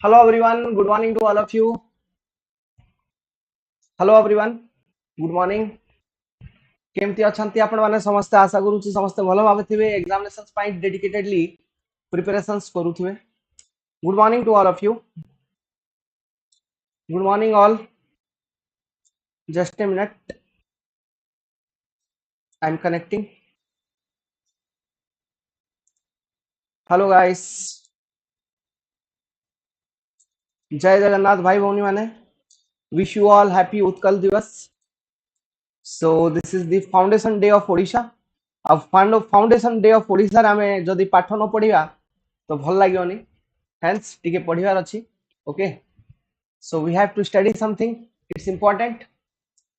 Hello everyone, good morning to all of you. Hello everyone, good morning. केमती अछंती आपण माने समस्त आशा करूची समस्त भलो भाबे थिबे एग्जामिनेशंस पाई डेडिकेटेडली प्रिपरेशंस करूथिबे. Good morning to all of you. Good morning all. Just a minute. I'm connecting. Hello guys. जय जगन्नाथ भाई भौनी माने. Wish you all happy Utkal Divas. So this is the foundation day of Odisha. अब foundation day of Odisha रे आमे जदी पाठ न पढिबा तो भल लागियोनी. Hence टिके पढिबार अछि. Okay. So we have to study something. It's important.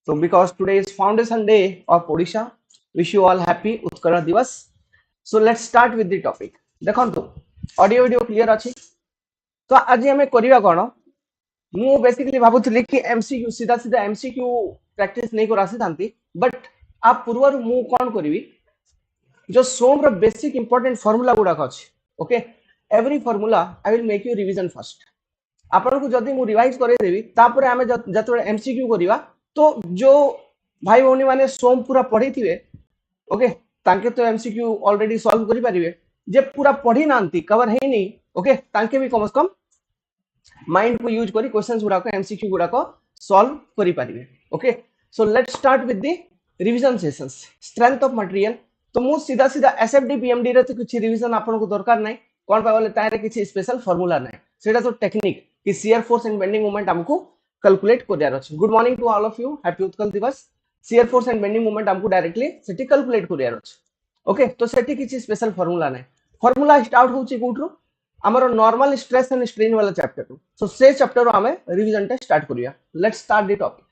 So because today is foundation day of Odisha, wish you all happy Utkal Divas. So let's start with the topic. देखंतु ऑडियो वीडियो क्लियर अछि. तो आज हमें करिवा कोन मु basically भाबुथली कि MCQ सीधा सीधा MCQ practice नहीं कर आसी थांती. बट आप पूर्वर मु कोन करिवि जो सोम रो बेसिक इंपोर्टेंट फार्मूला गुडा अछि. Okay, every formula I will make you revision first. आपन को जदी मु रिवाइज करे देबी तापर हमें जतबे एमसीक्यू करिवा तो जो भाई भौनी माने सोम पूरा पढी थिबे. ओके, तांके तो एमसीक्यू ऑलरेडी सॉल्व करि परिबे. जे पूरा पढी नांती कवर है नहीं. ओके, तांके भी कम से कम माइंड को यूज करी क्वेश्चंस गुडा को एमसीक्यू गुडा को सॉल्व करि परिबे. Okay, so let's start with the revision sessions. Strength of material. तो मु सीधा सीधा एसएफडी पीएमडी रे तो कुछ रिवीजन आपन को दरकार नै. कोन पावले तारे किछि स्पेशल फार्मूला नै. सेटा तो टेक्निक कि shear force and bending moment हमको कैलकुलेट करियार अछि. Good morning to all of you. Happy Utkal दिवस. Shear force and bending moment हमको डायरेक्टली सेठी कैलकुलेट करियार अछि. ओके, तो सेठी किछि स्पेशल फार्मूला नै. फार्मूला स्टार्ट होछि कोठरो हमरो नॉर्मल स्ट्रेस एंड स्ट्रेन वाला चैप्टर टू. सो से चैप्टर हमें रिवीजन टे स्टार्ट करिया. Let's start the topic.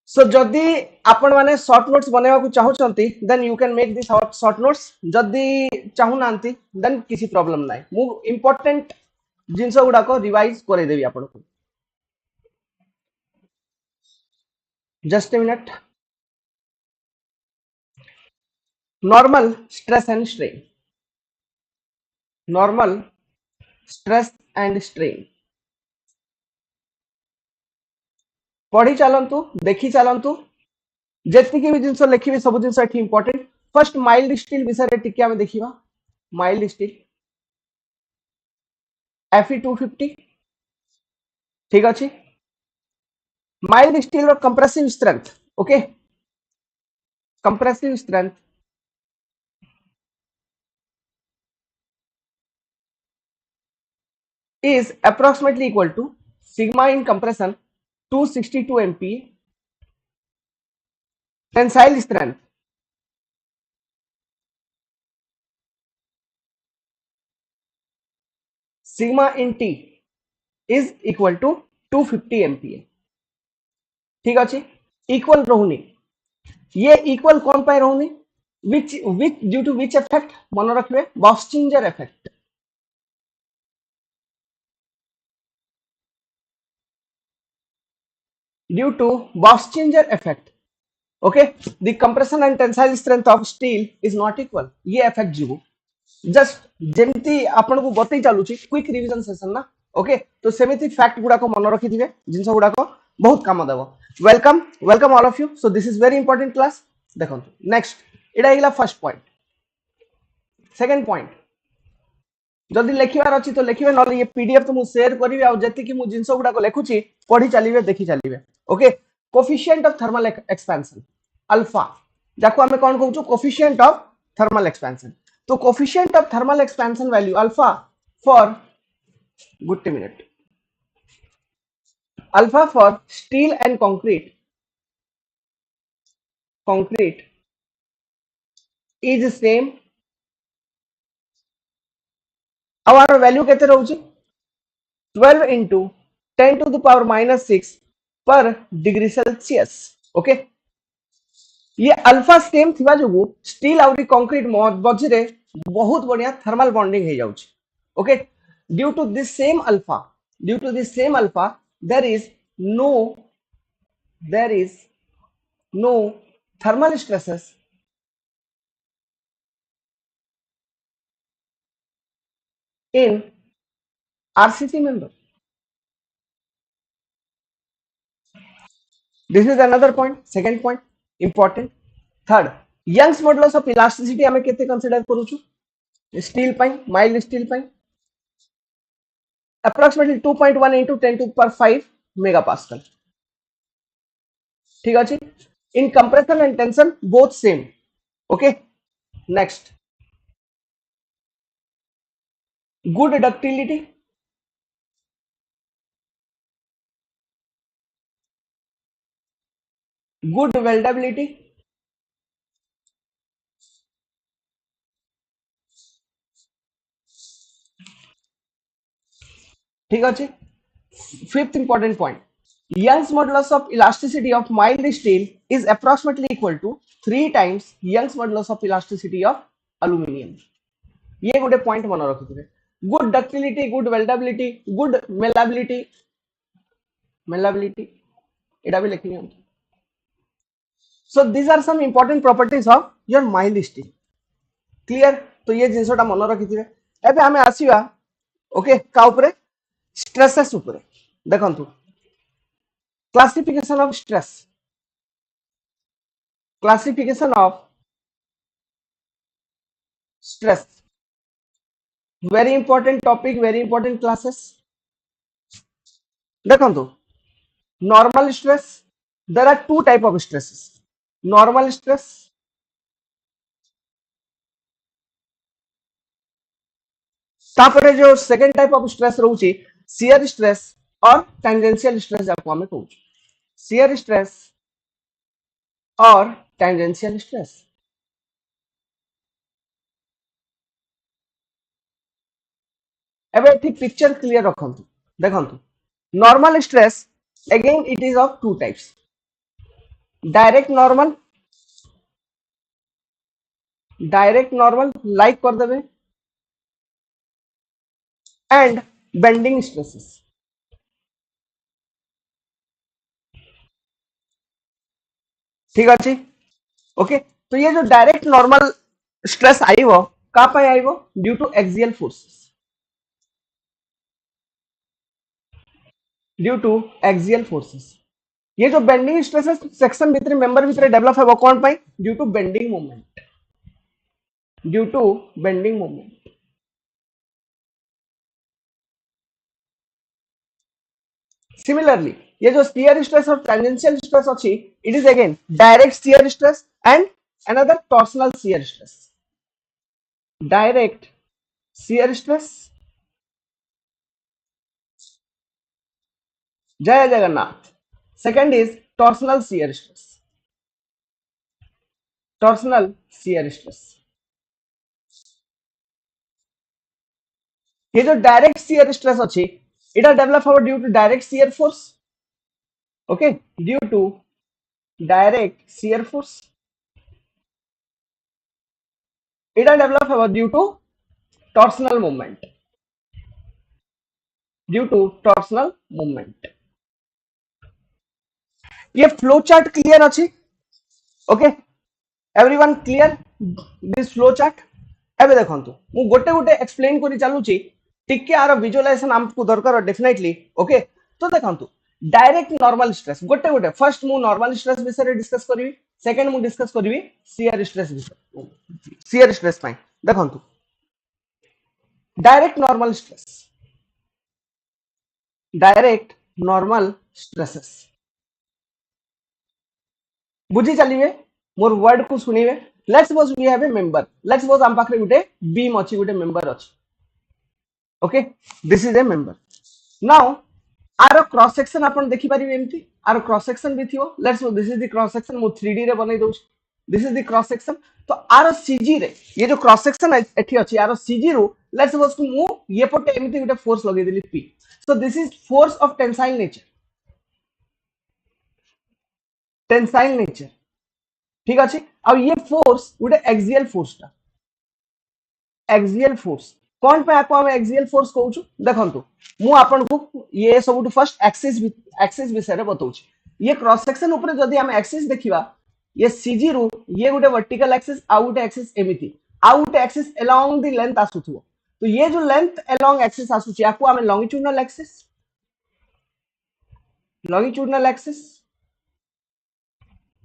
So जदी आपण माने शॉर्ट नोट्स बनेवा को चाहू चंती then you can make this short notes. जदी चाहू नांती देन किसी प्रॉब्लम नाइ. मु इंपोर्टेंट जिंस गुडा को रिवाइज करे देबी आपण को. Just a minute. Normal stress and strain. Normal stress and strain पढ़ी चलंतु देखी चलंतु. जेति के भी जिंस लिखिबे सब जिंस एठी इंपोर्टेंट. फर्स्ट माइल्ड स्टील विषय रे टिके हम देखिबा. माइल्ड स्टील Fe 250 ठीक अछि. माइल्ड स्टील रो compressive strength. Okay, compressive strength is approximately equal to sigma in compression 262 MPa. Tensile strength sigma in T is equal to 250 MPa. ठीक अछि. इक्वल रहउनी. ये इक्वल कौन पाए रहउनी? which due to which effect मन रखबे? Bosch-Singer effect. Due to Bosch-Singer effect. Okay, the compression and tensile strength of steel is not equal. ये effect जीवो. Just जेमती आपन को बतई चालुची क्विक रिवीजन सेशन ना. ओके, तो सेमिति फैक्ट गुडा को मन रखि दिबे. जिंस गुडा को बहुत काम देबो. Welcome all of you. So this is very important class. देखो नेक्स्ट एडा हिला फर्स्ट पॉइंट. सेकंड पॉइंट जदी लेखिबार अछि तो लेखिबे न. ये पीडीएफ तो मु शेयर करिवे आ जति कि मु जिंस गुडा को लेखुची पढी चलिबे देखि चलिबे. Okay, coefficient of thermal expansion alpha जाको हमें कोन कहउछु कोफिशिएंट ऑफ थर्मल एक्सपेंशन. तो coefficient of thermal expansion value alpha for good minute alpha for steel and concrete is same. our value केते रहउची 12 into 10 to the power minus 6 per degree Celsius. Okay, ये alpha same थिबा जोगु steel और concrete मझे रे बहुत बढ़िया thermal bonding हो जाउची. Okay, due to this same alpha there is no thermal stresses in RCC member. This is another point. Second point, important. Third, Young's modulus of elasticity आमे केते consider करूछु steel pi, mild steel pi approximately 2.1 into 10 to the power 5 megapascal. ठीक अछि. In compression and tension both same. Okay. Next, good ductility, good weldability, ठीक अछि. Fifth important point, Young's modulus of elasticity of mild steel is approximately equal to 3 times Young's modulus of elasticity of aluminium. ये गोटे point मन रखिथिबे. Good ductility, good weldability, good malleability एटा भी लिखि नियंतु. So these are some important properties of your mild steel. Clear. तो ये जिनसटा मन रखिथिबे. एबे हमें आसीबा ओके का ऊपर स्ट्रेसेस ऊपर. देखंतु classification of stress, classification of stress, very important topic, very important classes. देखंतु normal stress, there are two type of stresses, normal stress तापरे जो सेकंड टाइप ऑफ स्ट्रेस रहउची शियर स्ट्रेस और टेंजेंशियल स्ट्रेस जाको हमें कहू. शियर स्ट्रेस और tangential stress. एबे ठीक पिक्चर क्लियर रखंतु. देखंतु normal stress again it is of two types, direct normal like कर देबे एंड बेंडिंग स्ट्रेसेस. ठीक अछि. ओके. तो ये जो डायरेक्ट नॉर्मल स्ट्रेस आइबो का पय आइबो due to axial forces, due to axial forces. ये जो बेंडिंग स्ट्रेसेस सेक्शन भीतर मेंबर भीतर डेवलप है वो कौन पाई due to bending movement, due to bending movement. Similarly ये जो शियर स्ट्रेस और टेंजेंशियल स्ट्रेस अछि it is again direct shear stress and another torsional shear stress. Direct shear stress, जय Jagannath. Second is torsional shear stress, torsional shear stress. ये जो direct shear stress अछि इटा develop हो due to direct shear force. Okay. Due to direct shear force. इटा develop हो due to torsional movement, due to torsional movement. ये flow chart clear अछि. Okay. Everyone clear this flow chart. एबे देखंतु मु गोटे गोटे एक्सप्लेन करि चालुची टिके आरो विजुअलाइजेशन हमको दरकार डेफिनेटली. ओके. तो देखंतु डायरेक्ट नॉर्मल स्ट्रेस गोटे गोटे फर्स्ट मु नॉर्मल स्ट्रेस विषय डिस्कस करबी, सेकंड मु डिस्कस करबी शियर स्ट्रेस विषय. शियर स्ट्रेस पाई देखंतु direct normal stress, direct normal stresses बुझी चलिए मोर वर्ड को सुनिवे. Let's suppose we have a member, let's suppose हम पाखरे गुटे बीम अछि, गुटे मेंबर अछि. Okay. This is a member. Now आरो क्रॉस सेक्शन अपन देखि पारिबे एमती आरो क्रॉस सेक्शन भी थियो. Let's suppose this is the cross section मु 3D रे बनै दउ. This is the cross section. तो आरो सीजी रे ये जो क्रॉस सेक्शन एठी अछि आरो सीजी रो लेट्स सपोज मु ये पटे एमती गुटे फोर्स लगे देली P. So this is force of tensile nature, tensile nature. ठीक अछि. अब ये फोर्स गुटे एक्सियल फोर्स ता, एक्सियल फोर्स कौन पे आपको हम एक्सियल फोर्स कहू छु. देखंतु मु आपन को ये सबटु फर्स्ट एक्सिस विषय रे बताउछि. ये क्रॉस सेक्शन ऊपर जदी हम एक्सिस देखिबा ये सीजी रो ये गुटे वर्टिकल एक्सिस आ गुटे एक्सिस एमिति आ गुटे एक्सिस अलोंग द लेंथ आसुथुओ. तो ये जो लेंथ अलोंग एक्सिस आसुची आपको हमें लॉन्गिट्यूडनल एक्सिस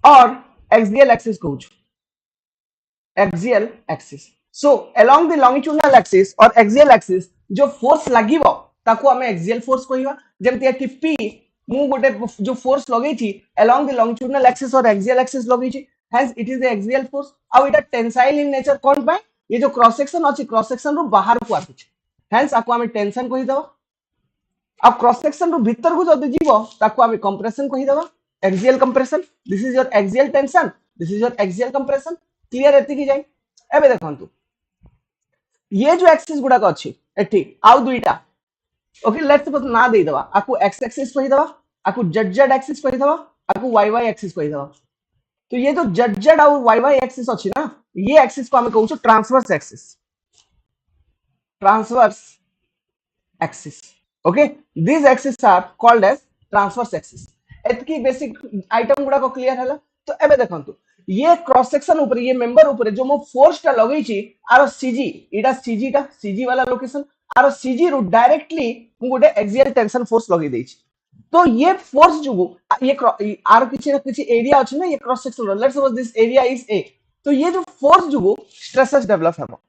और एक्सियल एक्सिस कहू axial axis. So along the longitudinal axis और एक्सियल एक्सिस जो फोर्स लागिवो ताको हमें एक्सियल फोर्स कहवा जेमति कि पी मु गोटे जो फोर्स लगई थी अलोंग द लॉन्गिट्यूडनल एक्सिस और एक्सियल एक्सिस लगई थी hence it is the axial force आ इटा टेंसाइल इन नेचर कोन पाए ये जो क्रॉस सेक्शन अछि क्रॉस सेक्शन रो बाहर को आछि हेंस आको हमें टेंशन कहि दबा अब क्रॉस सेक्शन रो भीतर को जदी जीवो ताको हमें कंप्रेशन कहि दबा axial compression this is your axial tension this is your axial compression clear एति की जाय एबे देखंतु ये जो एक्सिस गुडा को अछि एठी आउ दुईटा ओके लेट्स सपोज ना दे दबा आको एक्स एक्सिस कहि दबा आको जेड जेड एक्सिस कहि दबा आको वाई वाई एक्सिस कहि दबा तो ये जो जेड जेड और वाई वाई एक्सिस अछि ना ये एक्सिस को हमें कहू छु transverse axis okay these axes are called as transverse axis एतकी बेसिक आइटम गुडा को क्लियर हला तो एबे देखंतु ये क्रॉस सेक्शन ऊपर ये मेंबर ऊपर जो मो फोर्स टा लगई छी आरो सीजी इडा सीजी वाला लोकेशन आरो सीजी रु डायरेक्टली मु गोटे एक्सियल टेंशन फोर्स लगई देई छी तो ये फोर्स जुगु ये आरो किछि ना किछि एरिया अछि ना ये cross section let's suppose this area is a तो ये जो फोर्स जुगु स्ट्रेसेस डेवलप हेबो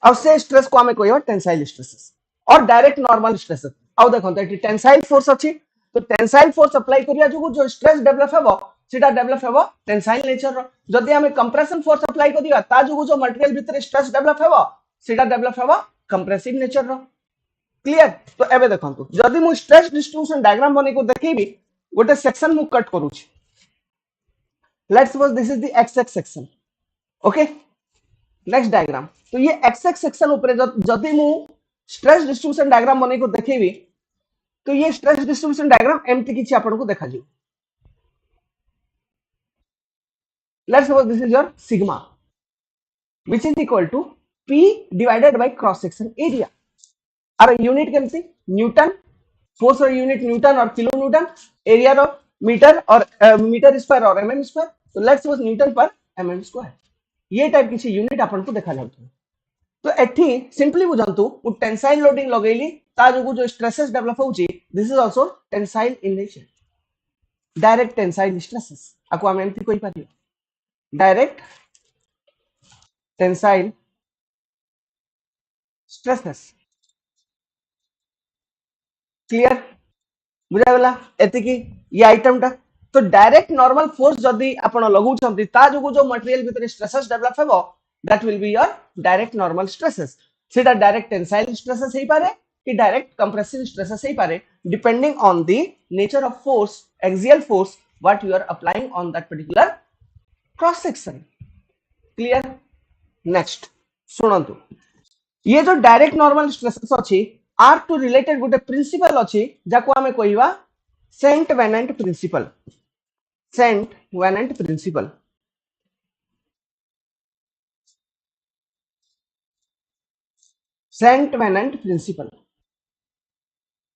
और से स्ट्रेस को हमें कहबो टेंसाइल स्ट्रेसेस और डायरेक्ट नॉर्मल स्ट्रेसेस आउ देखो तो टेंसाइल फोर्स अछि तो टेंसाइल फोर्स अप्लाई करिया जो जो स्ट्रेस डेवलप हेबो सेटा डेवलप हेबो टेंसाइल नेचर रो जदी हमें कंप्रेशन फोर्स अप्लाई करिया ता जो जो मटेरियल भीतर स्ट्रेस डेवलप हेबो सेटा डेवलप हेबो कंप्रेसिव नेचर रो क्लियर तो एबे देखंतु जदी मु स्ट्रेस डिस्ट्रीब्यूशन डायग्राम बनै को देखैबी गोटे सेक्शन मु कट करू छी let's suppose this is the x x section okay next diagram तो ये एक्स एक्स सेक्शन ऊपर जदी मु स्ट्रेस डिस्ट्रीब्यूशन डायग्राम बनै को देखैबी तो ये स्ट्रेस डिस्ट्रीब्यूशन डायग्राम एमटी किछि आपन को देखा जियो let's suppose this is your sigma which is equal to p divided by cross section area आर यूनिट केमती न्यूटन फोर्स और यूनिट न्यूटन और किलो न्यूटन एरिया रो मीटर और मीटर स्क्वायर और mm स्क्वायर तो let's suppose newton per mm square ये type किछि यूनिट आपन को देखा जाउत तो एठी सिंपली बुझंतु उ टेंसाइल लोडिंग लगैली ता जो जो स्ट्रेसेस डेवलप होउची this is also tensile in nature direct tensile stresses आको हम एमती कोइ पारियो डायरेक्ट टेंसाइल स्ट्रेसेस क्लियर बुझा गला एति की ये आइटम टा तो डायरेक्ट नॉर्मल फोर्स जदी आपण लगौ छंती ता जो जो मटेरियल भीतर स्ट्रेसेस डेवलप हेबो that will be your direct normal stresses सेटा डायरेक्ट टेंसाइल स्ट्रेसेस हे पारे कि डायरेक्ट कंप्रेसिव स्ट्रेसेस हे पारे depending on the nature of force axial force what you are applying on that particular cross section clear next सुनंतु ये जो direct normal stresses अछि आर टू रिलेटेड गोटे प्रिंसिपल अछि जाको हमें कहिबा Saint Venant principle Saint Venant principle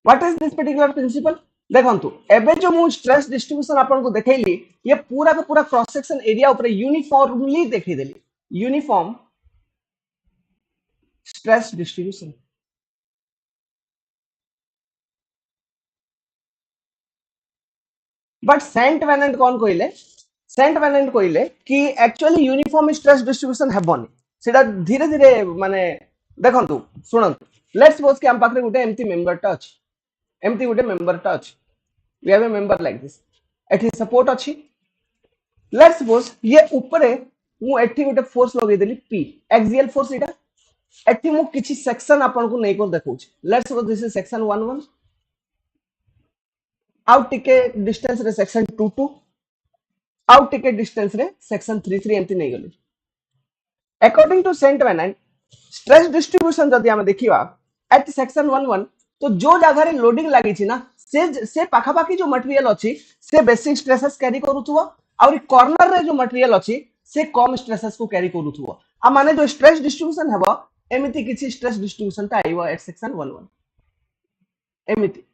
what is this particular principal देखंतु एबे जो मु स्ट्रेस डिस्ट्रीब्यूशन आपन को देखैली ये पूरा का पूरा क्रॉस सेक्शन एरिया ऊपर यूनिफॉर्मली देखै देली uniform stress distribution but Saint Venant कौन कहले कि एक्चुअली यूनिफॉर्म स्ट्रेस डिस्ट्रीब्यूशन हेबनी सेटा धीरे धीरे माने देखंतु सुनंतु लेट्स सपोज कि हम पाखरे गुटे एमती मेंबर टा अछि we have a member like this एठी सपोर्ट अछि लेट्स सपोज ये ऊपरे मु एठी गुटे फोर्स लगे देली p एक्सियल फोर्स इटा एठी मु किछि सेक्शन आपन को नै को देखौ छी let's suppose this is section 11 out टिके डिस्टेंस रे सेक्शन 22 आउट टिके डिस्टेंस रे सेक्शन 33 एमती नै गली according to Saint Venant stress distribution जदि हम देखिबा एट सेक्शन 11 तो जो जगह रे लोडिंग लागि छी ना से पाखा पाखी जो मटेरियल अछि से बेसिक स्ट्रेसेस कैरी करूथुवा और कॉर्नर रे जो मटेरियल अछि से कम स्ट्रेसेस को कैरी करूथुवा आ माने जो स्ट्रेस डिस्ट्रीब्यूशन हेबो एमिति किछि स्ट्रेस डिस्ट्रीब्यूशन ता आइबो एट सेक्शन 11 एमिति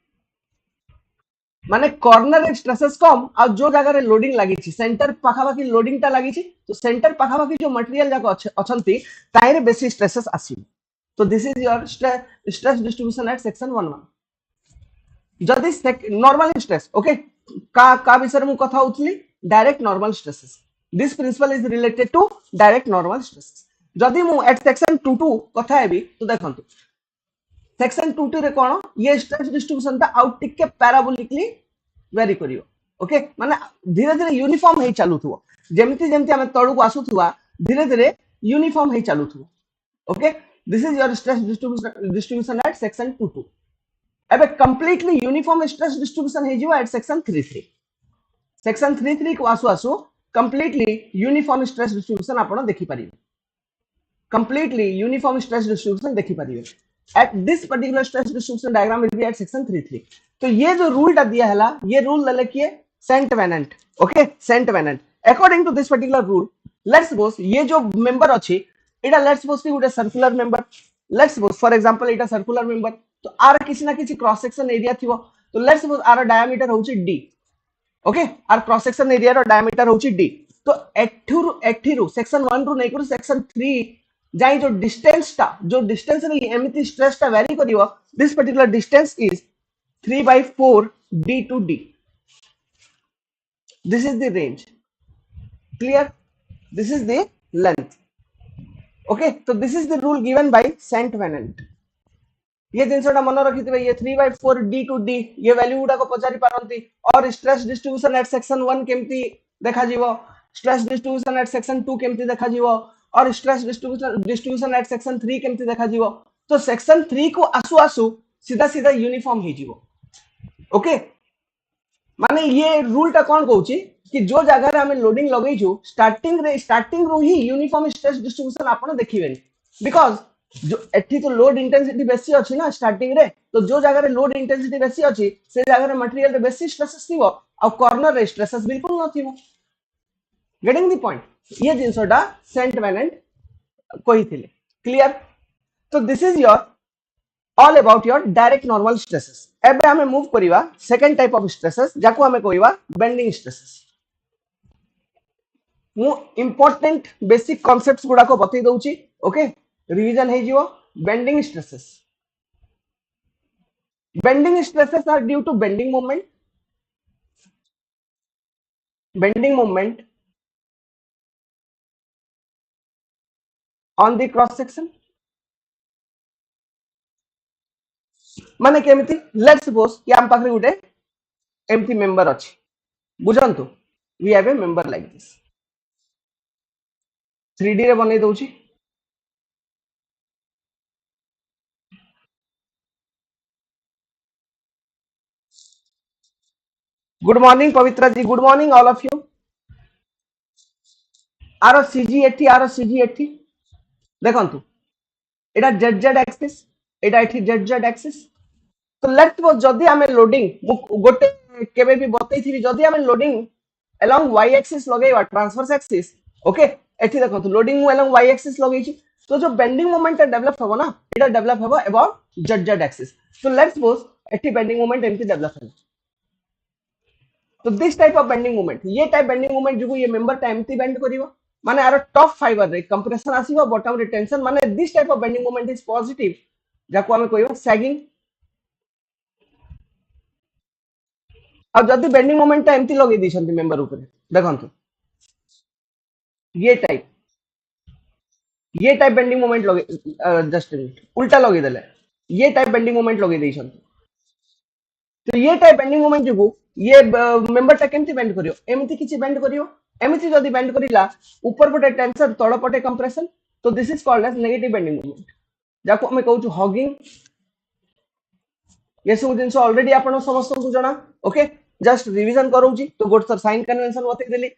माने कॉर्नर स्ट्रेसेस कम और जो जगह रे लोडिंग लागि छी सेंटर पाखा पाखी लोडिंग ता लागि छी तो सेंटर पाखा पाखी जो मटेरियल जाको अछंती ताइरे बेसी स्ट्रेसेस आसी तो this is your stress distribution at section 1 जदि नॉर्मल स्ट्रेस ओके का विषय में कथा होतली direct normal stresses this principle is related to direct normal stresses जदि मु एट सेक्शन 2 कथा हेबी तो देखंतु सेक्शन 2 रे कोन ये स्ट्रेस डिस्ट्रीब्यूशन ता आउट टिक के पैराबोलिकली वेरी करियो ओके माने धीरे धीरे यूनिफॉर्म हे चालू थो जेमति जेमति हम तळु को आसुथुवा धीरे धीरे यूनिफॉर्म हे चालू थो okay this is your stress distribution at section 2 एबे कंप्लीटली यूनिफॉर्म स्ट्रेस डिस्ट्रीब्यूशन हे जिवो एट सेक्शन 3 को आसु आसु कंप्लीटली यूनिफॉर्म स्ट्रेस डिस्ट्रीब्यूशन आपण देखि परिबे कंप्लीटली यूनिफॉर्म स्ट्रेस डिस्ट्रीब्यूशन देखि परिबे at this particular stress distribution diagram will be at section 3 तो ये जो रूल टा दिया है ये रूल ले लेकिए Saint Venant okay Saint Venant according to this particular rule let's suppose ये जो मेंबर अछि एटा लेट्स सपोज कि गुटे circular member let's suppose for example एटा सर्कुलर मेंबर तो आर किसी ना किसी क्रॉस सेक्शन एरिया थिवो तो लेट्स सपोज आर डायमीटर होची डी ओके आर क्रॉस सेक्शन एरिया रो डायमीटर होची डी तो एठिरु सेक्शन 1 रु नै करू सेक्शन 3 जाई जो डिस्टेंस रे एमिति स्ट्रेस ता वेरी करिवो this particular distance is 3/4 d to d this is the range clear this is the length okay so this is the rule given by Saint Venant ये जिनसटा मन रखिथिबे ये 3/4 d to d ये value गुडा को पचारि पारंती और stress distribution at section 1 केमती देखा जीवो स्ट्रेस डिस्ट्रीब्यूशन एट सेक्शन 2 केमती देखा जीवो और स्ट्रेस डिस्ट्रीब्यूशन एट सेक्शन 3 केमती देखा जीवो तो सेक्शन 3 को आसु आसु सीधा सीधा यूनिफॉर्म हे जीवो ओके माने ये रूल टा कोन कहूची कि जो जगह रे हम लोडिंग लगै छु स्टार्टिंग रो ही यूनिफॉर्म स्ट्रेस डिस्ट्रीब्यूशन आपण देखिबे बिकॉज़ जो एठी तो लोड इंटेंसिटी बेसी अछि ना स्टार्टिंग रे तो जो जगह रे लोड इंटेंसिटी बेसी अछि से जगह रे मटेरियल रे बेसी स्ट्रेसेस थिवो आ कॉर्नर रे स्ट्रेसेस बिल्कुल न थिवो गेटिंग द पॉइंट ये जिनसोटा सेंट वेनेंट कहिथिले क्लियर तो this is your all about your direct normal stresses एबे हमें मूव करिवा सेकंड टाइप ऑफ स्ट्रेसेस जाको हमें कहिवा बेंडिंग स्ट्रेसेस मु इंपोर्टेंट बेसिक कांसेप्ट्स गुडा को बतै दउची ओके रिवीजन हे जिवो bending stresses are due to bending moment on the cross section माने केमिति लेट्स सपोज कि हम पाखरे गुटे एम्प्टी मेंबर अछि बुझंतु we have a member like this 3D रे बनै दउची good morning Pavitra ji good morning all of you आरो सीजी एठी देखंतु एटा जेड एक्सिस एटा एठी जेड एक्सिस तो लेट्स सपोज जदी हमें लोडिंग गोटे केबे भी बतै थी जदी हमें लोडिंग अलोंग y एक्सिस लगेवा ट्रांसवर्स एक्सिस ओके एठी देखंतु लोडिंग मु अलोंग y एक्सिस लगै छी तो जो बेंडिंग मोमेंट डेवलप होबो ना एटा डेवलप होबो अबाउट जेड एक्सिस तो लेट्स सपोज एठी बेंडिंग मोमेंट एम्ति डेवलप होला तो this type of bending moment ये टाइप बेंडिंग मोमेंट जो ये मेंबर टा एम्ति बेंड करिवो माने आरो टॉप फाइबर रे कंप्रेशन आसीबो बॉटम रे टेंशन माने this type of bending moment is positive जाको हमें कहबो सैगिंग अब जदी बेंडिंग मोमेंट एम्ति लगे दिसंती मेंबर ऊपर देखंतु ये टाइप बेंडिंग मोमेंट लगे जस्ट उल्टा लगे देले ये टाइप बेंडिंग मोमेंट लगे दिसंती तो ये टाइप बेंडिंग मोमेंट जो ये मेंबर टा केमति बेंड करियो एम्ति किछि बेंड करियो एमिति जदी बेंड करिला ऊपर पटे टेंशन तळ पटे कंप्रेशन तो this is called as negative bending moment जाको हमें कहू छु हगिंग ये सब दिन ऑलरेडी आपण समस्त को जणा ओके जस्ट रिवीजन करूची तो गोट सर साइन कन्वेंशन बतै देली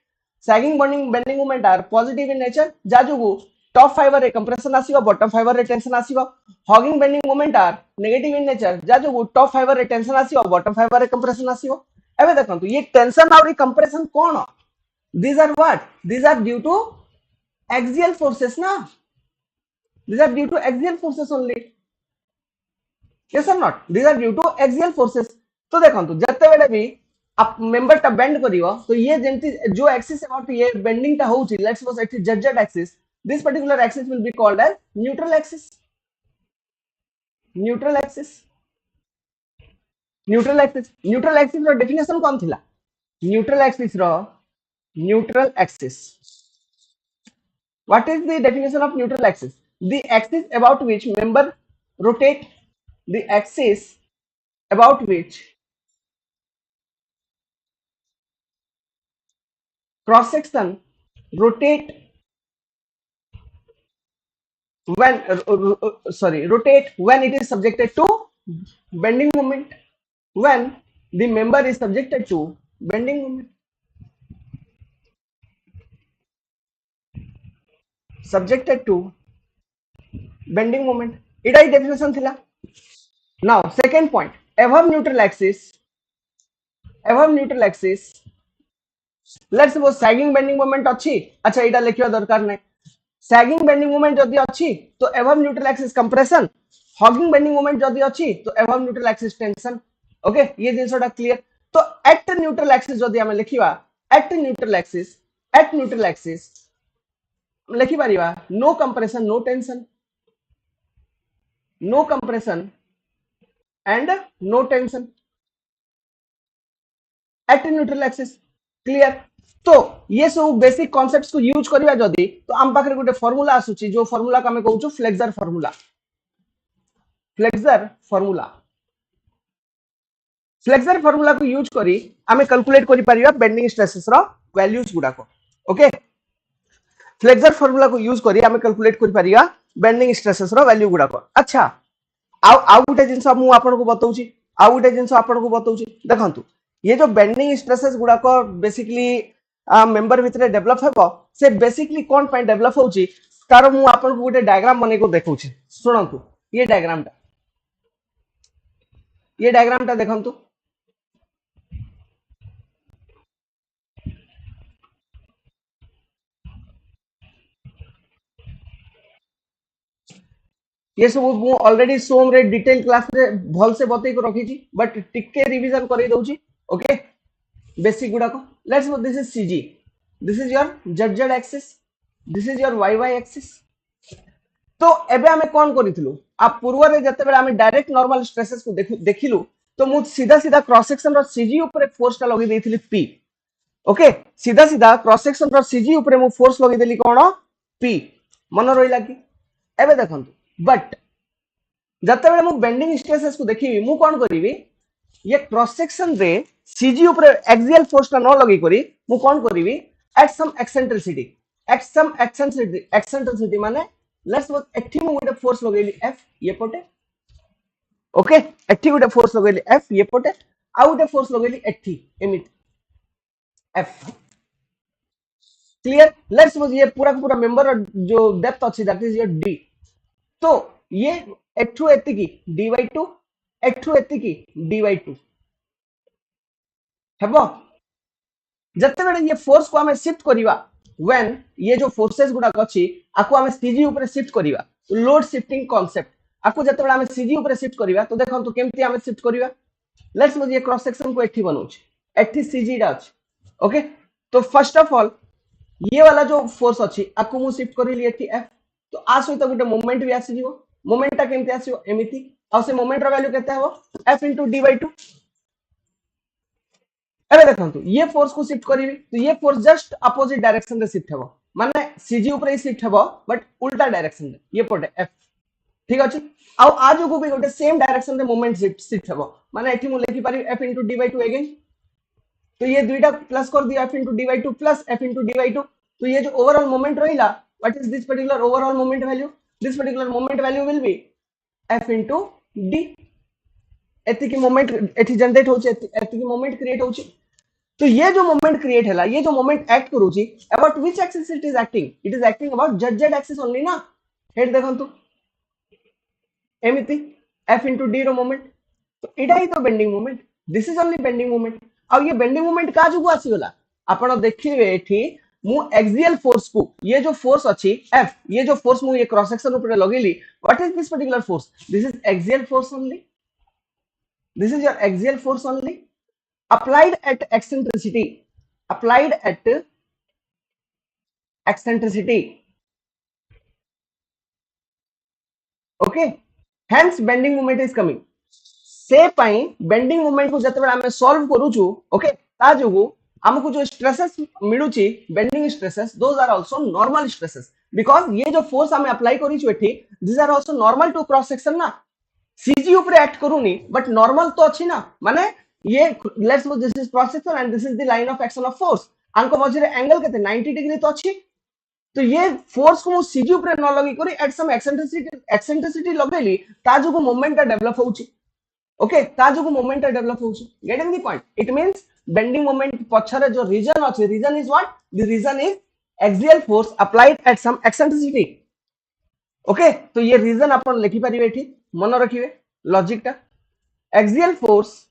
sagging bending moment are positive in nature जा जोगु टॉप फाइबर रे कंप्रेशन आसीबो बॉटम फाइबर रे टेंशन आसीबो hogging bending moment are negative in nature जा जोगु टॉप फाइबर रे टेंशन आसीबो बॉटम फाइबर रे कंप्रेशन आसीबो एबे देखंतु ये टेंशन और कंप्रेशन कोन these are what these are due to axial forces na these are due to axial forces only yes or not these are due to axial forces तो देखंतु जत्ते बेले भी आप मेंबर टा बेंड करियो तो ये जेंति जो एक्सिस अबाउट ये बेंडिंग टा होउची let's suppose it is Z axis this particular axis will be called as neutral axis neutral axis रो डेफिनेशन कौन थिला neutral axis what is the definition of neutral axis the axis about which member rotate the axis about which cross section rotate when rotate when it is subjected to bending moment when the member is subjected to bending moment subjected to bending moment Etah he definition थिला now second point above neutral axis let's suppose sagging bending moment अच्छी अच्छा एटा लिखिया दरकार नै sagging bending moment जदि अच्छी तो above neutral axis compression hogging bending moment जदि अच्छी तो above neutral axis tension okay ये जिनसोटा क्लियर तो at neutral axis जदि हमें लिखिवा at neutral axis लिखि परिवा no compression no tension no compression and no tension at neutral axis clear तो ये सब बेसिक कॉन्सेप्ट्स को यूज करिवा जदी तो हम पाखरे गोटे फार्मूला आसुची जो फार्मूला का हमें कहउछु फ्लेक्सर फार्मूला को यूज करी हमें कैलकुलेट करि परिवा बेंडिंग स्ट्रेसेस रो वैल्यूज गुडा को ओके फ्लेक्सर फार्मूला को यूज करी हमें कैलकुलेट करि परिवा बेंडिंग स्ट्रेसेस रो वैल्यू गुडा को अच्छा आउ गोटे जिंस मु आपन को बताउची देखंतु ये जो बेंडिंग स्ट्रेसेस गुडा को बेसिकली मेंबर भितरे डेवलप हेबो से बेसिकली कोन पय डेवलप होउची तार मु आपन को गोटे डायग्राम बने को देखौची सुनंतु ये डायग्राम ता देखंतु ये सब मु ऑलरेडी सोम रे डिटेल क्लास रे भल से बतई को रखी छी बट टिके रिवीजन करै दउची ओके बेसिक गुडा को let's suppose this is CG this is your Z axis this is your Y axis तो एबे हमें कोन करितलु आ पूर्व रे जते बेले हमें डायरेक्ट नॉर्मल स्ट्रेसेस को देखिलु तो मु सीधा सीधा क्रॉस सेक्शन रो सीजी ऊपर फोर्स ता लगी देथिली पी ओके सीधा सीधा क्रॉस सेक्शन रो सीजी ऊपर मु फोर्स लगी देली कोन पी मन रहिला कि एबे देखंतु बट जते बेले मु बेंडिंग स्ट्रेसेस को देखिबी मु कोन करिवि ये क्रॉस सेक्शन रे सीजी ऊपर एक्सियल फोर्स ता न लगी करी मु कोन करिवि एट सम एक्सेंट्रिसिटी माने लेट्स सपोज एठी मु गोटे फोर्स लगेली एफ ये पटे ओके एठी गोटे फोर्स लगेली एफ ये पटे आ गोटे फोर्स लगेली एठी emit F clear let's suppose ये पूरा पूरा मेंबर जो डेप्थ अछि दैट इज योर डी तो ये एठू एति की dy2 एठू एति की dy2 हेबो जते बेले ये फोर्स को हमें शिफ्ट करिवा व्हेन ये जो फोर्सेस गुडा अछि आको हमें सीजी ऊपर शिफ्ट करिवा लोड शिफ्टिंग कांसेप्ट आको जते बेले हमें सीजी ऊपर शिफ्ट करिवा तो देखंतु केमती हमें शिफ्ट करिवा लेट्स सपोज ये क्रॉस सेक्शन को एठी बनौछि एठी सीजी डा अछि ओके तो फर्स्ट ऑफ ऑल ये वाला जो फोर्स अछि आको मु शिफ्ट करिली एठी एफ तो आ सहित गोटे मोमेंट भी आसी जीवो मोमेंट ता केमती आसीओ एमिति आ से मोमेंट रो वैल्यू केते हेबो f dy2 एबे देखंतु ये फोर्स को शिफ्ट करिवि तो ये फोर्स जस्ट अपोजिट डायरेक्शन रे शिफ्ट हेबो माने सीजी ऊपर ही शिफ्ट हेबो बट उल्टा डायरेक्शन रे ये पटे f ठीक अछि आ आज को भी गोटे सेम डायरेक्शन रे मोमेंट शिफ्ट हेबो माने एठी मु लेखि पारि f dy2 अगेन तो ये दुईटा प्लस कर दिया f dy2 plus f dy2 तो ये जो ओवरऑल मोमेंट रहिला what is this particular overall moment value this particular moment value will be f d एति की मोमेंट एठी जनरेट होची एति की मोमेंट क्रिएट होची तो ये जो मोमेंट क्रिएट हैला ये जो मोमेंट एक्ट करूची about which axis it is acting about z axis only ना हेड देखंतु एमिति f d रो मोमेंट तो एटा ही तो bending moment this is only bending moment अब ये बेंडिंग मोमेंट का जुगु आसी गला आपण देखिबे एठी मु एक्सियल फोर्स को ये जो फोर्स अछि f ये जो फोर्स मु ये क्रॉस सेक्शन ऊपर लगेली what is this particular force this is axial force only this is your axial force only applied at eccentricity okay hence bending moment is coming से पाई बेंडिंग मोमेंट को जते बेला हमें सॉल्व करूछु ओके ता जोगु हमको जो स्ट्रेसेस मिलुची bending stresses those are also normal stresses because ये जो फोर्स हमें अप्लाई करिछु एठी this are also normal to cross section ना सीजी ऊपर एक्ट करूनी बट नॉर्मल तो अछि ना माने ये let's suppose this is cross section and this is the line of action of force आंको मझे एंगल केते 90 डिग्री तो अछि तो ये फोर्स को सीजी ऊपर न लगी करी एट सम एक्सेंट्रिसिटी लगेली ता जोगु मोमेंट डेवलप होउची ओके ता जोगु मोमेंट डेवलप होउची getting the point it means bending moment पछरे जो रीजन अछि reason is what the reason is axial force applied at some eccentricity okay तो ये रीजन अपन लिखि परिबे एठी मन रखिबे लॉजिक टा axial force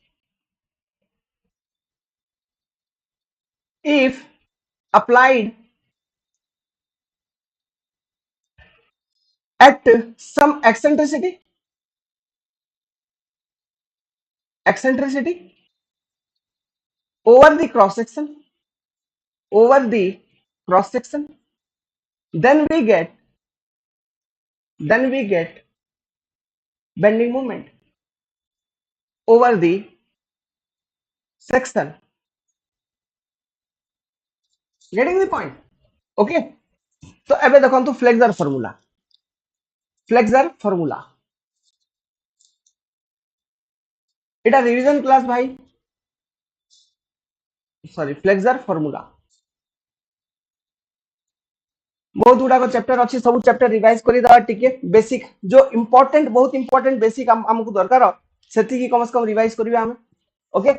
if applied at some eccentricity over the cross section then we get bending moment over the section getting the point okay तो एबे देखंतु फ्लेक्सर फार्मूला एटा रिवीजन क्लास भाई सॉरी फ्लेक्सर फार्मूला बहुत गुडा को chapter अछि सब chapter revise करि दा टिके बेसिक जो इंपोर्टेंट बहुत इंपोर्टेंट बेसिक हमकु दरकार सेति की कम से कम रिवाइज करिवे हम ओके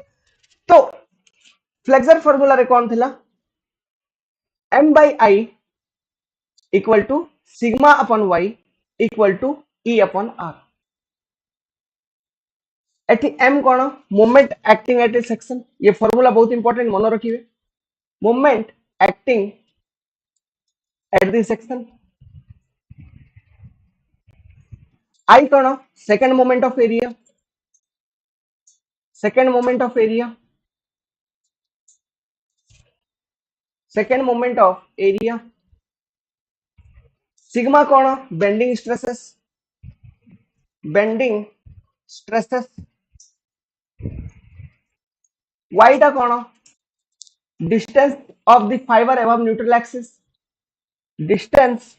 तो फ्लेक्सर फार्मूला रे कोन थिला m by I equal to sigma upon y equal to E upon r एटी m कोन moment acting at a section ये फार्मूला बहुत इंपोर्टेंट मन रखिबे moment acting at the section I कोन second moment of area second moment of area sigma कोन bending stresses y टा कोन distance of the fiber above neutral axis distance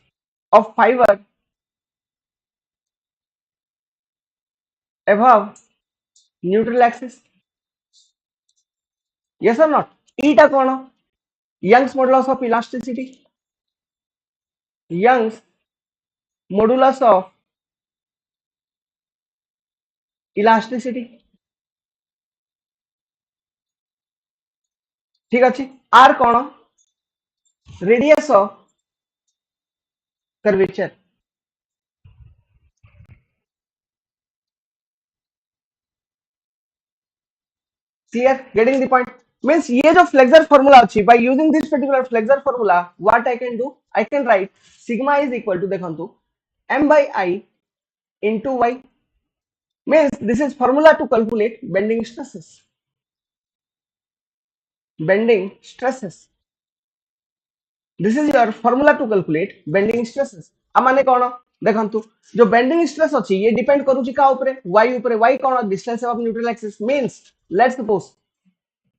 of fiber above neutral axis yes or not e टा कोन Young's modulus of elasticity Young's modulus of elasticity ठीक अछि r cone radius of curvature clear getting the point means ये जो flexor formula अछि by using this particular flexor formula what I can do I can write sigma is equal to देखंतु m by I into y means this is formula to calculate bending stresses this is your formula to calculate bending stresses आ माने कोन देखंतु जो bending stress अछि ये depend करूची का ऊपर y ऊपर y cone distance of neutral axis means let's suppose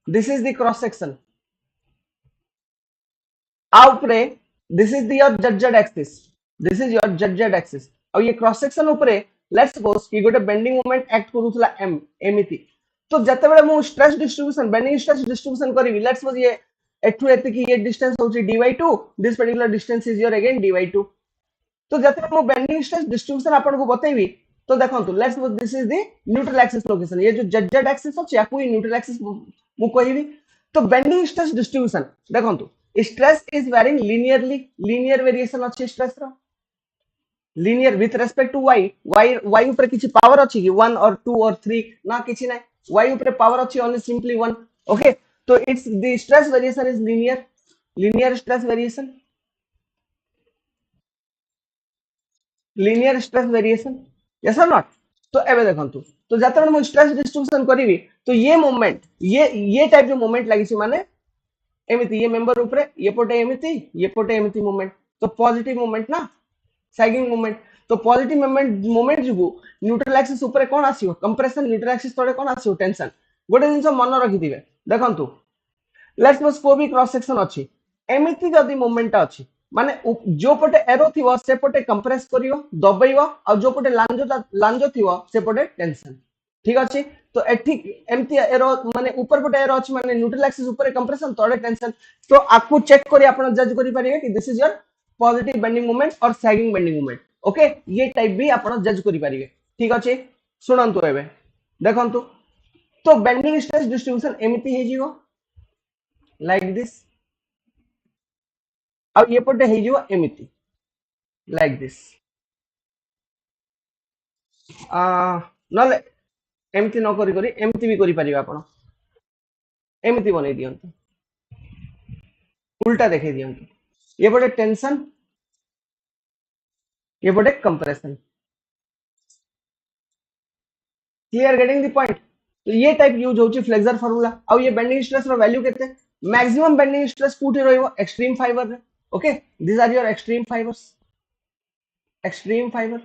this is the cross section ऊपर this is your z axis और ये क्रॉस सेक्शन ऊपर लेट्स सपोज कि गोटे बेंडिंग मोमेंट एक्ट करूथला m एमिति तो जते बेले मु stress distribution bending stress distribution करबी लेट्स सपोज ये एठु एते कि ये डिस्टेंस होची dy2 this particular distance is your again dy2 तो जते मु बेंडिंग स्ट्रेस डिस्ट्रीब्यूशन आपन को बतेबी तो देखंतु let's suppose this is the neutral axis location ये जो z एक्सिस अछि या कोई न्यूट्रल एक्सिस मु कहबी तो बेंडिंग स्ट्रेस डिस्ट्रीब्यूशन देखंतु stress is varying linear variation अछि स्ट्रेस रो linear with respect to y ऊपर किछि पावर अछि कि 1 और 2 और 3 ना किछि नै y ऊपर पावर अछि ओनली सिंपली 1 ओके तो it's the stress variation is linear stress variation yes और नॉट तो एबे देखंतु तो जते हम स्ट्रेस डिस्ट्रीब्यूशन करिवि तो ये मोमेंट ये टाइप जो मोमेंट लागि छि माने एमिति ये मेंबर ऊपर ये पोटे एमिति मोमेंट तो पॉजिटिव मोमेंट ना सैगिंग मोमेंट तो पॉजिटिव मोमेंट जो न्यूट्रल एक्सिस ऊपर कोन आसीओ कंप्रेशन न्यूट्रल एक्सिस तळे कोन आसीओ टेंशन गोटे जिंस मन रखि दिबे देखंतु लेट्स सपोज को भी क्रॉस सेक्शन अछि एमिति जदी मोमेंट अछि माने जो पटे एरो थिवो से पटे कंप्रेस करियो दबैयो आ जो पटे लांजो थिवो से पटे टेंशन ठीक अछि तो एठी एमती एरो माने ऊपर पटे एरो अछि माने न्यूट्रल एक्सिस ऊपर कंप्रेशन तळे टेंशन तो आपको चेक करी आपण जज करि परिबे कि this is your positive bending moment और सैगिंग बेंडिंग मोमेंट ओके ये टाइप भी आपण जज करि परिबे ठीक अछि सुनंतु एबे देखंतु तो बेंडिंग स्ट्रेस डिस्ट्रीब्यूशन एमिति हे जीवो लाइक दिस अब ये पटे हे जीवो एमिति लाइक दिस नले एमती न करी एमती भी करि परिबा आपण एमती बनै दियंतु उल्टा देखै दियंतु ये पटे टेंशन ये पटे compression clear getting the point तो ये टाइप यूज होची फ्लेक्सर फार्मूला आ ये बेंडिंग स्ट्रेस रो वैल्यू केते मैक्सिमम बेंडिंग स्ट्रेस कोठी रहइबो एक्सट्रीम फाइबर रे okay this are your extreme fibres extreme fibre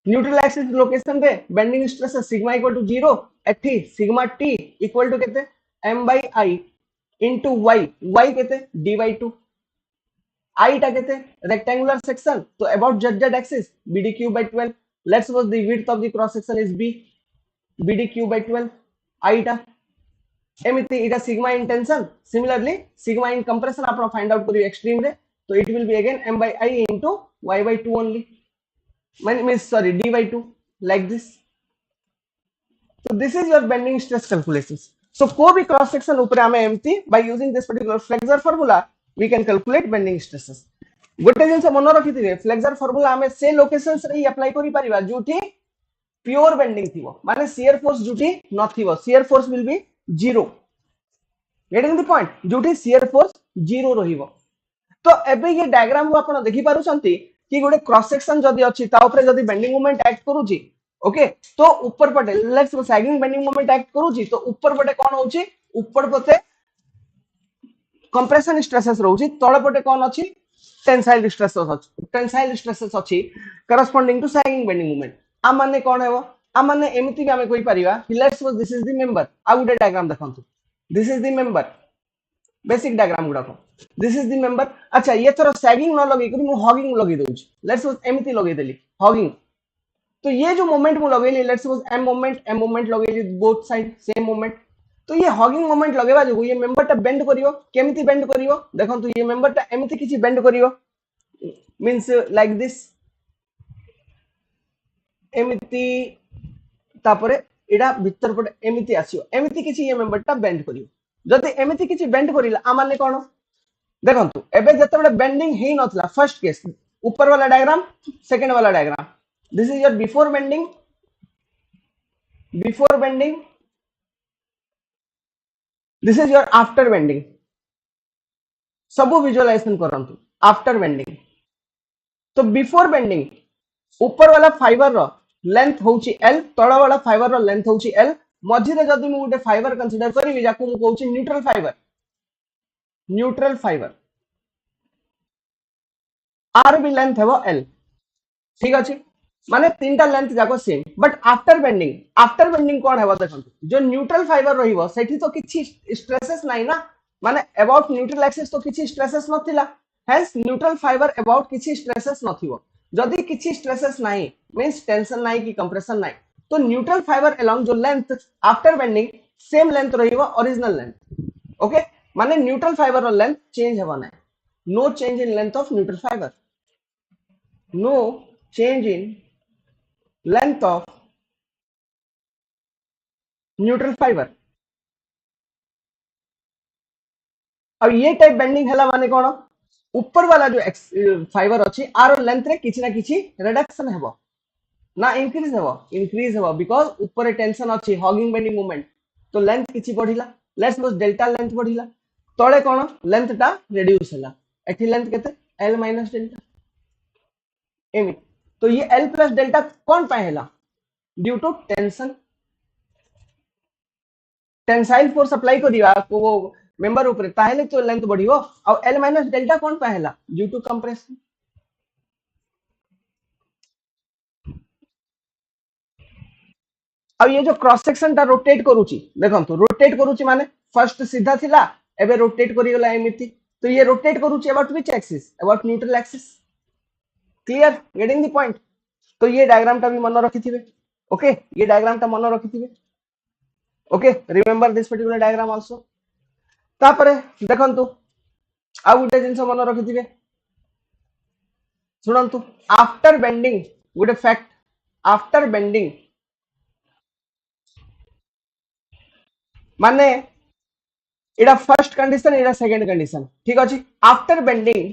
neutral axis location पे bending stress sigma equal to 0 एठी सिग्मा टी इक्वल टू केते m by I into y केते d by 2 I टा केते rectangular section तो about z axis bd cube by 12 let's suppose the width of the cross section is b bd cube by 12 I टा एमिति इटा sigma in tension similarly sigma in compression आपण find out करियो extreme रे तो it will be again m by I into y by 2 only means sorry d by 2 like this so this is your bending stress calculations so को भी cross section ऊपर हमें एमती by using this particular flexure formula we can calculate bending stresses गोटे जिंस मन रखि थिबे flexor formula हमें से लोकेशंस रे अप्लाई करि परिबा जोठी प्योर बेंडिंग थिबो माने शियर फोर्स जोठी नथिबो shear force will be 0 getting the point जोठी शियर फोर्स 0 रहिबो तो एबे ये डायग्राम को आपण देखि पारु छंती कि गोटे क्रॉस सेक्शन जदी अछि ता ऊपर जदी बेंडिंग मोमेंट एक्ट करूची ओके तो ऊपर पटे let's sagging bending moment act करूची तो ऊपर पटे कोन होची ऊपर पटे कंप्रेशन स्ट्रेसेस रहउची तळ पटे कोन अछि टेंसाइल स्ट्रेसेस अछि corresponding to sagging bending moment आ माने कोन हेबो आ माने एमिति भी हमें कोइ परिबा let's suppose this is the member आ गुटे डायग्राम देखंतु this is the member basic diagram गुडा को दिस इज द मेंबर अच्छा ये थोड़ा सैगिंग न लगे कि मु हॉगिंग लगे दोछ लेट्स सपोज एमिति लगे देली हॉगिंग तो ये जो मोमेंट मु लगेली लेट्स सपोज एम मोमेंट लगेली बोथ साइड सेम मोमेंट तो ये हॉगिंग मोमेंट लगेबा जो ये मेंबर टा बेंड करियो केमिति बेंड करियो देखंतु ये मेंबर टा एमिति किछि बेंड करियो मींस लाइक दिस एमिति तापरे एडा भीतर पटे एमिति आसियो एमिति किछि ये मेंबर टा बेंड करियो जदि एमिति किछि बेंड करिला आ माने कोन देखंतु एबे जतबे बेंडिंग हेई नथला फर्स्ट केस ऊपर वाला डायग्राम सेकंड वाला diagram this is your before bending this is your after bending सब विजुअलाइजेशन करंतु आफ्टर बेंडिंग तो बिफोर बेंडिंग ऊपर वाला फाइबर रो लेंथ होची l तळ वाला फाइबर रो लेंथ होची l मझी रे जदी मु गुटे फाइबर कंसीडर करिवि जाको मु कहूची न्यूट्रल फाइबर आर भी लेंथ हेबो l ठीक अछि माने तीनटा लेंथ जाको सेम बट आफ्टर बेंडिंग कोन हेबो देखंतु जो न्यूट्रल फाइबर रहिबो सेठी तो किछि स्ट्रेसेस नाही ना माने अबाउट न्यूट्रल एक्सिस तो किछि स्ट्रेसेस नथिला हेंस न्यूट्रल फाइबर अबाउट किछि स्ट्रेसेस नथिबो जदी किछि स्ट्रेसेस नाही मींस टेंशन नाही कि कंप्रेशन नाही तो न्यूट्रल फाइबर अलोंग जो length after bending same length रहिबो ओरिजिनल लेंथ ओके माने न्यूट्रल फाइबर रो लेंथ चेंज हेबो नाही no change in length of neutral fibre no change in length of neutral fiber अब ये टाइप बेंडिंग हैला माने कोन ऊपर वाला जो फाइबर अछि आरो लेंथ रे किछि ना किछि रिडक्शन हेबो ना इंक्रीज हेबो बिकॉज़ ऊपर टेंशन अछि हॉगिंग बेंडिंग मोमेंट तो लेंथ किछि बढ़िला लेट्स सपोज डेल्टा लेंथ बढ़िला तळे कोन लेंथ टा रिड्यूस हैला एठी लेंथ केते l - डेल्टा एमी तो ये l प्लस डेल्टा कौन पाएला due to tension tensile force apply करिया को मेंबर ऊपर ताहेले तो लेंथ बढ़ियो और L माइनस डेल्टा कौन पहला ड्यू टू कंप्रेशन। अब ये जो क्रॉस सेक्शन टा रोटेट करूची देखंतु रोटेट करूची माने फर्स्ट सीधा थिला एबे रोटेट करी गला एमिति तो ये रोटेट करूची about which axis about neutral axis. Clear getting the point. तो ये डायग्राम टा भी मन रखिथिबे। ओके ये डायग्राम टा मन रखिथिबे। Okay remember this particular diagram also. तापरे देखंतु आ गुटे जिंस मन रखिथिबे सुनंतु आफ्टर बेंडिंग गुटे फैक्ट आफ्टर बेंडिंग माने एटा फर्स्ट कंडीशन एटा सेकंड कंडीशन ठीक अछि। After bending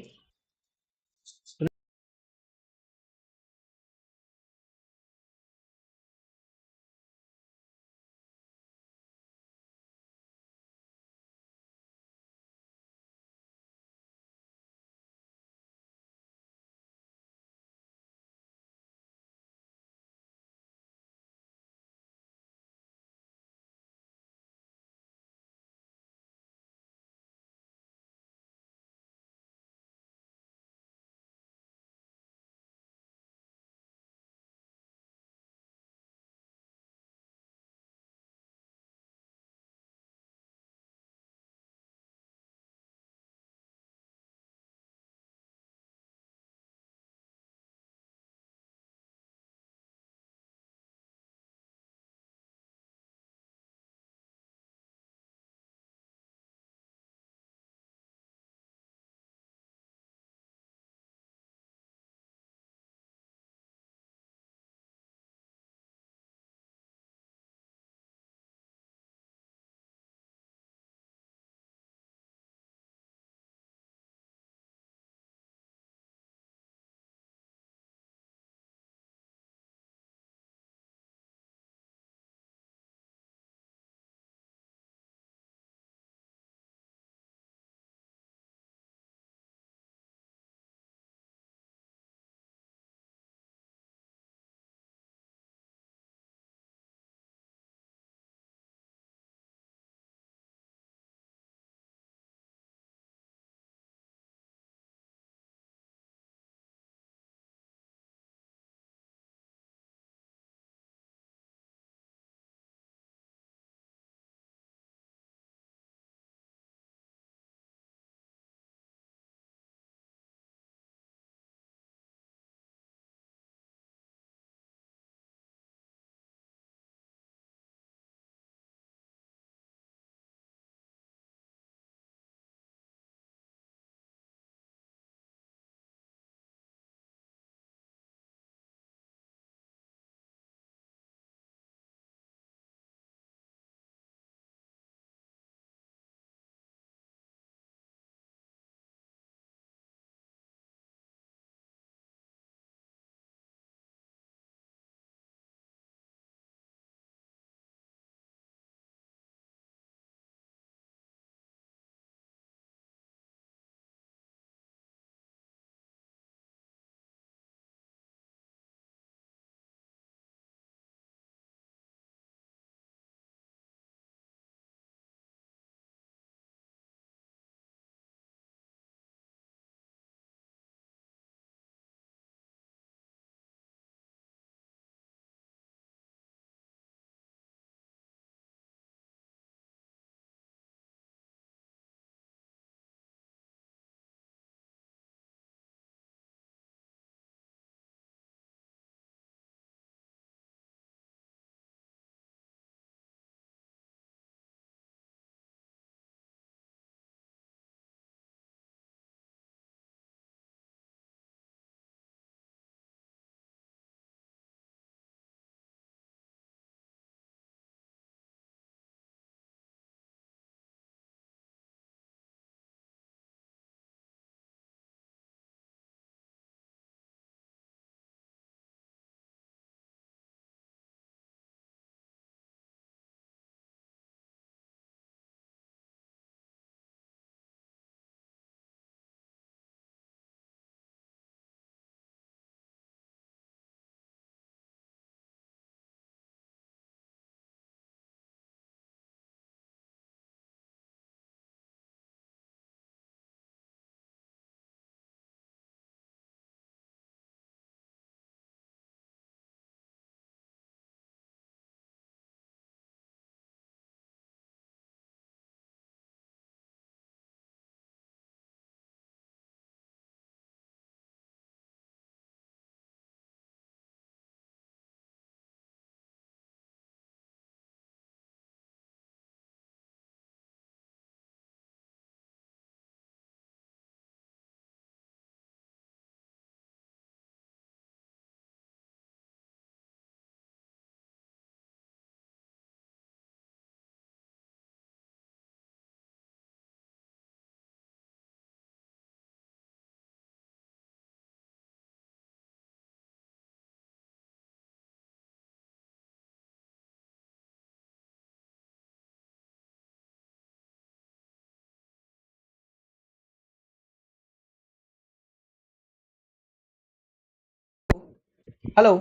hello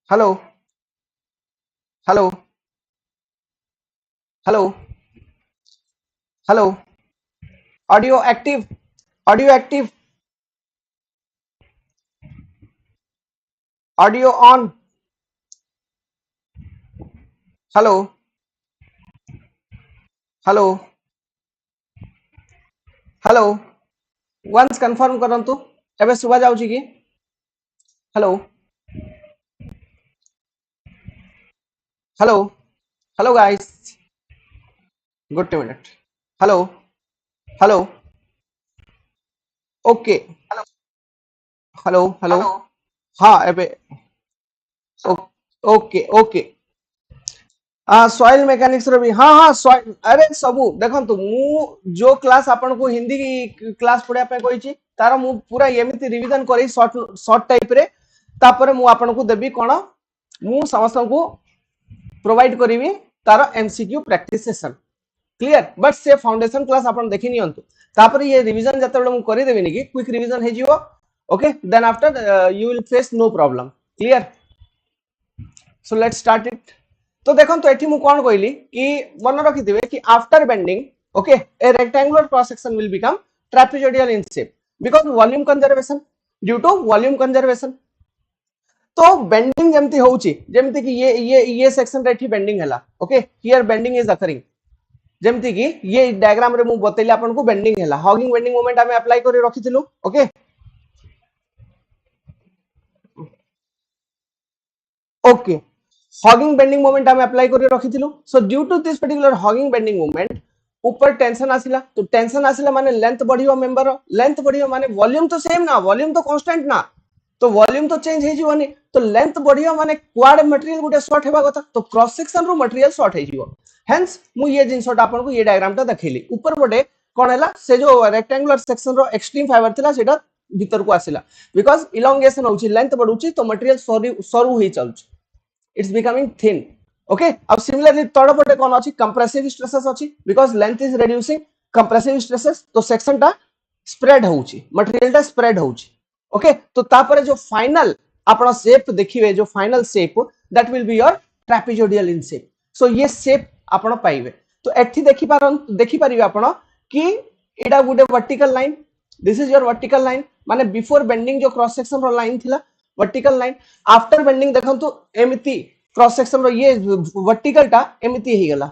hello hello hello hello audio active audio active audio on hello hello hello once confirm करंतु एबे सुबह जाउची की hello hello hello guys good minute hello hello okay hello hello हाँ एबे okay okay soil mechanics रो भी हाँ हाँ सॉइल अरे सबू देखंतु मु जो क्लास आपन को हिंदी की क्लास पढ़िया पे कहिची तार मु पूरा एमिति रिवीजन करी शॉर्ट शॉर्ट टाइप रे तापर मु आपन को देबी कोन मु समस्त को प्रोवाइड करिवि तार MCQ practice session clear but से फाउंडेशन क्लास आपन देखि नियंतु तापर ये रिवीजन जते मु करि देबी नि क्विक रिवीजन हे जिवो okay then after you will face no problem clear so let's start it तो देखो तो एठी मु कोन कहली कि मन रखिथिबे कि after bending okay a rectangular cross section will become trapezoidal in shape because volume conservation due to volume conservation तो बेंडिंग जेमती होउची जेमती कि ये सेक्शन रे एठी बेंडिंग हला okay here bending is occurring जेमती कि ये डायग्राम रे मु बतैली आपन को बेंडिंग हला हॉगिंग बेंडिंग मोमेंट हमें अप्लाई करि रखिथिलु okay okay hogging bending moment हम अप्लाई करि रखिथिलु so due to this particular hogging bending moment ऊपर टेंशन आसिला तो टेंशन आसिला माने लेंथ बढ़ियो मेंबर लेंथ बढ़ियो माने वॉल्यूम तो सेम ना वॉल्यूम तो कांस्टेंट ना तो वॉल्यूम तो चेंज हे जीवनी तो लेंथ बढ़ियो माने क्वाड मटेरियल गुटे शॉर्ट हेबा कथा तो क्रॉस सेक्शन रो मटेरियल शॉर्ट हे जीवो हेंस मु ये जिंसोटा आपन को ये डायग्राम ता देखैली ऊपर बडे कोन हैला से जो रेक्टेंगुलर सेक्शन रो एक्सट्रीम फाइबर थिला सेटा भीतर को आसिला बिकॉज़ इलोंगेशन होची लेंथ बढ़ुची तो मटेरियल सरू ही चलुची it's becoming thin okay अब similarly तड़ पटे कौन अछि compressive stresses अछि because length is reducing compressive stresses तो section टा spread होउची material टा spread होउची okay तो तापरे जो final आपण shape देखिबे जो final shape that will be your trapezoidal in shape so ये shape आपण पाइबे तो एठी देखि परिबे आपण कि एटा गुटे vertical line this is your vertical line माने before bending जो cross section रो line थिला वर्टिकल लाइन आफ्टर बेंडिंग देखो तो एमिति क्रॉस सेक्शन रो ये वर्टिकल टा एमिति हे गला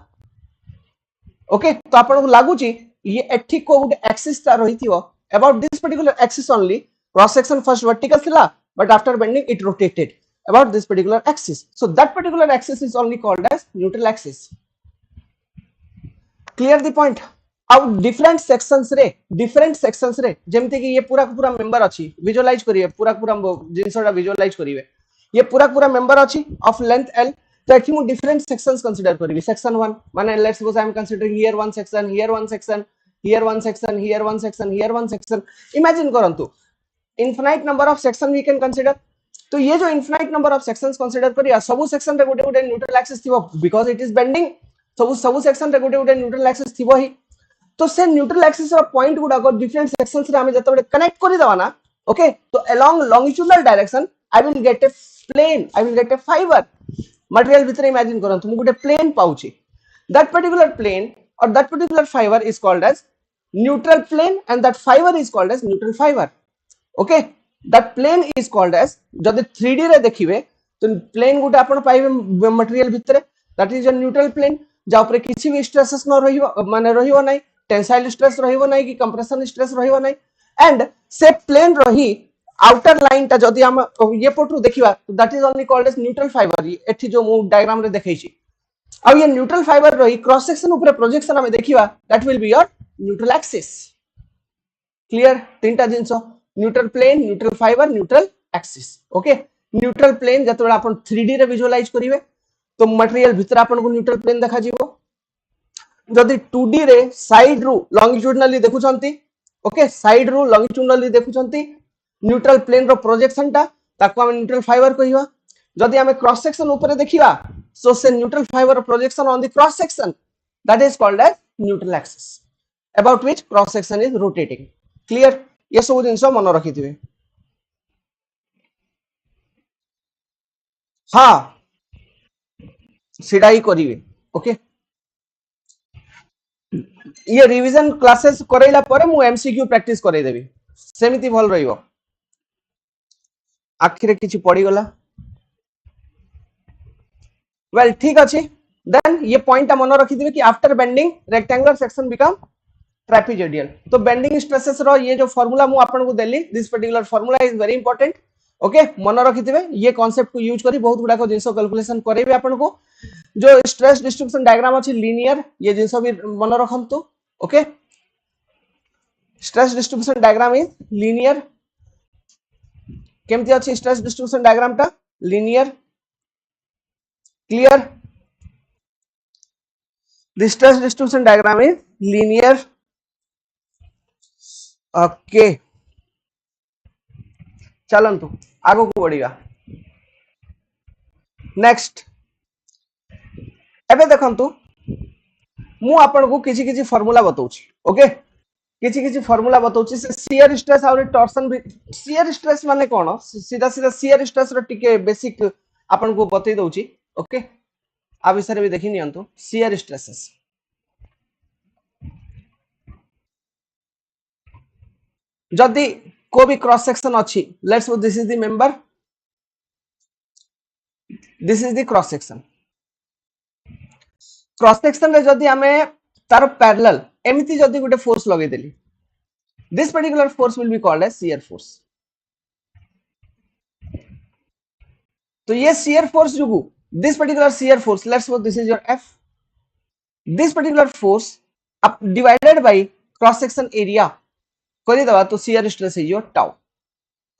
ओके तो आपन को लागु छी ये एठी को गुड एक्सिस ता रहिथियो about this particular axis only cross section first vertical थिला but after bending it rotated about this particular axis so that particular axis is only called as neutral axis clear the point अब different sections रे जेमते कि ये पूरा member अछि visualise करिवे पूरा जिंसोडा विजुअलाइज करिवे ये पूरा मेंबर अछि ऑफ लेंथ L तो एठी मु डिफरेंट सेक्शंस कंसीडर करिवे सेक्शन 1 माने let's suppose I am considering here one section here one section here one section here one section here one section imagine करंतु infinite number of section we can consider तो ये जो infinite number of sections consider करिया सब section रे गोटे neutral axis थिबो because it is bending सब सेक्शन रे गोटे न्यूट्रल एक्सिस थिबो ही तो से न्यूट्रल एक्सिस रो पॉइंट गुडा को डिफरेंट सेक्शंस रे हमें जतबे कनेक्ट करि दवा ना ओके तो along longitudinal direction I will get a plane I will get a fibre material भीतर इमेजिन करंतु मु गुटे प्लेन पाउची दैट पर्टिकुलर प्लेन और that particular fibre is called as neutral plane and that fibre is called as neutral fibre okay that plane is called as जदि 3D रे देखिबे तो plane गुटे आपण पाइबे मटेरियल भीतर that is a neutral plane जा ऊपर किछि भी स्ट्रेसेस न रहिबो माने रहिबो नै टेंसाइल स्ट्रेस रहिबो नै कि कंप्रेशन स्ट्रेस रहिबो नै एंड से प्लेन रही आउटर लाइन ता जदि हम ये पटरु देखिबा तो that is only called as neutral fibre एठी जो मु डायग्राम रे देखै छी अब ये न्यूट्रल फाइबर रही क्रॉस सेक्शन ऊपर प्रोजेक्शन हम देखिबा that will be your neutral axis clear तीनटा जिंसो neutral plane neutral fibre neutral axis okay neutral plane जतबे आपण 3D रे विजुअलाइज करिवे तो मटेरियल भीतर आपण को न्यूट्रल प्लेन देखा जीवो जदि 2D रे साइड रु लॉन्गिट्यूडनली देखुछंती ओके साइड रु लॉन्गिट्यूडनली देखुछंती न्यूट्रल प्लेन रो प्रोजेक्शन टा ताको हम न्यूट्रल फाइबर कहिवा जदि हमें क्रॉस सेक्शन ऊपर देखिबा सो से neutral fibre projection on the cross section that is called as neutral axis about which cross section is rotating clear ये सब जिंसो मन रखिथिबे हाँ सीधा ही करिवे ओके ये रिवीजन क्लासेस करैला परे मु एमसीक्यू प्रैक्टिस करै देबी सेमिति भल रहिबो आखिरे किछि पड़ी गला वेल ठीक अछि देन ये पॉइंट मन रखि दिबे कि after bending rectangular section become trapezoidal तो बेंडिंग स्ट्रेसेस रो ये जो फार्मूला मु आपन को देली this particular formula is very important okay मन रखि दिबे ये कांसेप्ट को यूज करी बहुत गुडा को जिंसो कैलकुलेशन करेबे आपन को जो स्ट्रेस डिस्ट्रीब्यूशन डायग्राम अछि लीनियर ये जिंसो भी मन रखंतु okay stress distribution diagram is linear केमति अछि स्ट्रेस डिस्ट्रीब्यूशन डायग्राम टा linear clear the stress distribution diagram is linear okay चलंतु आगो को बढ़िया नेक्स्ट एबे देखंतु मु आपन को किछि किछि फार्मूला बताउछि ओके किछि किछि फार्मूला बताउछि से शियर स्ट्रेस और टॉर्सन भी शियर स्ट्रेस माने कोन सीधा सीधा शियर स्ट्रेस रो टिके बेसिक आपन को बतै दउछि ओके आ विषय भी देखि नियंतु शियर स्ट्रेसेस जदि को भी क्रॉस सेक्शन अछि let's suppose this is the member this is the cross section रे जदि हमें तार पैरेलल एमिति जदि गुटे फोर्स लगे देली this particular force will be called as shear force तो ये शियर फोर्स जुगु this particular shear force let's suppose this is your F this particular force divided by cross section area करि दवा तो शियर स्ट्रेस है your tau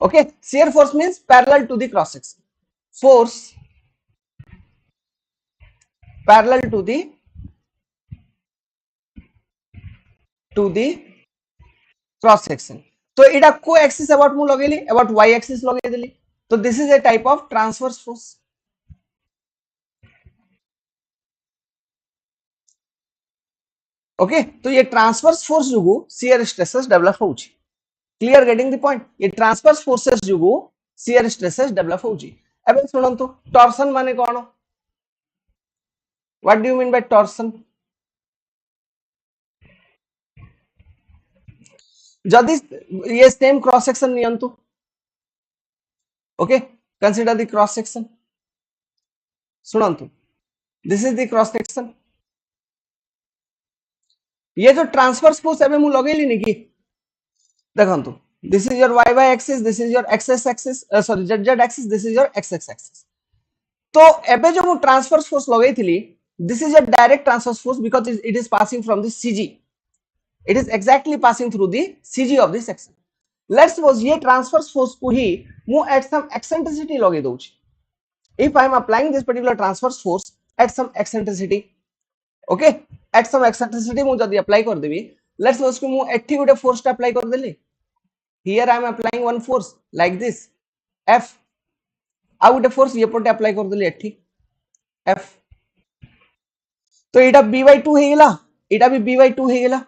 okay shear force means parallel to the cross section force parallel to the cross section तो एटा को axis about मु लगेली about y axis लगे देली तो this is a type of transverse force okay तो ये ट्रांसवर्स फोर्स जुगु शियर स्ट्रेसेस डेवलप होउची क्लियर गेटिंग द पॉइंट ये ट्रांसवर्स फोर्सेस जुगु शियर स्ट्रेसेस डेवलप होउची एबे सुनंतु टॉर्सन माने कोन what do you mean by torsion जदि ये सेम क्रॉस सेक्शन नियंतु okay consider the cross section सुनंतु this is the cross section ये जो ट्रांसवर्स फोर्स एबे मु लगेली नि की देखंतु this is your y axis this is your x axis sorry z axis this is your x axis तो एबे जो मु ट्रांसवर्स फोर्स लगेइथिली this is your direct transverse force because it is passing from the cg it is exactly passing through the cg of the section let's suppose ये transverse force को ही मु at some eccentricity लगे दोछि if I am applying this particular transverse force at some eccentricity okay at some eccentricity मु जदी apply कर देबी let's suppose कि मु एठी गोटे force apply कर देली here I am applying one force like this f आ गोटे force ये पटे apply कर देली एठी f तो एटा b/2 हे गेला एटा भी b/2 हे गेला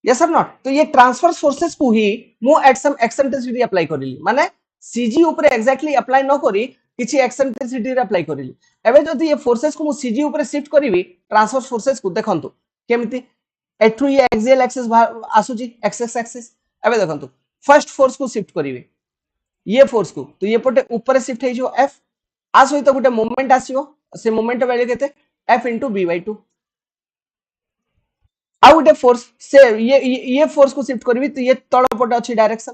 yes or not तो ये ट्रांसवर्स फोर्सेस को ही मु एट सम एक्सेंट्रिसिटी अप्लाई करिली माने सीजी ऊपर एग्जैक्टली अप्लाई न करी किछि एक्सेंट्रिसिटी रे अप्लाई करिली एबे जदी ये फोर्सेस को मु सीजी ऊपर शिफ्ट करिवि ट्रांसवर्स फोर्सेस को देखंतु केमिति एठु ये एक्सियल एक्सिस आसुची एक्स एक्सिस एबे देखंतु फर्स्ट फोर्स को शिफ्ट करिवि ये फोर्स को तो ये पटे ऊपर शिफ्ट हे जो एफ आ सहित गुटे मोमेंट आसीओ से मोमेंट वैल्यू केते f * b/2 आ गोटे फोर्स से ये फोर्स को शिफ्ट करबी तो ये तळ पटे अछि डायरेक्शन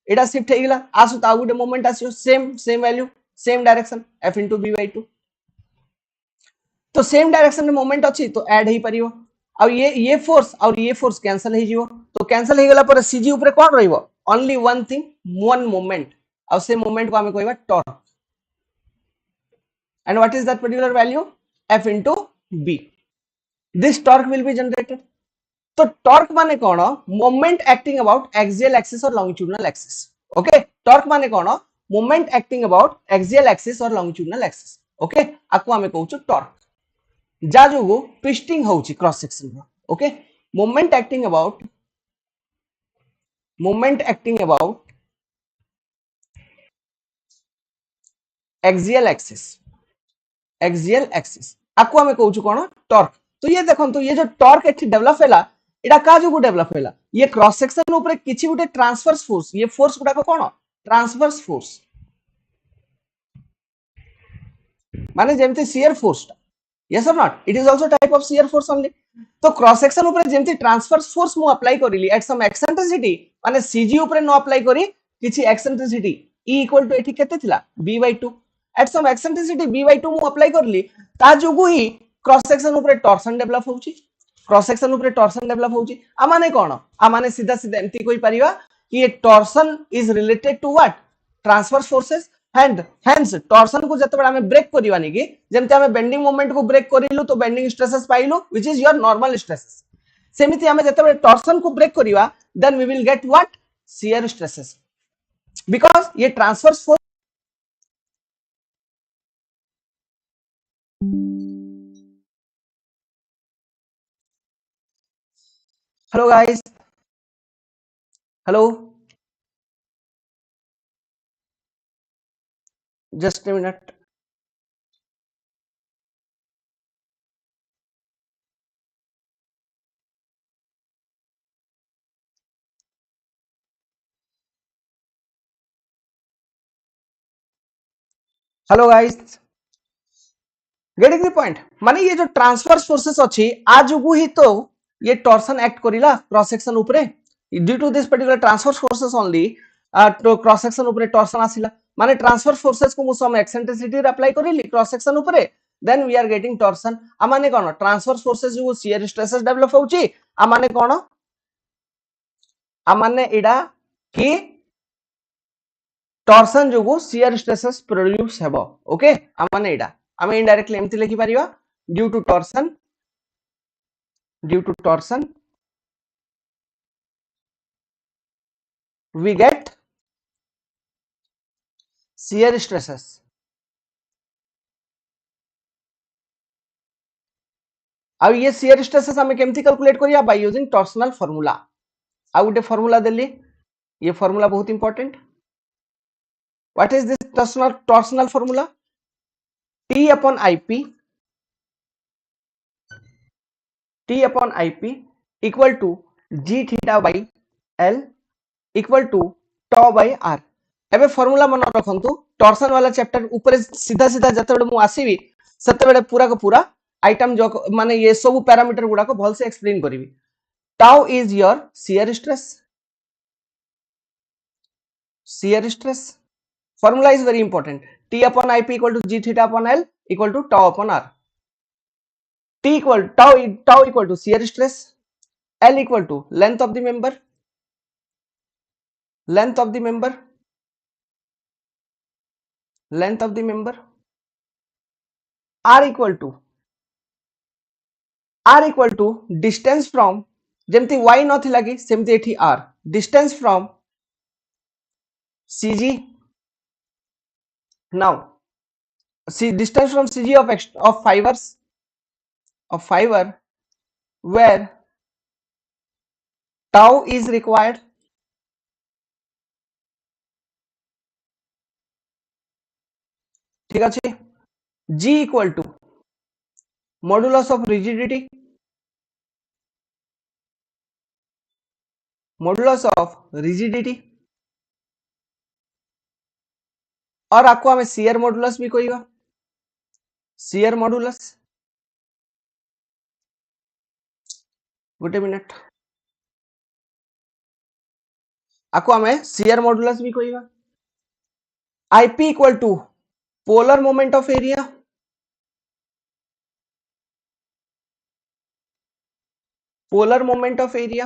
एटा शिफ्ट हे गेला आसु ता गोटे मोमेंट आसीओ same value same direction f * b/2 तो सेम डायरेक्शन में मोमेंट अछि तो ऐड हे परियो आ ये फोर्स कैंसिल हे जिवो तो कैंसिल हे गेला पर सीजी ऊपर कोन रहइबो only one thing one moment आ से मोमेंट को हमें कहबा torque and what is that particular value f * b this torque will be generated तो टॉर्क माने कोन moment acting about axial axis और लॉन्गिट्यूडिनल एक्सिस ओके टॉर्क माने कोन moment acting about axial axis और लॉन्गिट्यूडिनल एक्सिस ओके आको हमें कहउछु टॉर्क जा जोगु ट्विस्टिंग होउची क्रॉस सेक्शन रो okay moment acting about axial axis, axial axis आपको हमें कहूँ कौन टॉर्क। तो ये देखो तो ये जो टॉर्क एठी डेवलप हैला एटा का जो डेवलप हैला ये क्रॉस सेक्शन ऊपर किछि गुटे ट्रांसवर्स फोर्स, ये फोर्स गुडा को कौन ट्रांसवर्स फोर्स माने जेमती shear force, yes or not, it is also type of shear force only। तो क्रॉस सेक्शन ऊपर जेमती ट्रांसवर्स फोर्स मु अप्लाई करिली एट सम एक्सेंट्रिसिटी माने सीजी ऊपर न अप्लाई करी किछि एक्सेंट्रिसिटी E इक्वल टू एठी केते थिला b/2 eight some eccentricity b/2 मु अप्लाई करली ता जोगु ही क्रॉस सेक्शन ऊपर टॉर्सन डेवलप होउची, क्रॉस सेक्शन ऊपर टॉर्सन डेवलप होउची। आ माने कोन आ माने सीधा सीधा एमती कोइ परिवा कि ये torsion is related to what transverse forces and hence torsion को जतबे हमें ब्रेक करिवानी कि जेमते हमें बेंडिंग मोमेंट को ब्रेक करिलु तो बेंडिंग स्ट्रेसेस पाइलु which is your normal stresses, सेमिति हमें जतबे टॉर्सन को ब्रेक करिवा then we will get what shear stresses because ये transverse force. Hello guys, hello, just a minute. Hello guys, getting the point माने ये जो ट्रांसवर्स फोर्सेस अछि आजुगु ही तो ये टॉर्सन एक्ट करिला क्रॉस सेक्शन ऊपर due to this particular transverse forces only तो क्रॉस सेक्शन ऊपर टॉर्सन आसिला माने ट्रांसवर्स फोर्सेस को मु सम एक्सेंट्रिसिटी अप्लाई करिली क्रॉस सेक्शन ऊपर then we are getting torsion. आ माने कोन ट्रांसवर्स फोर्सेस जो शियर स्ट्रेसेस डेवलप होउची आ माने कोन आ माने एडा कि टॉर्सन जोगु शियर स्ट्रेसेस प्रोड्यूस हेबो। ओके आ माने एडा हमें इनडायरेक्टली एमती लिखि परिबा due to torsion we get shear stresses। अब ये shear stresses हमें केमती कैलकुलेट करिया बाय यूजिंग टॉर्सनल फार्मूला। आ गुटे फार्मूला देली, ये फार्मूला बहुत important. What is this torsional formula? T upon IP equal to G theta by L equal to tau by R। एबे फार्मूला मन रखंतु टॉर्सन वाला चैप्टर ऊपर सीधा सीधा जते बेले मु आसीबी सते बेले पूरा को पूरा आइटम जो माने ये सब पैरामीटर गुडा को भल से एक्सप्लेन करिवि। Tau is your shear stress formula is very important. T upon IP equal to G theta upon L equal to tau upon R। T equal tau equal to shear stress, L equal to length of the member, R equal to distance from जेमती y नथिला कि सेमती एठी r distance from CG। now see distance from CG of fiber where tau is required। ठीक আছে। G equal to modulus of rigidity, और आपको हमें shear modulus भी कहिबा, शियर मॉडुलस गुटे मिनट आपको हमें शियर मॉडुलस भी कहिबा। IP equal to polar moment of area,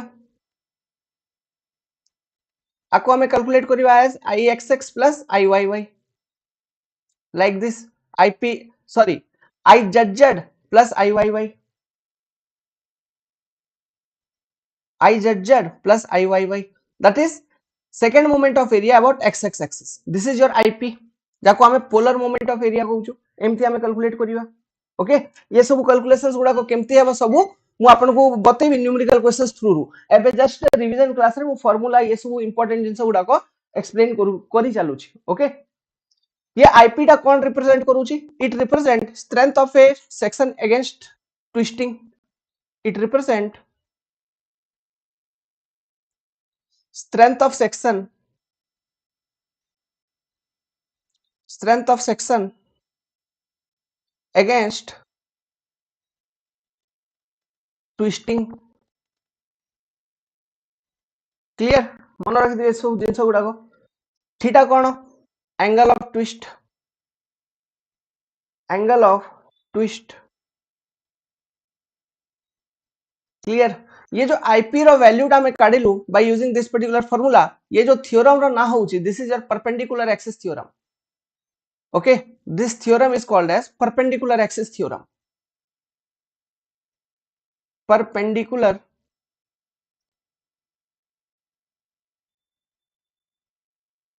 आपको हमें कैलकुलेट करिवा as IXX plus IYY like this। IZZ plus IYY, that is second moment of area about XX axis। this is your IP जाको हमें polar moment of area कहउछु एमती हमें calculate करिवा। Okay ये सब calculations गुडा को केमती हेबो सब मु आपन को बतेबी न्यूमेरिकल क्वेश्चंस थ्रू रु। एबे जस्ट रिवीजन क्लास रे मु फार्मूला ये सब इंपोर्टेंट जिंस गुडा को एक्सप्लेन करी चालू छी। ओके ये आईपी टा कौन रिप्रेजेंट करूची? It represent strength of a section against twisting. It represent strength of section against twisting. Clear? मन रखिए सब जिनस गुड़ाक. थीटा कौन? Angle of twist. Angle of twist. Clear? ये जो आईपी रो वैल्यू टा मैं काढिलु by using this particular formula, ये जो थ्योरम रो ना होची, this is your perpendicular axis theorem. Okay, this theorem is called as perpendicular axis theorem. Perpendicular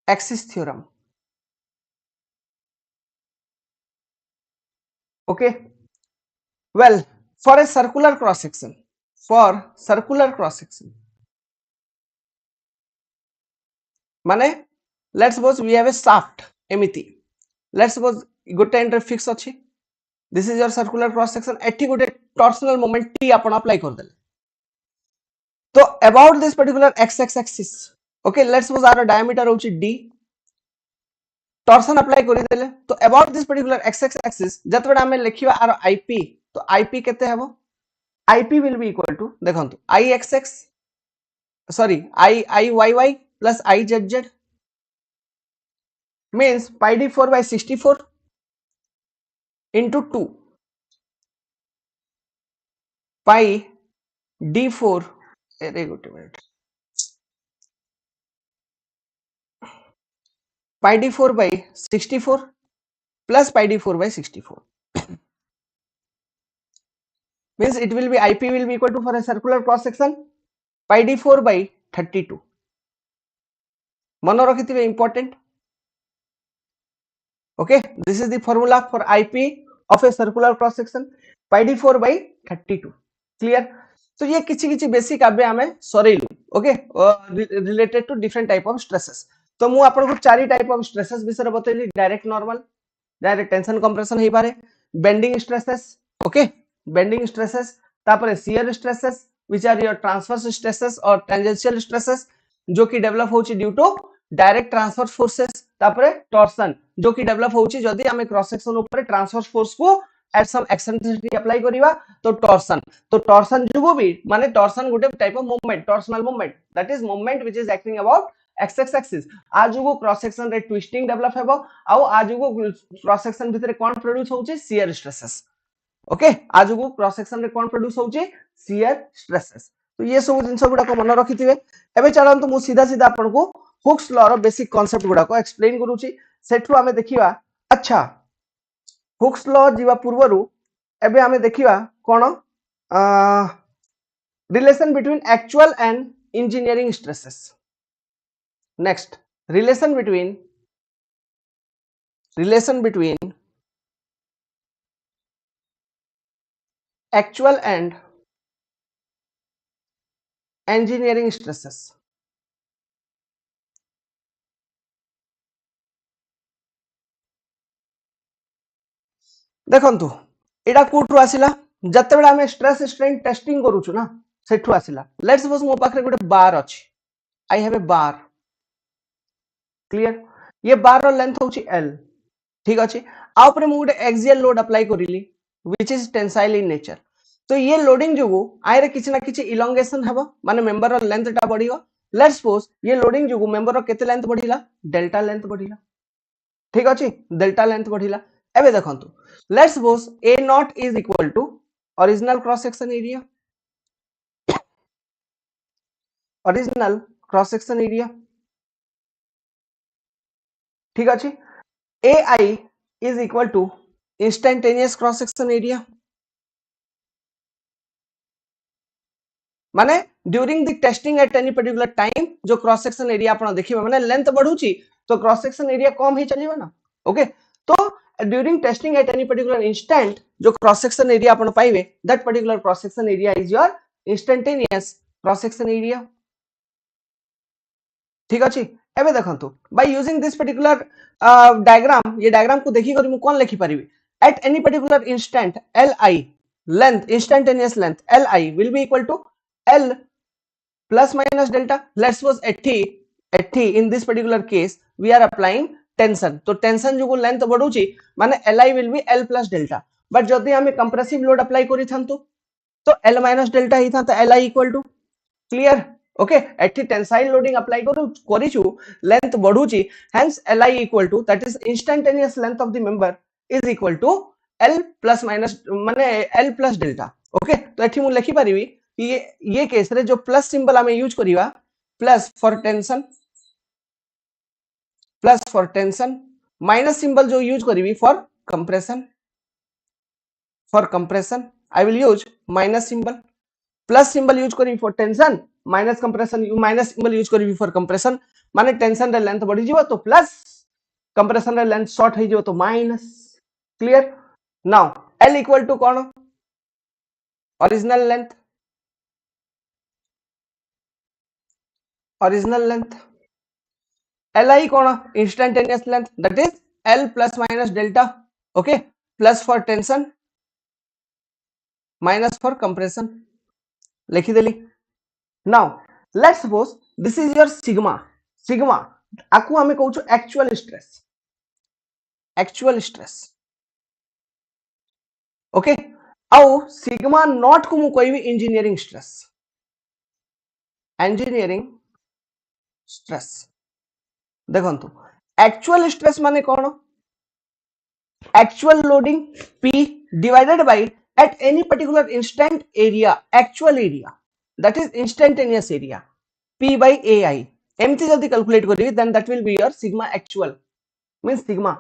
axis theorem. Okay, well, for a circular cross section, माने let's suppose we have a shaft एमिति. Let's suppose गोटे end fix अछि. This is your circular cross section. एठी गोटे torsional moment T आपण apply कर देले. तो about this particular x axis, okay, let's suppose आर डायमीटर होची d. टॉर्सन अप्लाई करि देले. तो about this particular x axis जतबेडा हमें लिखिबा आर ip, तो ip केते हेबो? ip will be equal to, देखंतु, ixx, sorry, iyy plus izz means pi d4 by 64 into 2 pi d4, अरे गोटे minute, pi d4 by 64 plus pi d4 by 64 means it will be ip will be equal to, for a circular cross section, pi d4 by 32. मन रखिथिबे, important. Okay, this is the formula for ip of a circular cross section, pi d4 by 32. Clear? तो ये किछि किछि basic आबे हमें सरेलु. Okay, related to different type of stresses. तो मु आपन को चारि टाइप ऑफ स्ट्रेसेस विषय बतैली. Direct normal, direct tension compression हे पारे, bending stresses, okay, bending stresses, तापर shear stresses which are your transverse stresses और टेंजेंशियल स्ट्रेसेस जो कि डेवलप होची due to direct transverse forces. तापर टॉर्सन जो कि डेवलप होची जदी हमें क्रॉस सेक्शन ऊपर ट्रांसवर्स फोर्स को एट सम एक्सेंट्रिसिटी अप्लाई करिवा, तो टॉर्सन. तो टॉर्सन जुगो भी माने टॉर्सन गुटे type of movement, torsional movement, that is movement which is acting about x axis. आजुगो क्रॉस सेक्शन रे ट्विस्टिंग डेवलप हेबो, आउ आजुगो क्रॉस सेक्शन भितरे कोन प्रोड्यूस होची? Shear stresses. ओके, आजुगो क्रॉस सेक्शन रे कोन प्रोड्यूस होची? Shear stresses. तो ये सब जिंस गुडा को मन रखिथिबे. एबे चलंतु मु सीधा सीधा आपन को हुक्स लॉ रो बेसिक कांसेप्ट गुडा को एक्सप्लेन करूची. सेठु हमें देखिबा. अच्छा, हुक्स लॉ जीवा पूर्वरु एबे हमें देखिबा कोन relation between actual and engineering stresses. Next, relation between actual and engineering stresses. देखंतु, एडा कोठु आसिला? जते बेला हमें स्ट्रेस स्ट्रेन टेस्टिंग करूछु ना, सेठु आसिला. लेट्स सपोज मो पाखरे गोटे बार अछि. I have a bar. Clear? ये बार रो लेंथ होची l. ठीक अछि. आ ऊपर मु गोटे एक्सियल लोड अप्लाई करिली which is tensile in nature. तो ये लोडिंग जुगु आइरे किछि ना किछि इलोंगेशन हेबो, माने मेंबर रो लेंथ टा बढ़ियो. लेट्स सपोज ये लोडिंग जुगु मेंबर रो केते लेंथ बढ़िला? डेल्टा लेंथ बढ़िला. ठीक अछि, डेल्टा लेंथ बढ़िला. एबे देखंतु, let's suppose a naught is equal to original cross section area. Original cross section area, ठीक अछि. ai is equal to instantaneous cross section area. माने during the testing at any particular time जो cross section area आपण देखिबा, माने length बढ़ुची तो cross section area कम ही चलिबा ना. ओके, तो during testing at any particular instant जो क्रॉस सेक्शन एरिया आपण पाइबे, that particular cross section area is your instantaneous cross section area. ठीक अछि. एबे देखंतु by using this particular diagram, ये डायग्राम को देखि करी मु कोन लिखि परिबी at any particular instant li length instantaneous length li will be equal to l plus minus delta. Let's suppose at in this particular case we are applying tension, तो tension जो length बढ़ुची माने li will be l plus delta, but जदि हमें compressive load apply करी थांतु तो l minus delta ही था, तो li equal to clear. Okay एठी टेंसाइल लोडिंग अप्लाई करिछु लेंथ बढ़ुची, hence li equal to that is instantaneous length of the member is equal to l plus minus माने l plus delta. Okay तो एठी मु लिखि परिबी ये केस रे जो प्लस सिंबल हमें यूज करिवा plus for tension minus symbol जो यूज करिवी for compression I will use minus symbol, plus symbol use करी for tension, minus compression minus symbol use करी फॉर कंप्रेशन, माने टेंशन रे लेंथ बढ़ी जीवो तो प्लस, कंप्रेशन रे लेंथ शॉर्ट हो जीवो तो minus. Clear. Now L equal to cone original length, Li कोन instantaneous length, that is L plus minus delta. Okay plus for tension minus for compression लिखि देली. Now let's suppose this is your sigma आकु हमें कहू actual stress. Okay आउ sigma naught को मु कहबी इंजीनियरिंग स्ट्रेस. देखंतु एक्चुअल स्ट्रेस माने कोन, actual loading P divided by at any particular instant area, actual area that is instantaneous area, P by AI. एमती जल्दी कैलकुलेट करी then that will be your sigma actual means sigma.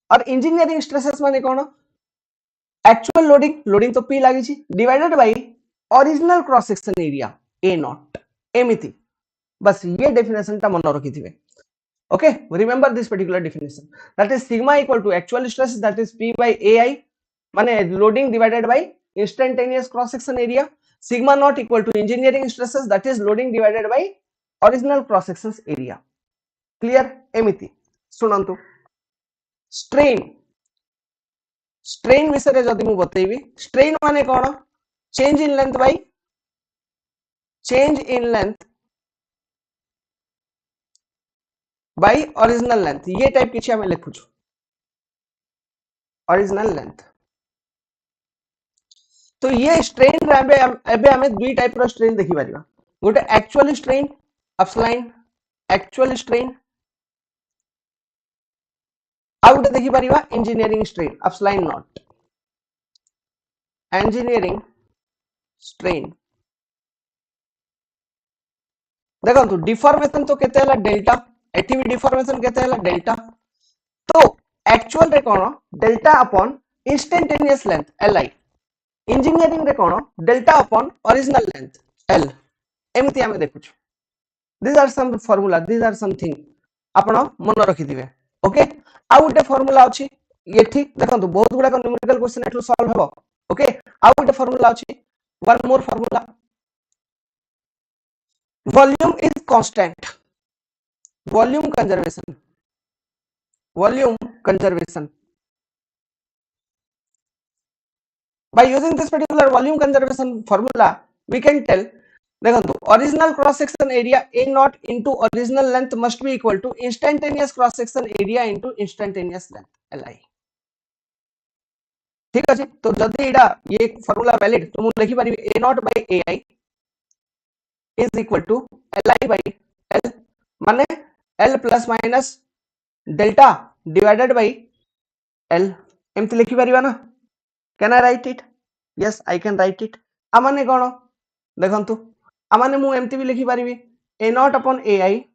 और engineering stresses माने कोन, actual loading तो P लागी छी divided by original cross section area A naught. एमिति बस ये डेफिनेशन ता मन रखिथिबे. Okay, remember this particular definition, that is sigma equal to actual stress, that is P by AI माने loading divided by instantaneous cross section area. Sigma not equal to engineering stresses, that is loading divided by original cross sections area. Clear. एमिति सुनंतु strain विषय जदि मु बतेबी, strain माने कोन, change in length by original length. ये type किछि हमें लिखुछु original length. तो ये स्ट्रेन रे एबे हमें दुई टाइप रो स्ट्रेन देखि परिबा, गोटे actual strain epsilon, actual strain आउट देखि परिबा engineering strain epsilon naught, engineering strain. देखंतु डिफॉर्मेशन तो केते हला डेल्टा, एटी भी डिफॉर्मेशन केते हला डेल्टा. तो एक्चुअल रे कोन delta upon instantaneous length Li, engineering रे कोन delta upon original length L. एमिति हमें देखुछु. This are some formula, this are something आपण मन रखि दिबे. ओके आ गोटे फार्मूला अछि ये ठीक देखंतु बहुत गुडा न्यूमेरिकल क्वेश्चन एटू सॉल्व हेबो. ओके आ गोटे फार्मूला अछि, one more formula, volume is constant, volume conservation. By using this particular volume conservation formula we can tell, देखो original cross section area A naught into original length must be equal to instantaneous cross section area into instantaneous length Li. ठीक अछि. तो जदि एडा ये formula valid तो मु लिखि पारिबी A naught by AI is equal to Li by L माने L plus minus delta divided by L. एमती लिखि पारिबा ना. Can I write it? Yes, I can write it. आ माने कोन देखंतु आ माने मु एमती भी लिखि पारिबी A naught upon AI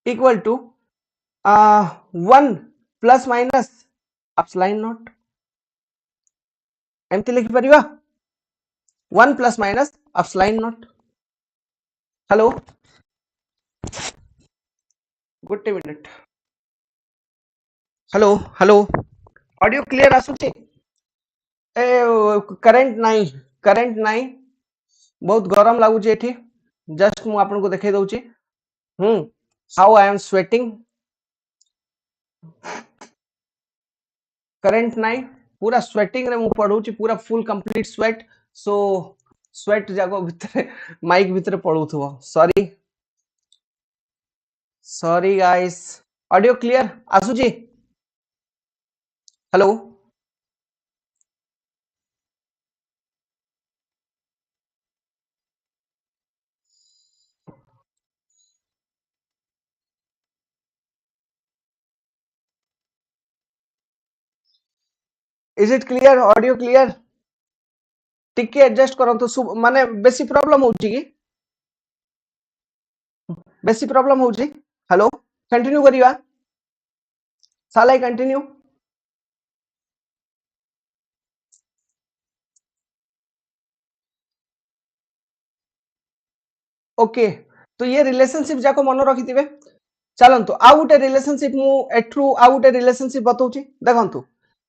equal to 1 plus minus epsilon naught. एमती लिखि पारिबा 1 plus minus epsilon naught. Hello गुटे minute. Hello hello audio clear आसुची? ए करंट नाही बहुत गरम लागुची एठी. जस्ट मु आपन को देखाई दउची. How I am sweating current नाइन पूरा स्वेटिंग रे मु पढूची पूरा full complete sweat so sweat जाको भितरे माइक भितरे पडुथबो sorry sorry guys audio clear आसुची hello is it clear audio clear टिके एडजस्ट करंतु माने बेसी प्रॉब्लम होउची की बेसी प्रॉब्लम होउची हेलो कंटिन्यू करिवा साला कंटिन्यू ओके तो ये रिलेशनशिप जाको मन रखिथिबे चलंतु आ गुटे रिलेशनशिप मु एथ्रू आ गुटे रिलेशनशिप बताउची देखंतु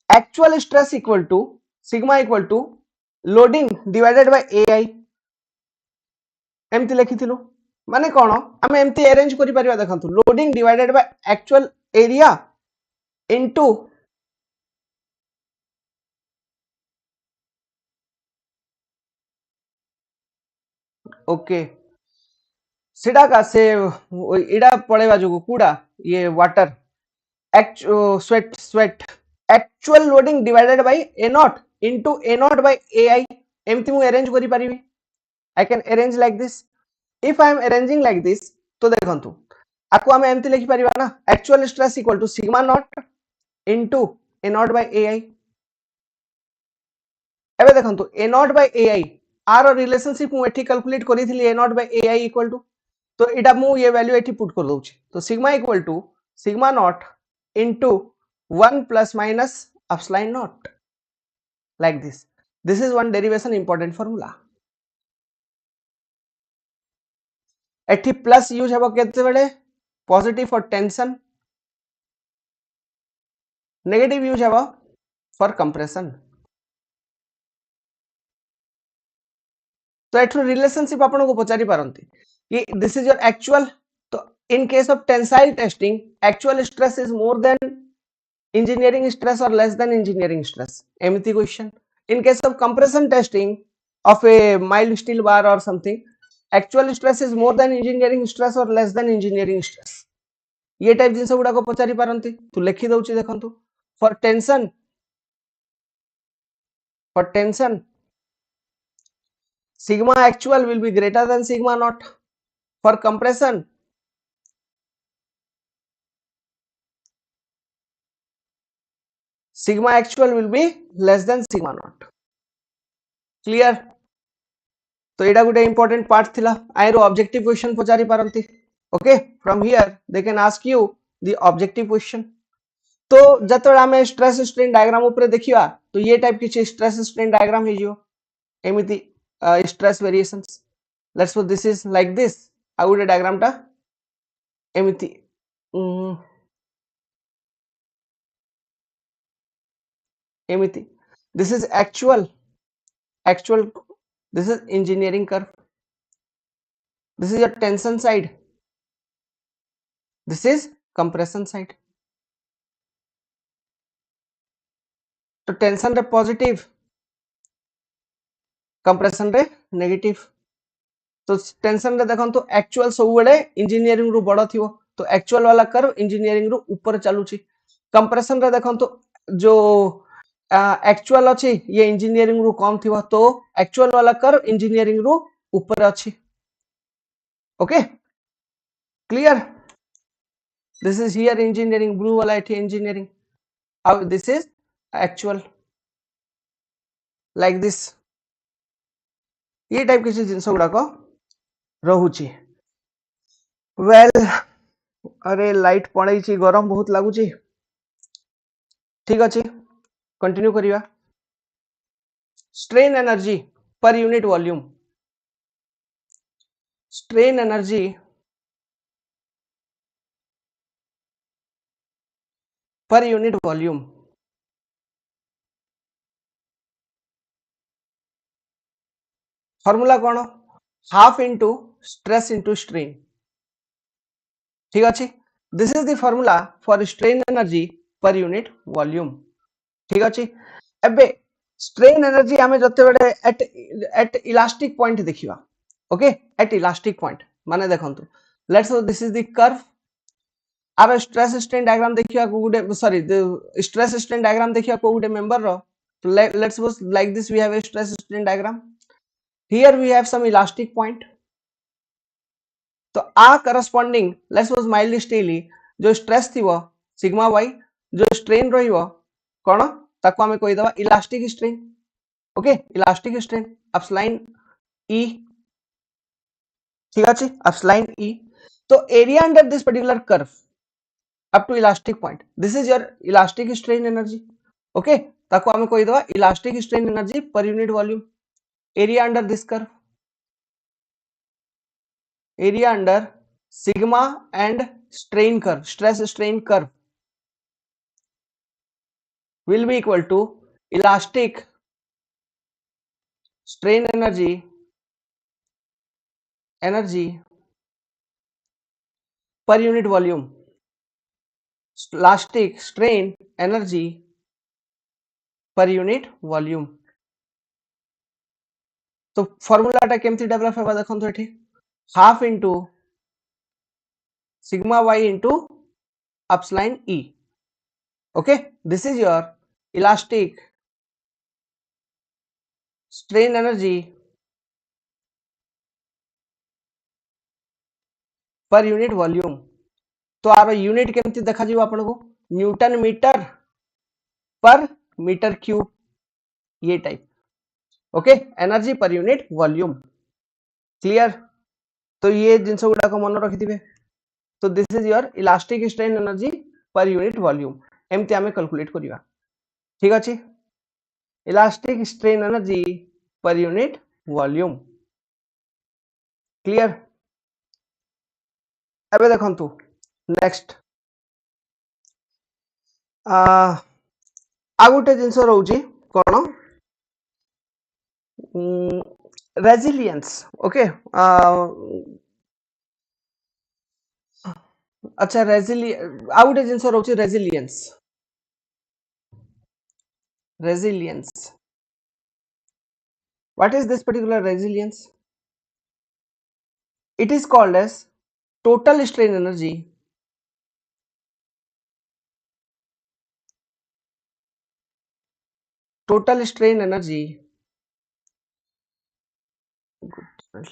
actual stress equal to sigma equal to loading divided by AI एमती लिखिथिलु माने कोन हम एमती अरेंज करि परिबा देखंतु loading divided by actual area into okay सिडा का से इडा पळेवा जोगु कुडा ये water sweat sweat actual loading divided by A naught into A naught by AI एमती मु अरेंज करि परिबी I can arrange like this if I am arranging like this तो देखंतु आको हम एमती लिखि परिबा ना actual stress equal to sigma naught into A naught by AI एबे देखंतु ए नॉट बाय एआई आर रिलेशनशिप मु एठी कैलकुलेट करिथिली A naught by AI equal to तो इटा मु ये वैल्यू एठी पुट कर दउची तो sigma equal to sigma naught into 1 plus minus epsilon naught like this is one derivation important formula एठी प्लस यूज हेबो केते बेले positive for tension negative use हेबो फॉर कंप्रेशन तो एठु रिलेशनशिप आपन को पचारि पारंती कि दिस इज योर एक्चुअल तो इन case of tensile testing actual stress is more than engineering stress or less than engineering stress empty question in case of compression testing of a mild steel bar or something actual stress is more than engineering stress or less than engineering stress ये type जिंस गुडा को पचारि पारंती तो लिखि दउची देखंतु for tension sigma actual will be greater than sigma naught for compression sigma actual will be less than sigma naught clear तो एटा गुटे important part थिला आइरो objective question पचारि पारंती okay from here they can ask you the objective question तो जतबे आमे stress strain diagram ऊपर देखिवा तो ये टाइप की स्ट्रेस स्ट्रेन डायग्राम हे जियो एमिति stress variations let's suppose this is like this आ गुटे डायग्राम टा एमिति एमिति this is actual this is engineering curve this is your tension side this is compression side तो टेंशन रे पॉजिटिव कंप्रेशन रे नेगेटिव तो टेंशन रे देखंतु एक्चुअल सब बेले इंजीनियरिंग रु बड़ थिवो तो एक्चुअल वाला कर्व इंजीनियरिंग रु ऊपर चलुची कंप्रेशन रे देखंतु जो एक्चुअल अच्छी ये इंजीनियरिंग रु कम थिवो तो एक्चुअल वाला कर्व इंजीनियरिंग रु ऊपर अच्छी okay clear this is here engineering blue वाला एठी इंजीनियरिंग अब this is actual like this ये टाइप किसी जिनस गुडा को रहुची वेल अरे लाइट पड़े गरम बहुत लगुची ठीक अच्छे कंटिन्यू करिवा strain energy per unit volume strain energy per unit volume formula कौन half into stress into strain ठीक अच्छे this is the formula for strain energy per unit volume ठीक अच्छे एबे स्ट्रेन एनर्जी आमे जते बेले एट इलास्टिक पॉइंट देखिबा ओके एट इलास्टिक पॉइंट माने देखंतु let's suppose this is the curve आर स्ट्रेस स्ट्रेन डायग्राम देखिया को गुडे सॉरी स्ट्रेस स्ट्रेन डायग्राम देखिया को गुडे मेंबर रो let's suppose like this we have a stress strain diagram here we have some elastic point तो आ corresponding let's suppose mild steel जो स्ट्रेस थिवो सिग्मा y जो स्ट्रेन रहिवो कोन ताको हमें कहि दबा elastic strain okay elastic strain epsilon E ठीक अछि अपलाइन E तो area under this particular curve up to elastic point this is your elastic strain energy okay ताको हमें कहि दबा elastic strain energy per unit volume area under this curve area under sigma and strain curve stress strain curve will be equal to elastic strain energy per unit volume elastic strain energy per unit volume तो फॉर्मूलाटा केमती develop हेबा देखंतु एठी half into sigma y into upsline E okay this is your elastic strain energy per unit volume तो are unit केमती देखा जीव आपन को न्यूटन मीटर पर मीटर क्यूब ये type okay energy per unit volume clear तो ये जिनस गुडा को मन रखि दिबे तो this is your elastic strain energy per unit volume एमती हमें कैलकुलेट करिवा ठीक अछि elastic strain energy per unit volume clear एबे देखंतु नेक्स्ट आ गुटे जिनस रहउची कोन रेजिलियंस ओके अच्छा आ गुटे जिनस रहउची resilience what is this particular resilience it is called as total strain energy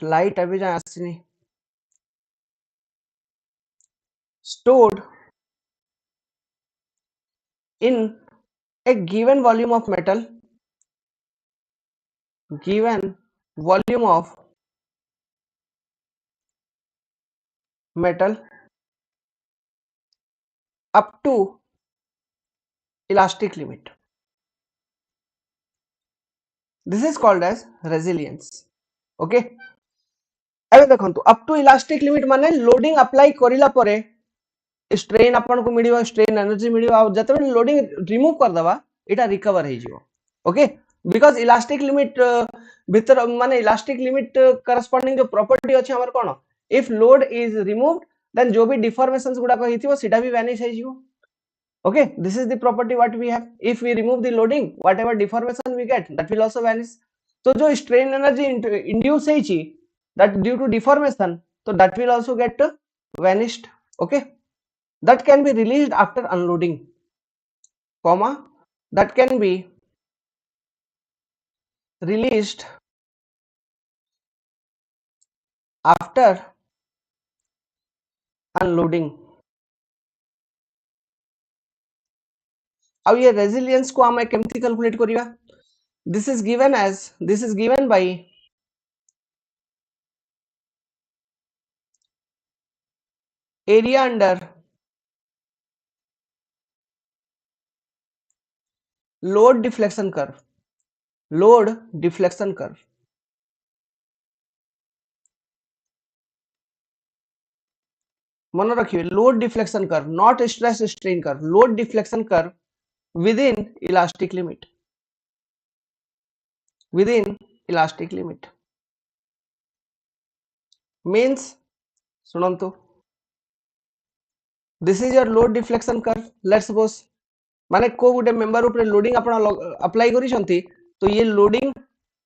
light अभी जाए आसनी stored in a given volume of metal up to elastic limit this is called as resilience okay अबे देखंतु up to elastic limit माने loading apply करिला परे strain आपन को मिलिबा स्ट्रेन एनर्जी मिलिबा जते बेले लोडिंग रिमूव कर दबा एटा रिकवर हे जिवो ओके बिकॉज़ इलास्टिक लिमिट भीतर माने इलास्टिक लिमिट करस्पोंडिंग जो प्रॉपर्टी अछि हमर कोन if load is removed then जो भी डिफॉर्मेशंस गुडा को हिथिबो सेटा भी वैनिश हे जिवो okay this is the property what we have if we remove the loading whatever deformation we get that will also vanish so jo strain energy induce heichi that due to deformation so that will also get vanished okay that can be released after unloading comma that can be released after unloading अब ये resilience को हम केमती calculate करिवा this is given by area under load deflection curve मन रखिए load deflection curve not stress strain curve load deflection curve within elastic limit means सुनंतु this is your load deflection curve let's suppose माने को गुटे member ऊपर loading आपण apply करिसंती तो ये loading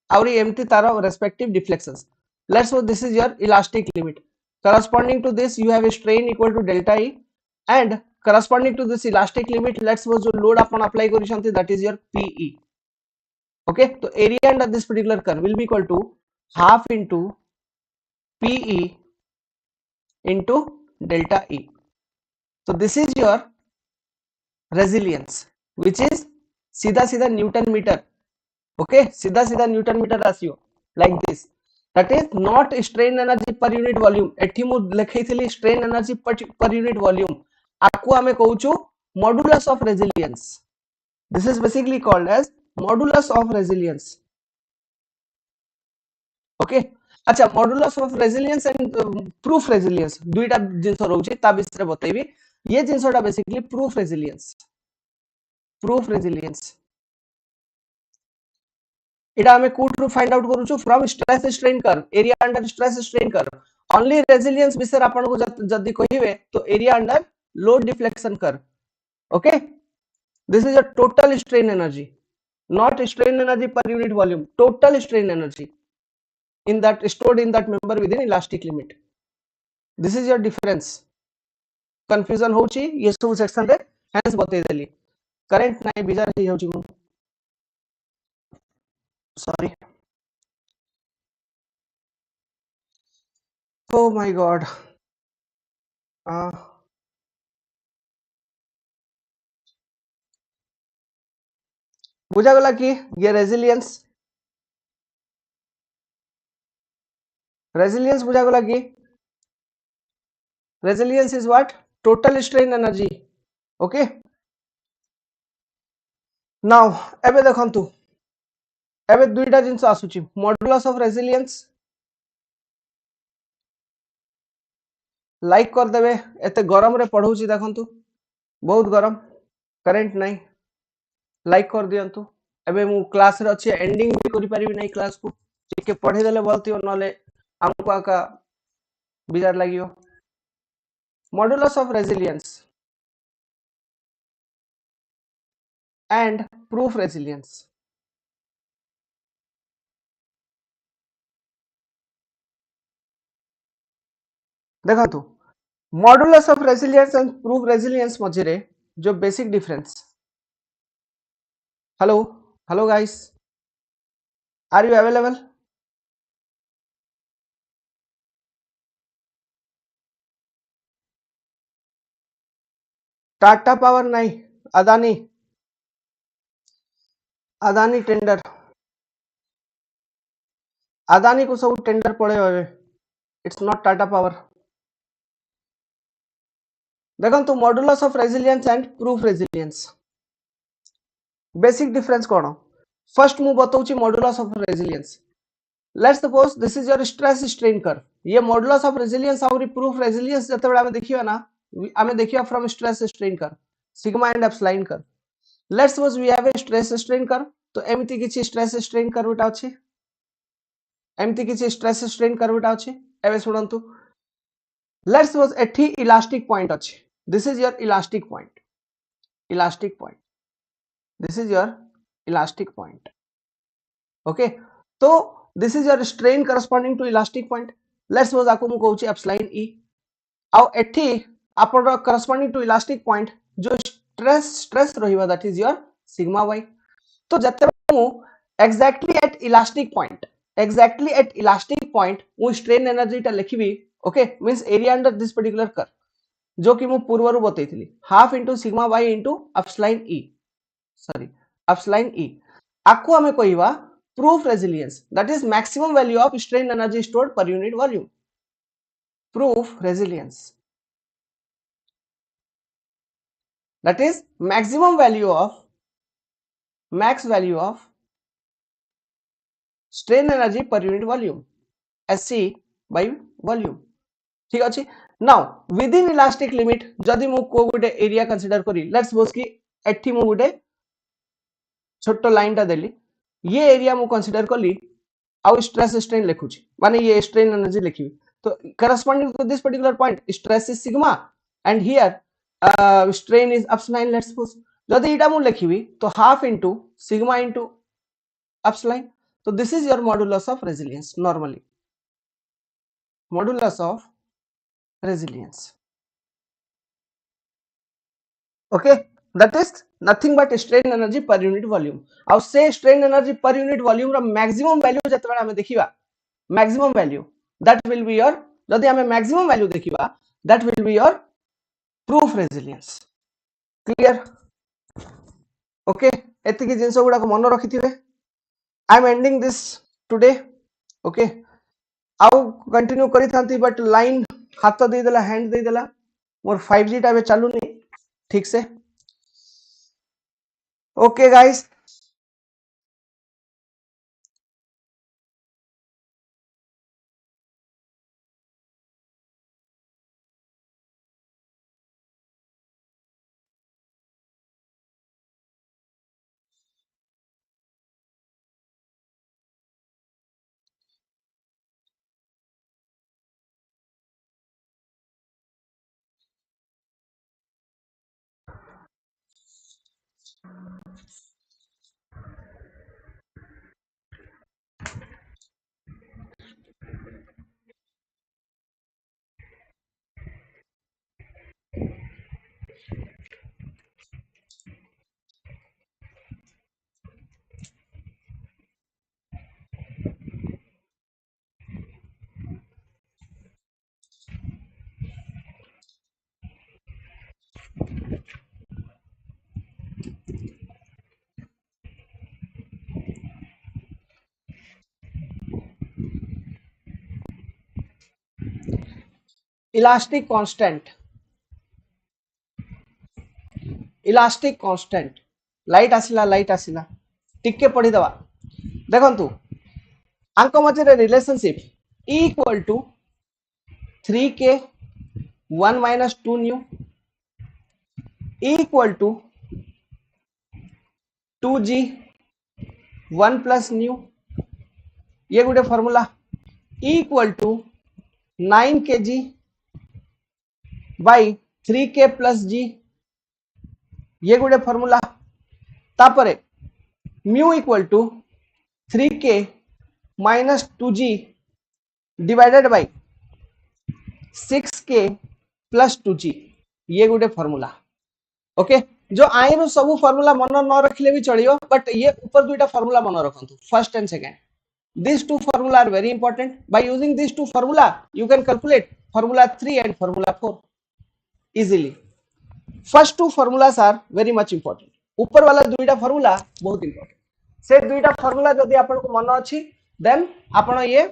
आउरी एमती तार respective deflections let's suppose this is your elastic limit corresponding to this you have a strain equal to delta E and corresponding to this elastic limit let's suppose जो load आपण apply करिसंती that is your PE okay so area under this particular curve will be equal to half into PE into delta E so this is your resilience which is सीधा सीधा newton metre okay सीधा सीधा newton metre आसियो like this that is not strain energy per unit volume एठी मु लिखैथिली strain energy per unit volume आकु हमें कहूछु modulus of resilience this is basically called as modulus of resilience okay अच्छा modulus of resilience and proof resilience दुईटा जिंस रहउछि ता विषय बतैबी ये जिंसटा बेसिकली प्रूफ रेजिलियंस इटा हमें कोठरू फाइंड आउट करूछु from stress strain curve area under stress strain curve only resilience विषय आपन को जदी कहिवे तो area under load deflection curve okay this is a total strain energy not strain energy per unit volume total strain energy in that stored in that member within elastic limit this is your difference confusion होची ये सब section रे hence बतै देली current नाही bizarre हे होची मु sorry oh my god बुझा गला कि ये रेजिलियंस बुझा गला कि resilience is what total strain energy okay now एबे देखंतु एबे दुईटा जिंस आसुची मॉडुलस ऑफ रेजिलियंस लाइक कर देबे एते गरम रे पढौची देखंतु बहुत गरम करंट नाही लाइक कर दियंतु एबे मु क्लास रे अछि एंडिंग भी करि परिबि नाही क्लास को टिके पढे देले बोलतियो नले हमको आका बिजार लागियो modulus of resilience and proof resilience देखंतु modulus of resilience and proof resilience मझे जो basic difference hello guys are you available Tata Power नहीं अदानी टेंडर अदानी को सब टेंडर पड़े हुए इट्स नॉट टाटा पावर देखो modulus of resilience and proof resilience basic difference कौन फर्स्ट मु बताऊची modulus of resilience let's suppose this is your stress strain curve ये मॉडुलस ऑफ रेजिलियंस और प्रूफ रेजिलियंस जते बेला हमें देखियो ना हमें देखियो from stress strain curve sigma and epsilon curve let's suppose we have a stress strain curve तो एमती किछि स्ट्रेस स्ट्रेन कर्वटा अछि एमती किछि स्ट्रेस स्ट्रेन कर्वटा अछि एबे सुनंतु लेट्स सपोज एठी इलास्टिक पॉइंट अछि this is your elastic point this is your elastic point okay so this is your strain corresponding to elastic point let's suppose आपको मु कहूची एप्सिलॉन E आउ एठी आपन corresponding to elastic point जो stress रहिबा that is your sigma y तो जते मु exactly at elastic point मु strain energy टा लिखिबी okay means area under this particular curve जो कि मु पूर्वरु बतैथिली half into sigma y into epsilon E sorry epsilon E आकु हमें कहिबा proof resilience that is maximum value of strain energy stored per unit volume proof resilience that is maximum value of max value of strain energy per unit volume SC by volume ठीक अछि now within elastic limit जदी मु को गुटे area consider करी let's suppose कि एठी मु गुटे छोटो लाइन टा देली ये एरिया मु कंसीडर कली आउ स्ट्रेस स्ट्रेन लिखुची माने ये स्ट्रेन एनर्जी लिखिबी तो corresponding to this particular point stress is sigma and here strain is upsline, let's suppose जदि इटा मु लिखिबी तो half into sigma into upsline, so this is your modulus of resilience, normally modulus of resilience. Okay, that is nothing but strain energy per unit volume. Now say strain energy per unit volume रा maximum value जतबेला हमें देखिबा, maximum value that will be your, जदि हमें maximum value देखिबा that will be your proof resilience. Clear? Okay, एतिकी जिंस गुडा को मन रखिथिबे. I am ending this today. Okay, आउ continue करी थांती बट लाइन हाथ दे देला, हैंड दे देला, मोर 5G टा बे चालू नहीं ठीक से. Okay guys, elastic constant, elastic constant, light आसिला टिके पढ़ी दवा. देखंतु आंको मझे relationship E equal to 3k 1 minus 2 nu E equal to 2g 1 plus nu, ये गुटे formula. E equal to 9 kg by 3k plus g, ये गुटे फॉर्मूला. तापरे mu equal to 3k minus 2g divided by 6k plus 2g, ये गुटे formula. Okay, जो आई रो सब formula मन न रखले भी चलियो, बट ये ऊपर दुईटा फॉर्मूला मन रखंतु, first and second. These two formula are very important. By using these two formula, you can calculate formula 3 and formula 4 easily. First two formulas are very much important. ऊपर वाला दुईटा फॉर्मूला बहुत important. से दुईटा formula जदि आपन को मन अछि, देन आपन ये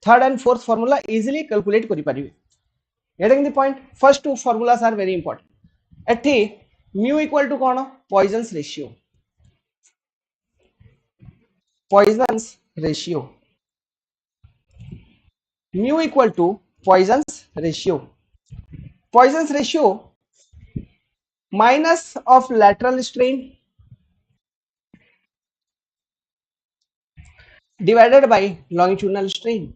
third and fourth formula easily calculate करि परिबे. Getting the point? First two formulas are very important. एठी mu equal to cone? Poisson's ratio. Poisson's ratio. Mu equal to Poisson's ratio. Poisson's ratio minus of lateral strain divided by longitudinal strain.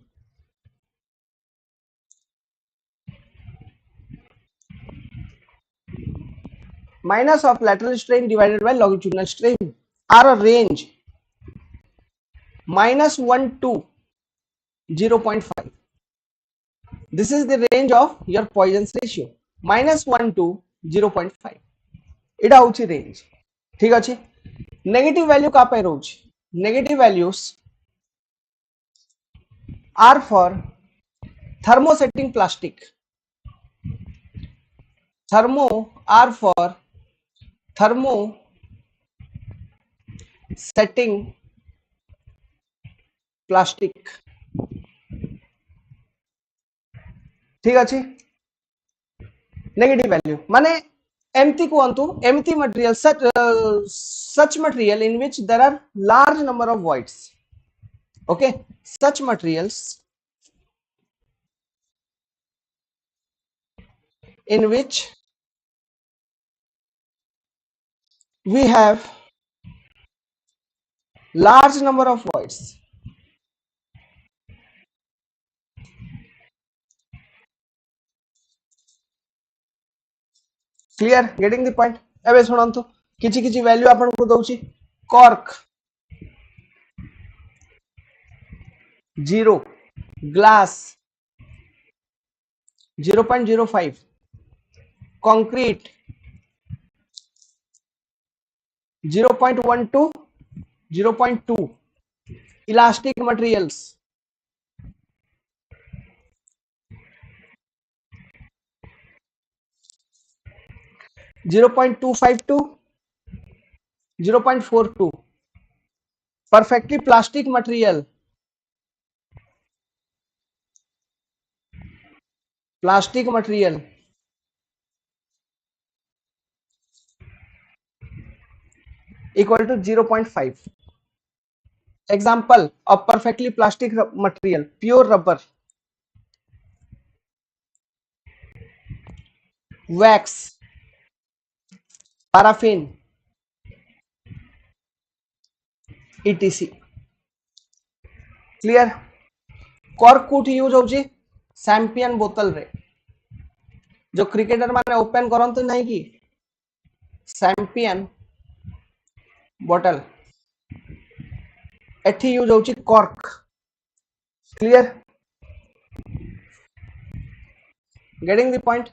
Minus of lateral strain divided by longitudinal strain are a range -1 to 0.5. This is the range of your Poisson's ratio, -1 to 0.5. इटा होची range. ठीक अछि. Negative value का पे रोज, negative values are for thermosetting plastic. Thermo are for thermosetting plastic. ठीक अछि. Negative value माने एमती कहंतु, एमती material, such material in which there are large number of voids. Okay, such materials in which we have large number of voids. Clear getting the point एबे सुनंतु किछि किछि value आपन को दउची cork 0 glass 0.05 concrete 0.12 0.2 elastic materials 0.252 0.42 perfectly plastic material equal to 0.5 example of perfectly plastic material pure rubber wax paraffin etc clear cork कोठी use होची शैंपियन बोतल रे जो क्रिकेटर माने ओपन करंत नहीं कि शैंपियन बोतल एठी यूज होची cork clear getting the point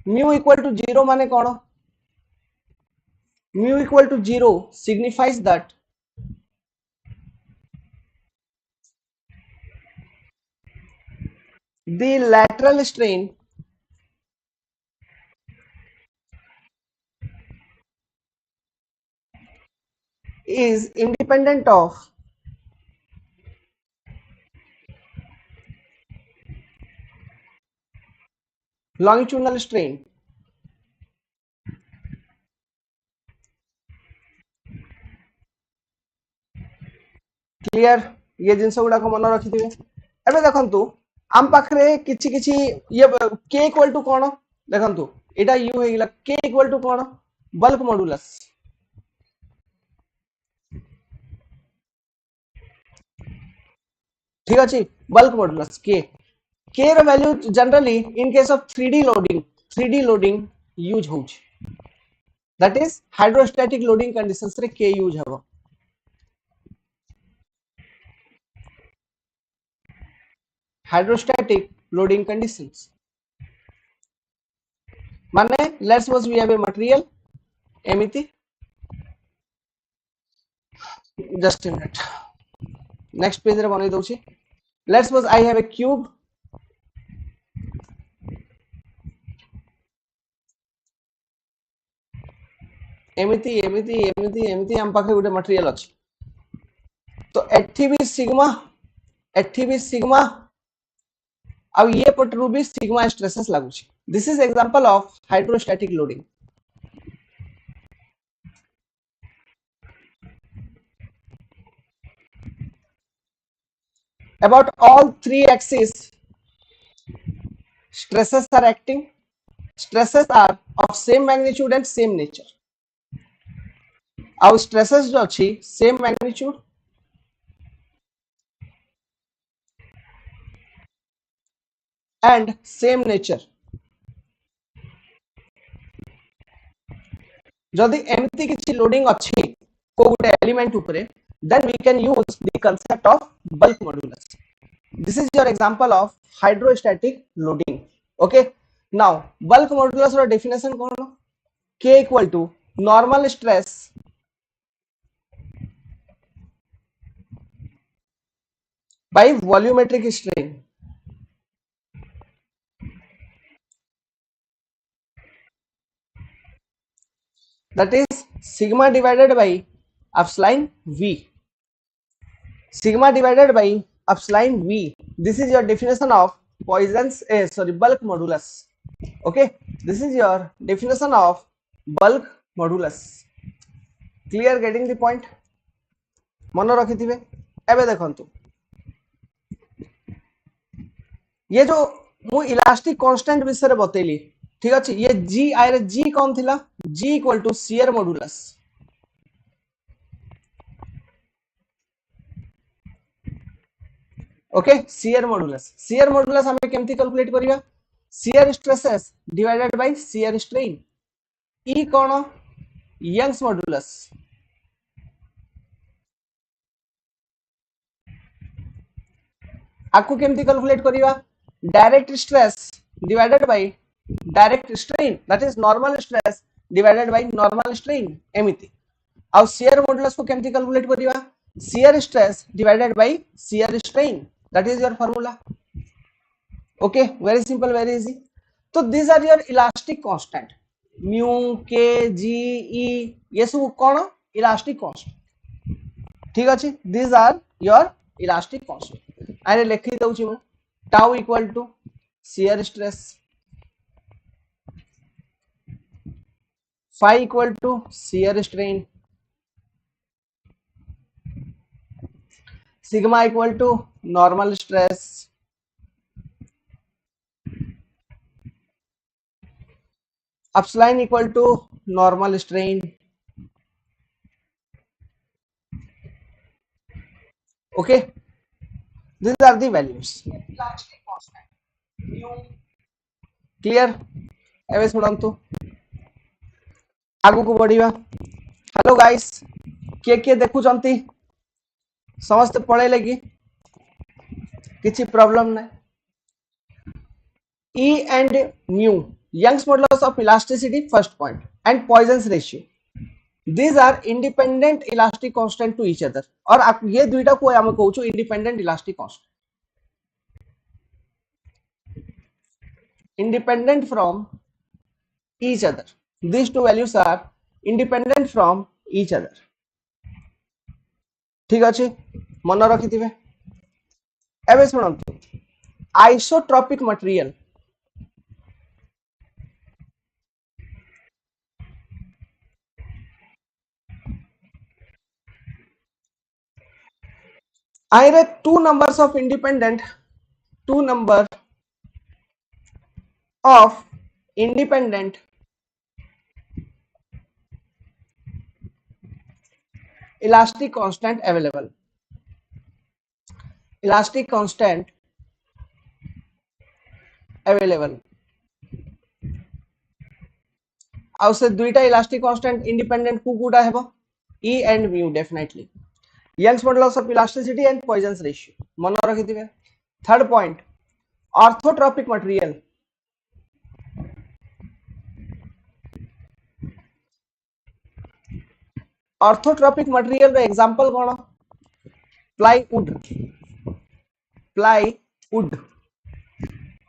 mu equal to 0 माने कोन mu equal to 0 signifies that the lateral strain is independent of longitudinal strain clear ये जिनस गुडा को मन रखिथिबे एबे देखंतु आम पाखरे किछि किछि ये k इक्वल टू कोन देखंतु एटा u हेगिला k इक्वल टू कोन बल्क मॉडुलस ठीक अछि बल्क मॉडुलस k रो value generally in case of 3D loading use होछ that is hydrostatic loading conditions रे k यूज हबो hydrostatic loading conditions माने let's suppose we have a material एमिति just a minute next page रे बनै दउछि let's suppose I have a cube एमिति एमिति एमिति एमिति हम पाखे गुटे मटेरियल अछि तो एठी भी सिग्मा अब ये पटरू भी सिग्मा स्ट्रेसेस लागू छी this is example of hydrostatic loading about all three axes stresses are acting stresses are of same magnitude and same nature our stresses जो अछि same magnitude and same nature जदि एमिति किछि लोडिंग अछि को गुटे element ऊपरे then we can use the concept of bulk modulus this is your example of hydrostatic loading okay now bulk modulus row definition cone k equal to normal stress by volumetric strain that is sigma divided by epsilon v sigma divided by epsilon v this is your definition of Poisson's bulk modulus okay this is your definition of bulk modulus clear getting the point मन रखिथिबे एबे देखंतु ये जो मु elastic constant विषय रे बतेली ठीक अछि ये g आइ रे g कोन थिला g equal to shear modulus okay shear modulus हमें केमती कैलकुलेट करिया shear stresses divided by shear strain. E कौन यंग्स मॉडुलस आपको केमती कैलकुलेट करिवा direct stress divided by direct strain that is normal stress divided by normal strain एमिति आउ shear modulus को केमती कैलकुलेट करिवा shear stress divided by shear strain that is your formula okay very simple very easy तो this are your elastic constant mu K G ई ये सब कौन elastic constant ठीक अछि this are your elastic constant आरे लिखि दउछि मु tau equal to shear stress phi equal to shear strain sigma equal to normal stress epsilon equal to normal strain okay these are the values clear एवे सुनंतु आगु को बढ़िया hello guys के देखु जंती समस्त पढ़े लगी किछि प्रॉब्लम ना E and mu Young's modulus of elasticity first point and Poisson's ratio these are independent elastic constant to each other और आप ये दुईटा को हम कहउछु independent elastic constant independent from each other these two values are independent from each other ठीक अछि मन रखिथिबे एबे सुनंतु आइसोट्रोपिक मटेरियल आइरे two numbers of independent two number of independent elastic constant available elastic constant available आउ से दुईटा इलास्टिक कांस्टेंट इंडिपेंडेंट को गुडा हेबो E and mu definitely Young's modulus of elasticity and Poisson's ratio मन रखिथिबे third point orthotropic material orthotropic material रे example कोन plywood plywood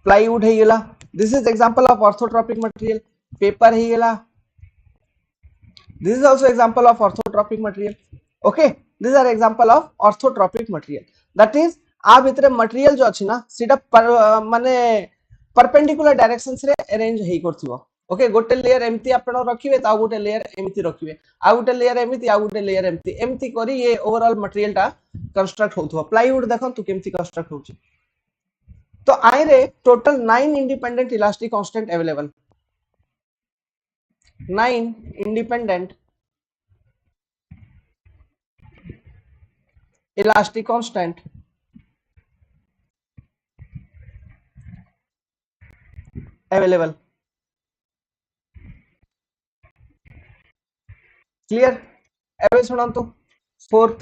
plywood हे गेला this is example of orthotropic material paper हे गेला this is also example of orthotropic material okay these are example of orthotropic material that is आ भितरे material जो अछि ना सेटा माने परपेंडिकुलर डायरेक्शंस रे अरेंज हेई करथिबो ओके गोटे लेयर एमती आपण रखिबे ता गोटे लेयर एमती रखिबे आ गोटे लेयर एमती आ गोटे लेयर एमती एमती करी ये ओवरऑल मटेरियल टा कंस्ट्रक्ट होथबो प्लाईवुड देखन तू केमती कंस्ट्रक्ट होची तो आइ रे total 9 independent elastic constant available 9 independent elastic constant available clear एबे सुनंतु fourth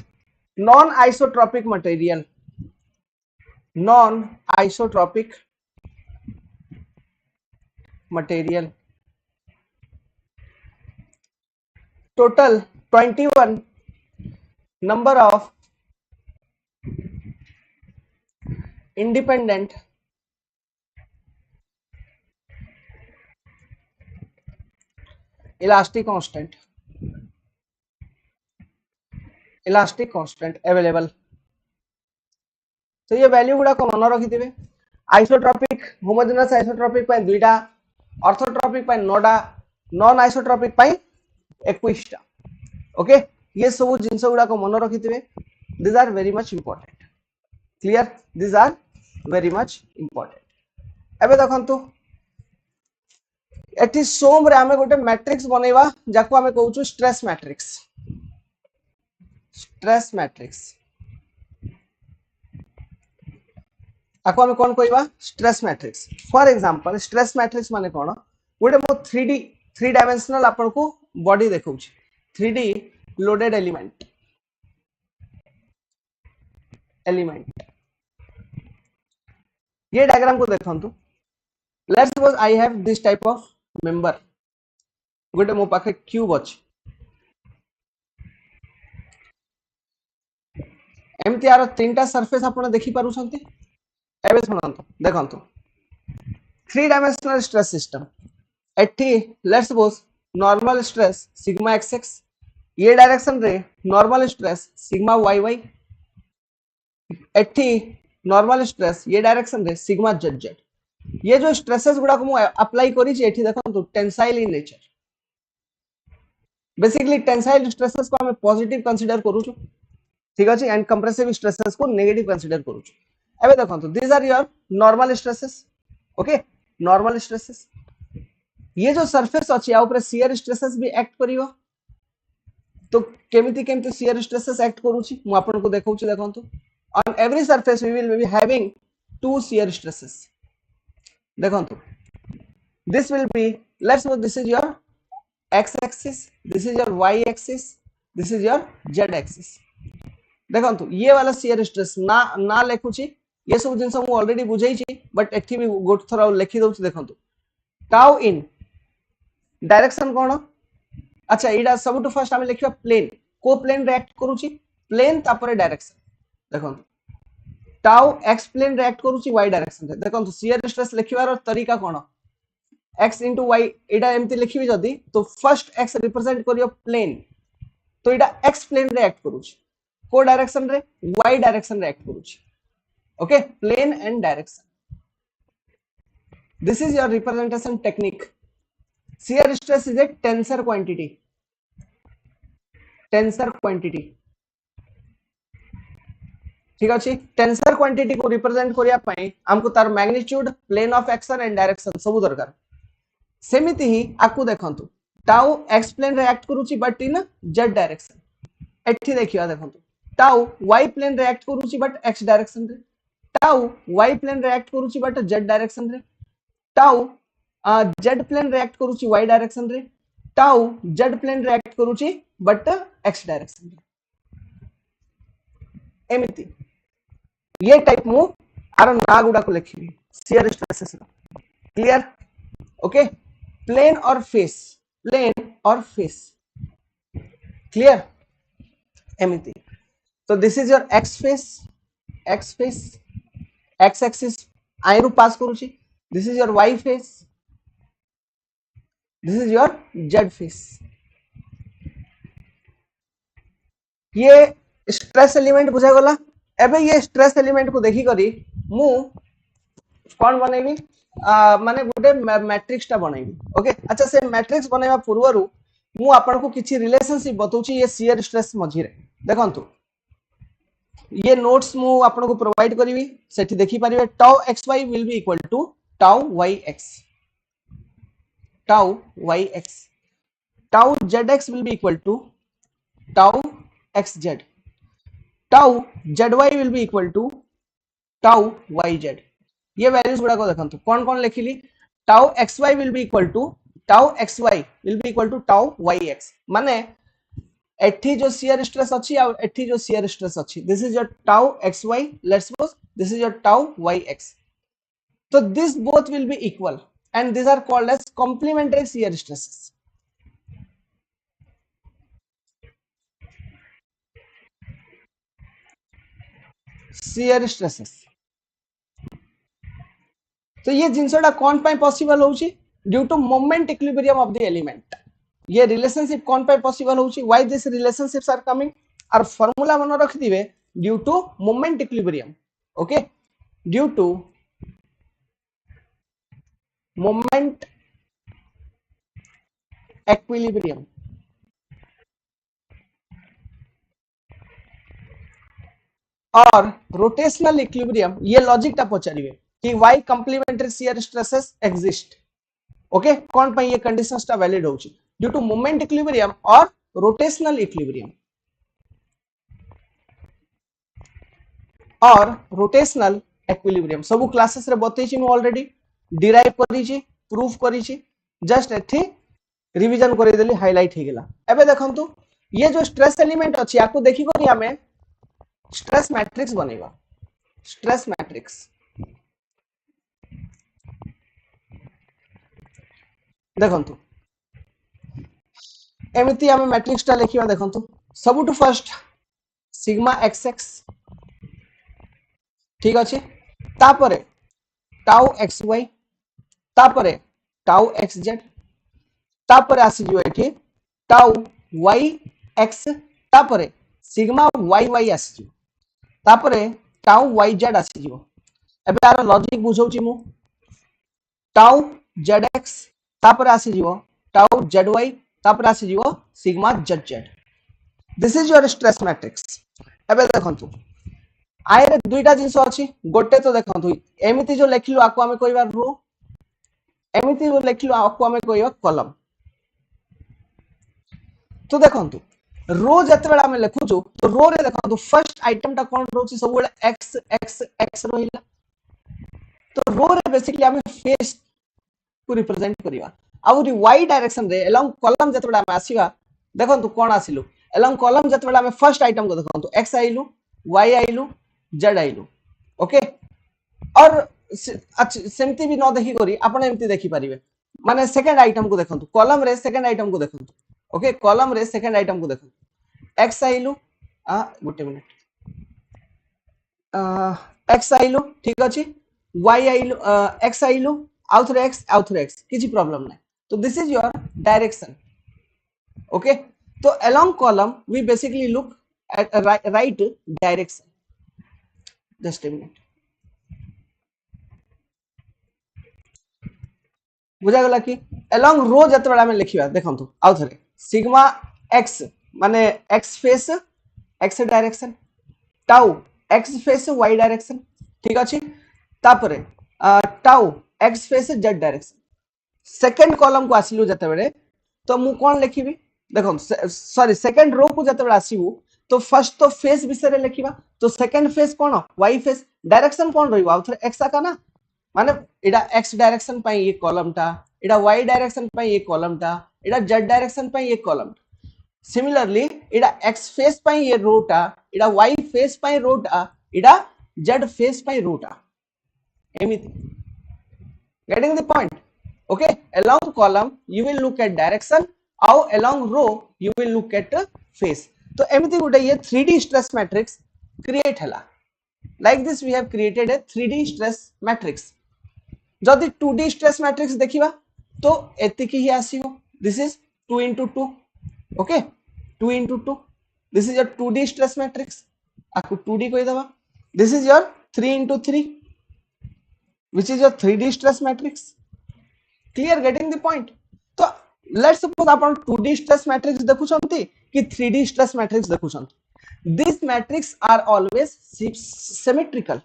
non isotropic material non isotropic material total 21 number of independent elastic constant available तो ये वैल्यू गुडा को मन रखिथिबे आइसोट्रोपिक होमोजेनस आइसोट्रोपिक पय दुईटा ऑर्थोट्रोपिक पय नोडा नॉन आइसोट्रोपिक पय 21 टा ओके ये सब जिंस गुडा को मन रखिथिबे these are very much important clear these are very much important एबे देखंतु एटी सोम रे हमें गोटे मैट्रिक्स बनेवा जाको हमें कहउछु स्ट्रेस मैट्रिक्स आको हम कोन कहबा stress matrix for example stress matrix माने कोन गोटे मो 3D 3 डायमेंशनल आपन को बॉडी देखौछि 3D लोडेड एलिमेंट ये डायग्राम को देखंतु let's suppose I have this type of member गोटे मो पाखे क्यूब अछि एमती यार तीनटा सरफेस आपण देखि पारु छंती एबे सुनंतु देखंतु 3 डायमेंशनल स्ट्रेस सिस्टम एठी let's suppose normal stress sigma xx ये डायरेक्शन रे नॉर्मल स्ट्रेस सिग्मा yy एठी नॉर्मल स्ट्रेस ये डायरेक्शन रे सिग्मा zz ये जो स्ट्रेसेस गुडा को मु अप्लाई करी छी एठी देखंतु tensile in nature basically tensile stresses को हम पॉजिटिव कंसीडर करू छु ठीक अछि एंड कंप्रेसिव स्ट्रेसेस को नेगेटिव कंसीडर करू छु एबे देखंतु this are your normal stresses okay normal stresses ये जो सरफेस अछि आ ऊपर शियर स्ट्रेसेस भी एक्ट करिवो तो केमिति शियर स्ट्रेसेस एक्ट करू छी मु आपन को देखौ छी देखंतु on every surface we will be having two shear stresses देखंतु this will be let's suppose this is your x axis this is your y axis this is your z axis देखंतु ये वाला शियर स्ट्रेस ना लेखु छी ये सब जिंस मु already बुझाई छी बट एठी भी गोट थरा लिखि दउ छी देखंतु टाउ इन डायरेक्शन कोन अच्छा एडा सब टू फर्स्ट हम लिखिबा प्लेन को प्लेन रिएक्ट करू छी प्लेन तापर डायरेक्शन देखंतु टाउ एक्स प्लेन रिएक्ट करू छी y डायरेक्शन रे देखंतु शियर स्ट्रेस लिखिबार तरीका कोन x * y एडा एमती लिखिबी जदी तो फर्स्ट x रिप्रेजेंट करियो प्लेन तो एडा x प्लेन रिएक्ट करू छी को डायरेक्शन रे y डायरेक्शन रिएक्ट करू छी okay plane and direction this is your representation technique shear stress is a tensor quantity ठीक अछि टेंसर क्वांटिटी को रिप्रेजेंट करिया पई हमको तार magnitude plane of action and direction सब दरकार सेमिति ही आकु देखंतु टाउ एक्स प्लेन रिएक्ट करूची बट इन z डायरेक्शन एठी देखिया देखंतु टाउ y प्लेन रिएक्ट करूची बट x डायरेक्शन रे टाउ y प्लेन रिएक्ट करूची बट z डायरेक्शन रे टाउ z प्लेन रिएक्ट करूची y डायरेक्शन रे टाउ z प्लेन रिएक्ट करूची बट x डायरेक्शन रे एमिति ये टाइप मु आर ना गुडा को लिखिबी shear stresses clear okay plane और फेस क्लियर एमिति तो this is your x face x axis आई रु पास करूची this is your y face this is your z face ये स्ट्रेस एलिमेंट बुझा गला एबे ये स्ट्रेस एलिमेंट को देखि करी मु कोन बनेबी माने गुटे मैट्रिक्स ता बनेबी ओके अच्छा से मैट्रिक्स बनेबा पूर्वरु मु आपन को किछि रिलेशनशिप बतौची ये शियर स्ट्रेस मझी रे देखंतु ये नोट्स मु आपन को प्रोवाइड करबी सेठी देखि परिबे tau xy will be equal to tau yx tau zx will be equal to tau xz tau zy will be equal to tau yz ये वैल्यूज गुडा को देखंतु कौन लिखिली tau xy will be equal to tau xy will be equal to tau yx माने एठी जो shear stress अछि आ एठी जो शियर स्ट्रेस अछि this is your tau xy let's suppose this is your tau yx so this both will be equal and these are called as complementary shear stresses shear stresses तो ये जिनसोडा कौन पाई possible होउची due to moment equilibrium of the element ये relationship कौन पाई possible होउची why this relationships are coming और फार्मूला मन रख दिबे due to moment equilibrium okay due to moment equilibrium और रोटेशनल इक्विलिब्रियम ये लॉजिक ता पचारिबे कि why complementary shear stresses exist okay कौन पाई ये कंडीशंस ता वैलिड होउची ड्यू टू मोमेंट इक्विलिब्रियम और रोटेशनल इक्विलिब्रियम और रोटेशनल इक्विलिब्रियम सब क्लासेस रे बतैछि मु ऑलरेडी डिराइव करिछि प्रूफ करिछि जस्ट एथि रिवीजन कर देली हाइलाइट हो गला एबे देखंतु ये जो स्ट्रेस एलिमेंट अछि याकू देखि करी हमें स्ट्रेस मैट्रिक्स बनेगा स्ट्रेस मैट्रिक्स देखंतु एमिति हमें मैट्रिक्स टा लिखिबा देखंतु सबुटु फर्स्ट सिग्मा xx ठीक अछि तापरे टाउ xy तापरे टाउ xz तापरे आसी जो एठी टाउ yx तापरे सिग्मा yy आसी जो तापरे टाउ yz आसी जो एबे आरो लॉजिक बुझौची मु टाउ zx तापरे आसी जो टाउ zy तापरे आसी जो sigma zz this is your stress matrix एबे देखंतु आय रे दुईटा जिंस अछि गोटे तो देखंतु एमिति जो लेखिलु आको हमें कहबा रो एमिति जो लेखिलु आको हमें कहबा कॉलम तो देखंतु रो जते बेला हमें लिखुछु तो रो रे देखंतु फर्स्ट आइटम टा कोन रोची सब बेला x x x रहिला तो रो रे बेसिकली हमें फेस को रिप्रेजेंट करिवा आउरी y डायरेक्शन रे अलोंग कॉलम जते बेला हमें आसीबा देखंतु कोन आसिलु अलोंग कॉलम जते बेला हमें फर्स्ट आइटम को देखंतु x आइलु y आइलु z आइलु ओके और अच्छा सेमती भी न देखि करी आपण एमती देखि परिबे माने सेकंड आइटम को देखंतु कॉलम रे सेकंड आइटम को देखंतु ओके कॉलम रे सेकंड आइटम को देखंतु x आइलु गोटे मिनिट x आइलु ठीक अछि y आइलु x आइलु आउथरे x किछि प्रॉब्लम नै तो this is your direction okay तो along column we basically look at right direction just a minute बुझा गला कि along रो जते बेला में लिखिबा देखंतु आउ थरे सिग्मा x माने x face x direction tau x face y direction ठीक अछि तापरे tau x face z direction second column को आसिलु जते बेले तो मु कोन लिखिबी देखो सॉरी सेकंड रो को जते बेला आसीबू तो फर्स्ट तो फेस विषय रे लिखिबा तो सेकंड फेस कोन y फेस डायरेक्शन कोन रहिबा आउ थरे x आका ना माने एडा x डायरेक्शन पई ये कॉलम टा एडा y डायरेक्शन पई ये कॉलम टा एडा z डायरेक्शन पई ये कॉलम सिमिलरली एडा x फेस पई ये रो टा एडा y फेस पई रो टा एडा z फेस पई रो टा एमिति getting the point okay along column you will look at direction or along row you will look at face तो एमिति गुटे ये 3D stress matrix create हला like this we have created a 3D stress matrix जदि 2D stress matrix देखिबा तो एतिकी ही आसीबो this is 2 into 2 okay 2 into 2 this is your 2D stress matrix आकु 2D कोइ दबा this is your 3 into 3 which is your 3D stress matrix clear getting the point तो let's suppose आपण 2D stress matrix देखु छंती कि 3D stress matrix देखु छंती this matrix are always symmetrical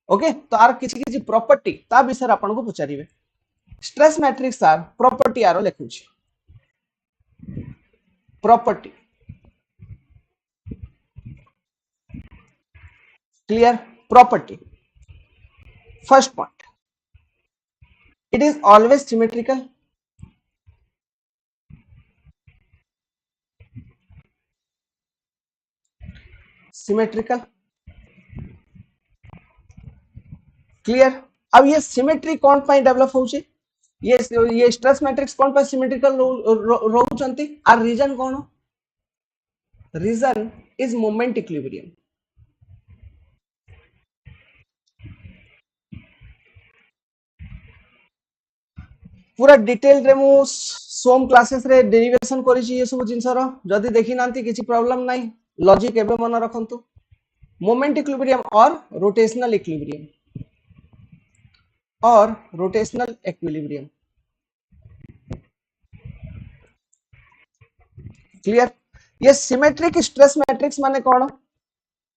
okay तो आर किछि किछि प्रॉपर्टी ता विषय आपण को पचारिबे स्ट्रेस मैट्रिक्स आर प्रॉपर्टी आरो लेखुछि property clear property first point it is always symmetrical clear अब ये सिमेट्री कौन पाई डेवलप होउची ये स्ट्रेस मैट्रिक्स कौन पाई सिमेट्रिकल रहउचंती आर रीजन कौन रीजन इज मोमेंट इक्विलिब्रियम पूरा डिटेल रे मु सोम क्लासेस रे डेरिवेशन करिछि ये सब जिंसर जदी देखि नांती किछि प्रॉब्लम नाही लॉजिक एबे मन रखंतु मोमेंट इक्विलिब्रियम और रोटेशनल इक्विलिब्रियम क्लियर ये सिमेट्रिक स्ट्रेस मैट्रिक्स माने कौन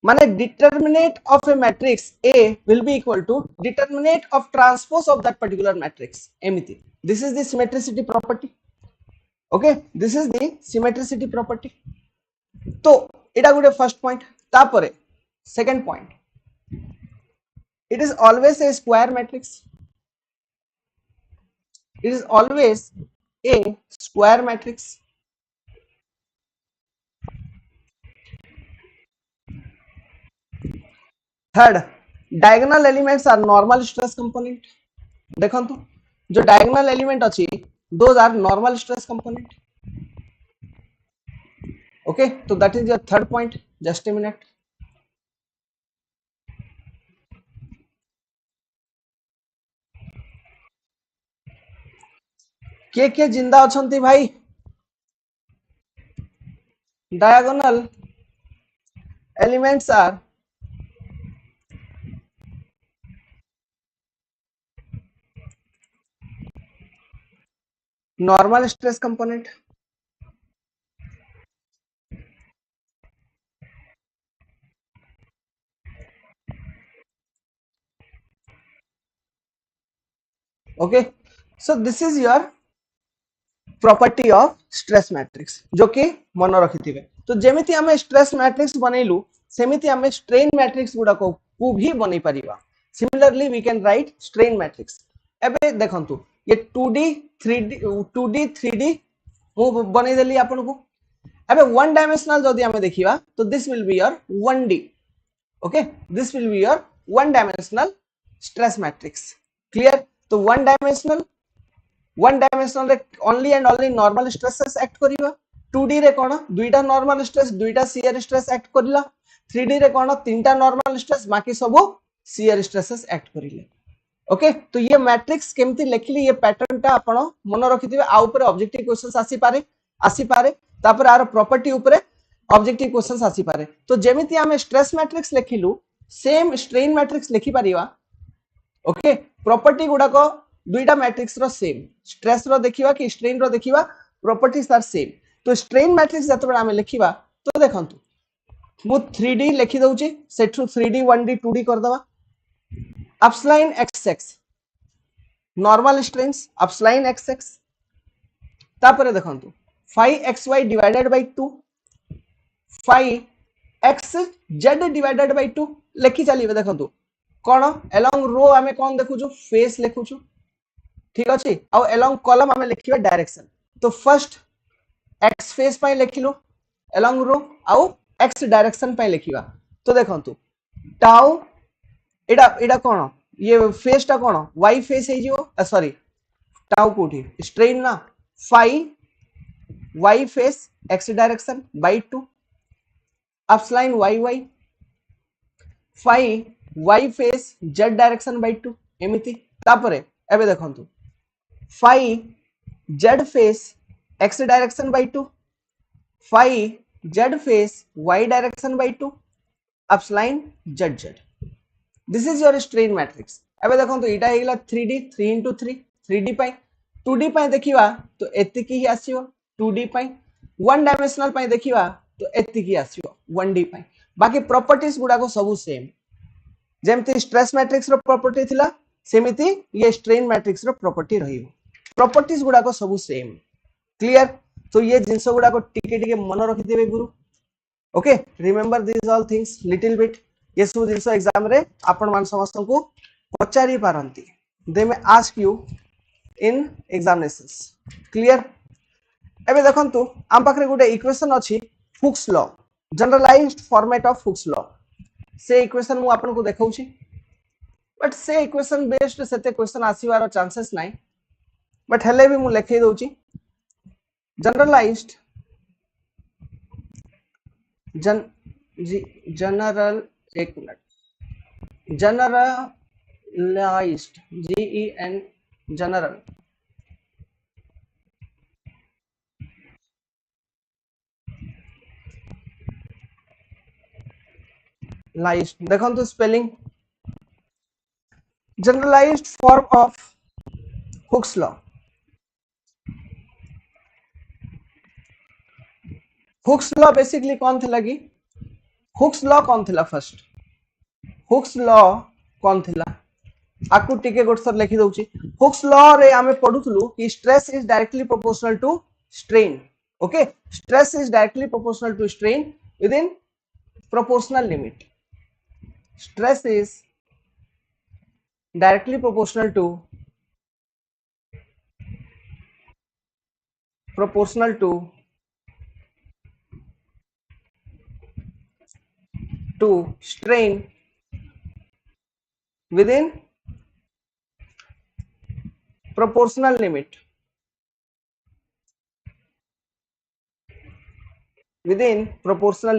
माने determinate of A matrix A will be equal to determinant of transpose of that particular matrix एमिति this is the symmetricity property okay this is the symmetricity property तो एटा गुटे first point तापरे second point It is always a square matrix. It is always a square matrix. Third, diagonal elements are normal stress component. देखो जो diagonal element अच्छी, those are normal stress component. Okay, so that is your third point. Just a minute. के जिंदा अछंती भाई? Diagonal elements are normal stress component. Okay, so this is your property of stress matrix जो कि मन रखिथिबे. तो जेमिति हमें stress matrix बनैलु सेमिति हमें strain matrix गुडा को भी बनै परिबा. Similarly we can write strain matrix. एबे देखंतु ये 2D 3D मु बनै देली आपन को. एबे वन डायमेंशनल जदी हमें देखिबा तो this will be your 1D. Okay, this will be your one dimensional stress matrix. Clear? तो one dimensional रे only and only normal stresses act करिवा. 2D रे कोन दुईटा normal stress दुईटा shear stress act करिला. 3D रे कोन तीनटा normal stress बाकी सबो shear stresses act करिले. ओके, तो ये मैट्रिक्स केमती लिखली ये पैटर्न टा आपण मन रखिथिबे. आ ऊपर ऑब्जेक्टिव क्वेश्चंस आसी पारे तापर आर प्रॉपर्टी ऊपर ऑब्जेक्टिव क्वेश्चंस आसी पारे. तो जेमिति हमें स्ट्रेस मैट्रिक्स लिखिलु सेम स्ट्रेन मैट्रिक्स लिखि परिवा. ओके, प्रॉपर्टी गुडा को दुईटा मैट्रिक्स रो सेम. स्ट्रेस रो देखिवा कि स्ट्रेन रो देखिवा, प्रॉपर्टीज आर सेम. तो स्ट्रेन मैट्रिक्स जतबे हमें लिखिवा तो देखंतु मु 3D लिखि दउची सेठु 3D 1D 2D कर दवा. Upline XX normal strains upline XX तापर देखंतु 5xy divided by 2 5xz divided by 2 लिखि चलिबे. देखंतु कोन अलोंग रो हमें कोन देखुछु फेस लिखुछु. ठीक अछि. आ अलोंग कॉलम हमें लिखिबे डायरेक्शन. तो फर्स्ट x फेस पय लिखिलो अलोंग रो आ x डायरेक्शन पय लिखिबा. तो देखंतु टाउ एडा कोन ये फेस टा कोन y फेस हे जिवो. सॉरी टाउ कोठी स्ट्रेन ना phi y face x direction by 2 epsilon yy phi y face z direction by 2 एमिति. तापरे एबे देखंतु phi z face x direction by 2 phi z face y direction by 2 epsilon zz. This is your strain matrix. एबे देखंतु इटा हेगला 3D 3 into 3 3D पाई. 2D पाई देखिवा तो एतिकी ही आसीबो 2D पाई. One dimensional पाई देखिवा तो एतिकी आसीबो 1D पाई. बाकी प्रॉपर्टीज गुडा को सब सेम. जेमति स्ट्रेस मैट्रिक्स रो property थिला सेमिति ये स्ट्रेन मैट्रिक्स रो प्रॉपर्टी रहिबो. प्रॉपर्टीज गुडा को सब सेम. क्लियर? तो ये जिंस गुडा को टिके मन रखि देबे गुरु. Okay, remember this all things little bit. ये सब जिंस एग्जाम रे आपण मान समस्त को पचारि पारंती. They may ask you in examinations. Clear? एबे देखंतु आम पाखरे गुटे इक्वेशन अछि Hooke's law, generalized format of Hooke's law. से इक्वेशन मु आपन को देखाउछि बट से इक्वेशन बेस्ड सेते क्वेश्चन आसीवार चांसेस नाही. बट हेले भी मु लिखि दउछि जनरलाइज्ड जनरल एक मिनट जनरलाइज्ड GEN जनरल लाइज्ड. देखंतु spelling generalized form of Hooke's law. Hooke's law basically कौन थिला कि हुक्स लॉ कौन थिला. फर्स्ट हुक्स लॉ कौन थिला आकु टिके गोट सर लिखि दउची. हुक्स लॉ रे हमें पढुथलु कि stress is directly proportional to strain. Okay, stress is directly proportional to strain within proportional limit. Stress is directly proportional to strain within proportional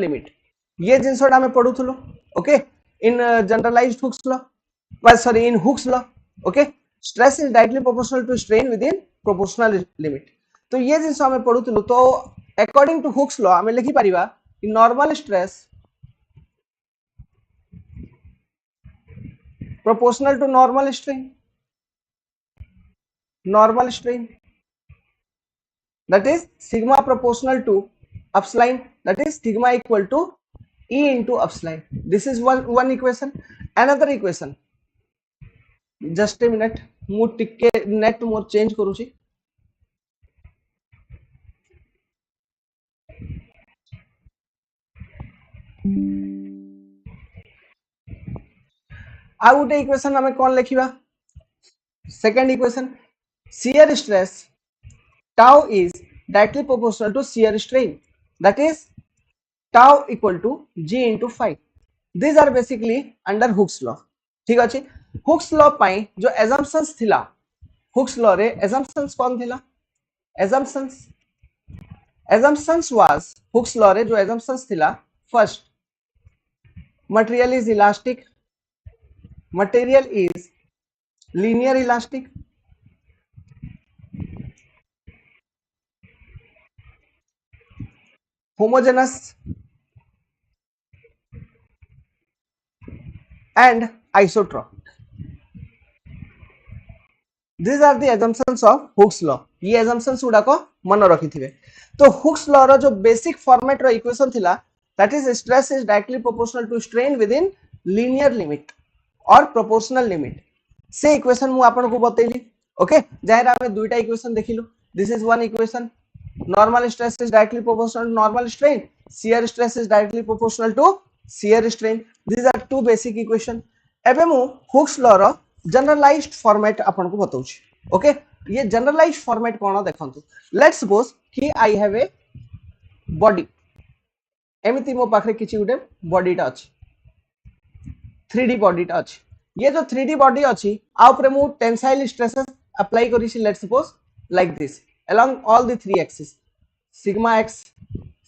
limit ये जिनसोटा हमें पढुथुलो okay in generalized Hooke's law sorry in Hooke's law okay stress is directly proportional to strain within proportional limit तो ये जिनस हमें पढुथुलो तो according to Hooke's law हमें लिखि परिबा कि normal stress proportional to normal strain that is sigma proportional to upsline that is sigma equal to E into upsline. This is one equation. Another equation. Just a minute. मु टिके net मोर change करूची. आ गोटे equation हमें कौन लिखिबा? Second equation. Shear stress tau is directly proportional to shear strain. That is tau equal to G into phi. These are basically under Hooke's law. ठीक अछि. Hooke's law पाई जो assumptions थिला Hooke's law रे assumptions कौन थिला? Assumptions was Hooke's law रे जो assumptions थिला first material is elastic, material is linear elastic, homogeneous and isotropic. These are the assumptions of Hooke's law. ये assumptions गुड़ा को मन रखी थिबे. तो Hooke's law रो जो basic format रो equation थिला that is stress is directly proportional to strain within linear limit or proportional limit. से equation मु आपन को बतैली. Okay, जाहेरा हमें दुईटा equation देखिलु. This is one equation. Normal stress is directly proportional to normal strain. Shear stress is directly proportional to shear strain. These are two basic equation. एबे मु Hooke's law रो generalised format आपन को बताउछि. Okay ये generalised format कोन देखंतु. Let's suppose कि I have a body एमिति मो पाखरे किछि उडे बॉडीटा अछि 3D बॉडीटा अछि. ये जो 3D बॉडी अछि आ ऊपर मु टेंसाइल स्ट्रेसेस अप्लाई करिछि. Let's suppose like this along all the three axes sigma x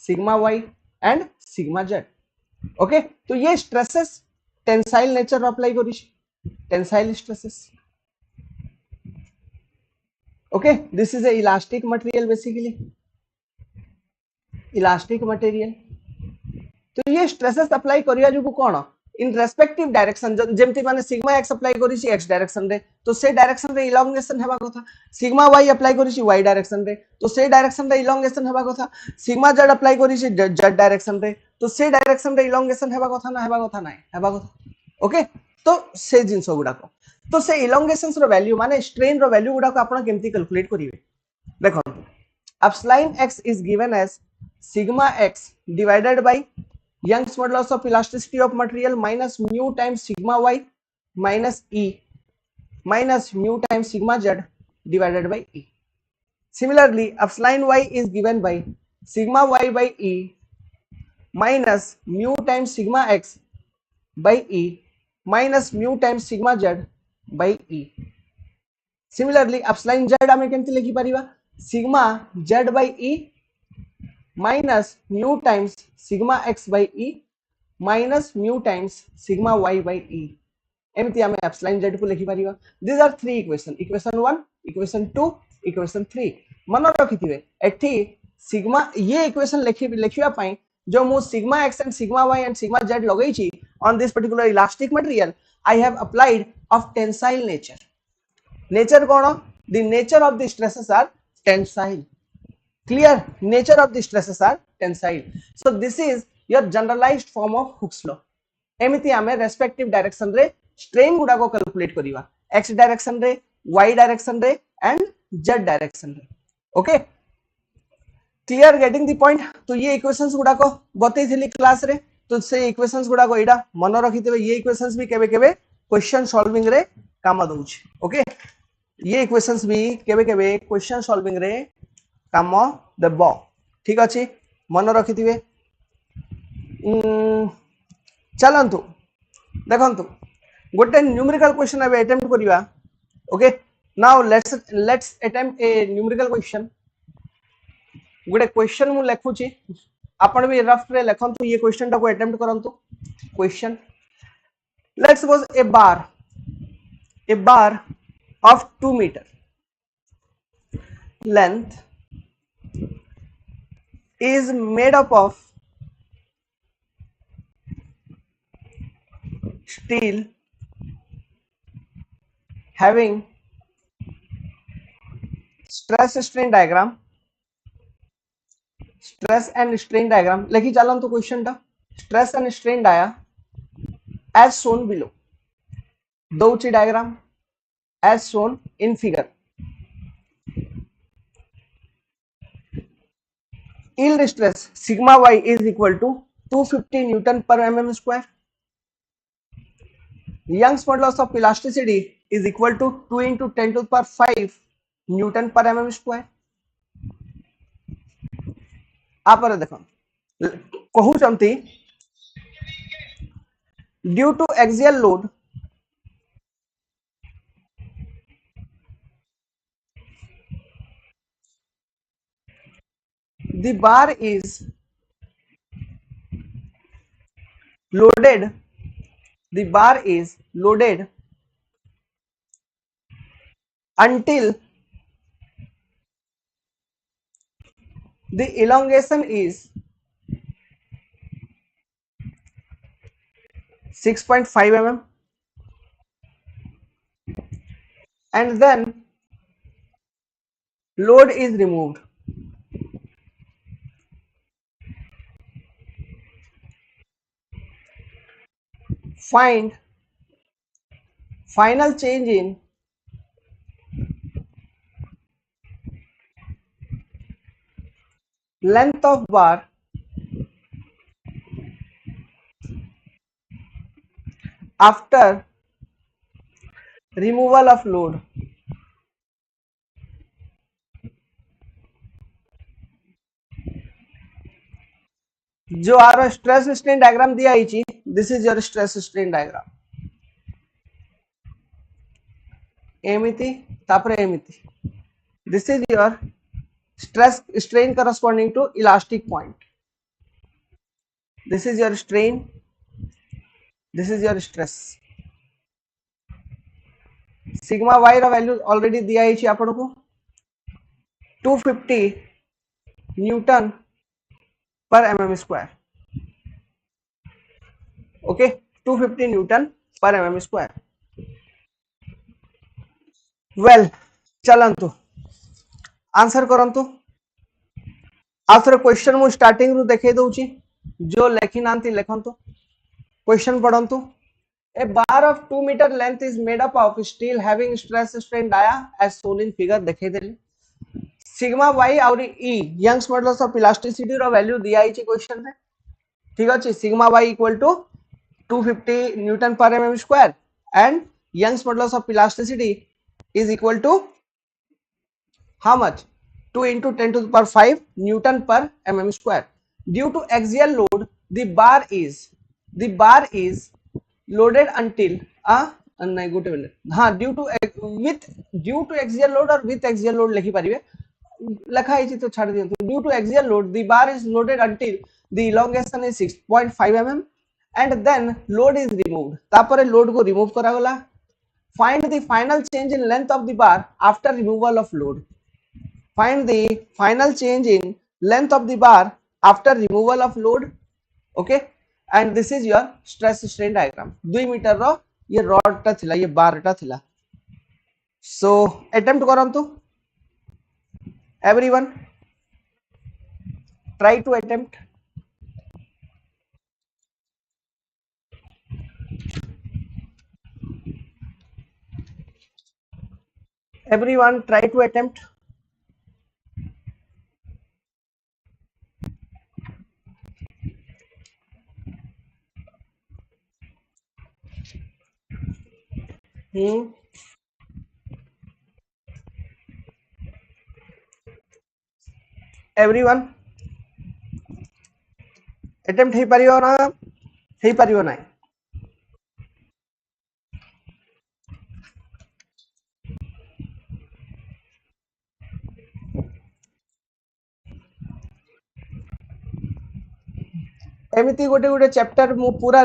sigma y and sigma z. ओके तो ये स्ट्रेसेस टेंसाइल नेचर अप्लाई करिछि. Tensile stresses. Okay, this is a elastic material basically. Elastic material. तो ये stresses apply करिया जो कोन in respective direction जेमति माने sigma x apply करिछि x direction रे तो से direction रे elongation हेबा कथा. sigma y apply करिछि y direction रे तो से direction रे elongation हेबा कथा. sigma z apply करिछि z direction रे तो से direction रे elongation हेबा कथा ना हेबा कथा नाही हेबा कथा. ओके तो से जिंस गुडा को तो से इलोंगेशंस रो वैल्यू माने स्ट्रेन रो वैल्यू गुडा को आपण केमती कैलकुलेट करिवे. देखो epsilon x is given as sigma x divided by Young's modulus of elasticity of material minus mu times sigma y minus e minus mu times sigma z divided by e. Similarly epsilon y is given by sigma y by e minus mu times sigma x by e minus mu times sigma z by e. Similarly upsline z हमें केमती लिखि परिबा sigma z by e minus mu times sigma x by e minus mu times sigma y by e. एमती हमें upsline z को लिखि परिबा. These are three equation. Equation 1, equation 2, equation 3. मन रखिथिबे एठी sigma ये equation लिखिबा पई जो मु sigma x and sigma y and sigma z लगई छी on this particular elastic material I have applied of tensile nature. Nature कौन? The nature of the stresses are tensile. Clear? Nature of the stresses are tensile. So this is your generalized form of Hooke's law. एमिति आमे respective direction रे strain गुडा को calculate करिवा x direction रे y direction रे and z direction रे. Okay? Clear? Getting the point? तो ये equations गुडा को बतई थिली क्लास रे तो से इक्वेशंस गुडा को एडा मन रखितबे. ये इक्वेशंस भी केबे केबे क्वेश्चन सॉल्विंग रे काम दउछ ओके ये इक्वेशंस भी केबे केबे क्वेश्चन सॉल्विंग रे काम देबो ठीक अछि मन रखिथिबे चलंतु देखंतु गोटे न्यूमेरिकल क्वेश्चन अब अटेम्प्ट करिवा okay now let's attempt a numerical question गोटे क्वेश्चन मु लिखुची आपण भी रफ रे लिखंतु ये क्वेश्चन टा को अटेम्प्ट करंतु question let's suppose a bar of 2 meter length is made up of steel having stress and strain diagram लिखी चलन तो क्वेश्चन टा stress and strain dia as shown below दौची diagram as shown in figure yield stress sigma y is equal to 250 newton per mm square Young's modulus of elasticity is equal to 2 into 10 to the power 5 Newton per mm square. आप देखो कहूचंती due to axial load the bar is loaded until the elongation is 6.5 mm and then load is removed. Find final change in length of bar after removal of load. जो आरो stress strain diagram दिया है this is your stress strain diagram एमिति तापरे एमिति this is your stress strain corresponding to elastic point this is your strain this is your stress sigma y रा value already दिया है आपन को 250 newton per mm square okay 250 newton per mm square well चलंतु answer करंतु author question मु starting रु देखे दउची जो लेखि नांती लेखंतु question पढंतु a bar of 2 meter length is made up of steel having stress strain dia as shown in figure देखे देली sigma y और e Young's modulus of elasticity रो value दिया है क्वेश्चन में ठीक अछि sigma y equal to 250 newton per mm square and Young's modulus of elasticity is equal to how much 2 into 10 to the power 5 Newton per mm square. Due to axial load, the bar is loaded until नहीं गोटे minute हाँ due to axial load और with axial load लिखी पारिबे लिखा है तो छाड़ दियंतु due to axial load the bar is loaded until the elongation is 6.5 mm and then load is removed तापरे load को remove करा गला find the final change in length of the bar after removal of load find the final change in length of the bar after removal of load okay and this is your stress strain diagram 2 metre रो ये rod टा थिला ये बार टा थिला so attempt करंतु everyone try to attempt everyone try to attempt everyone attempt हे परियो ना हे परियो ना एमिति गोटे गोटे चैप्टर मु पूरा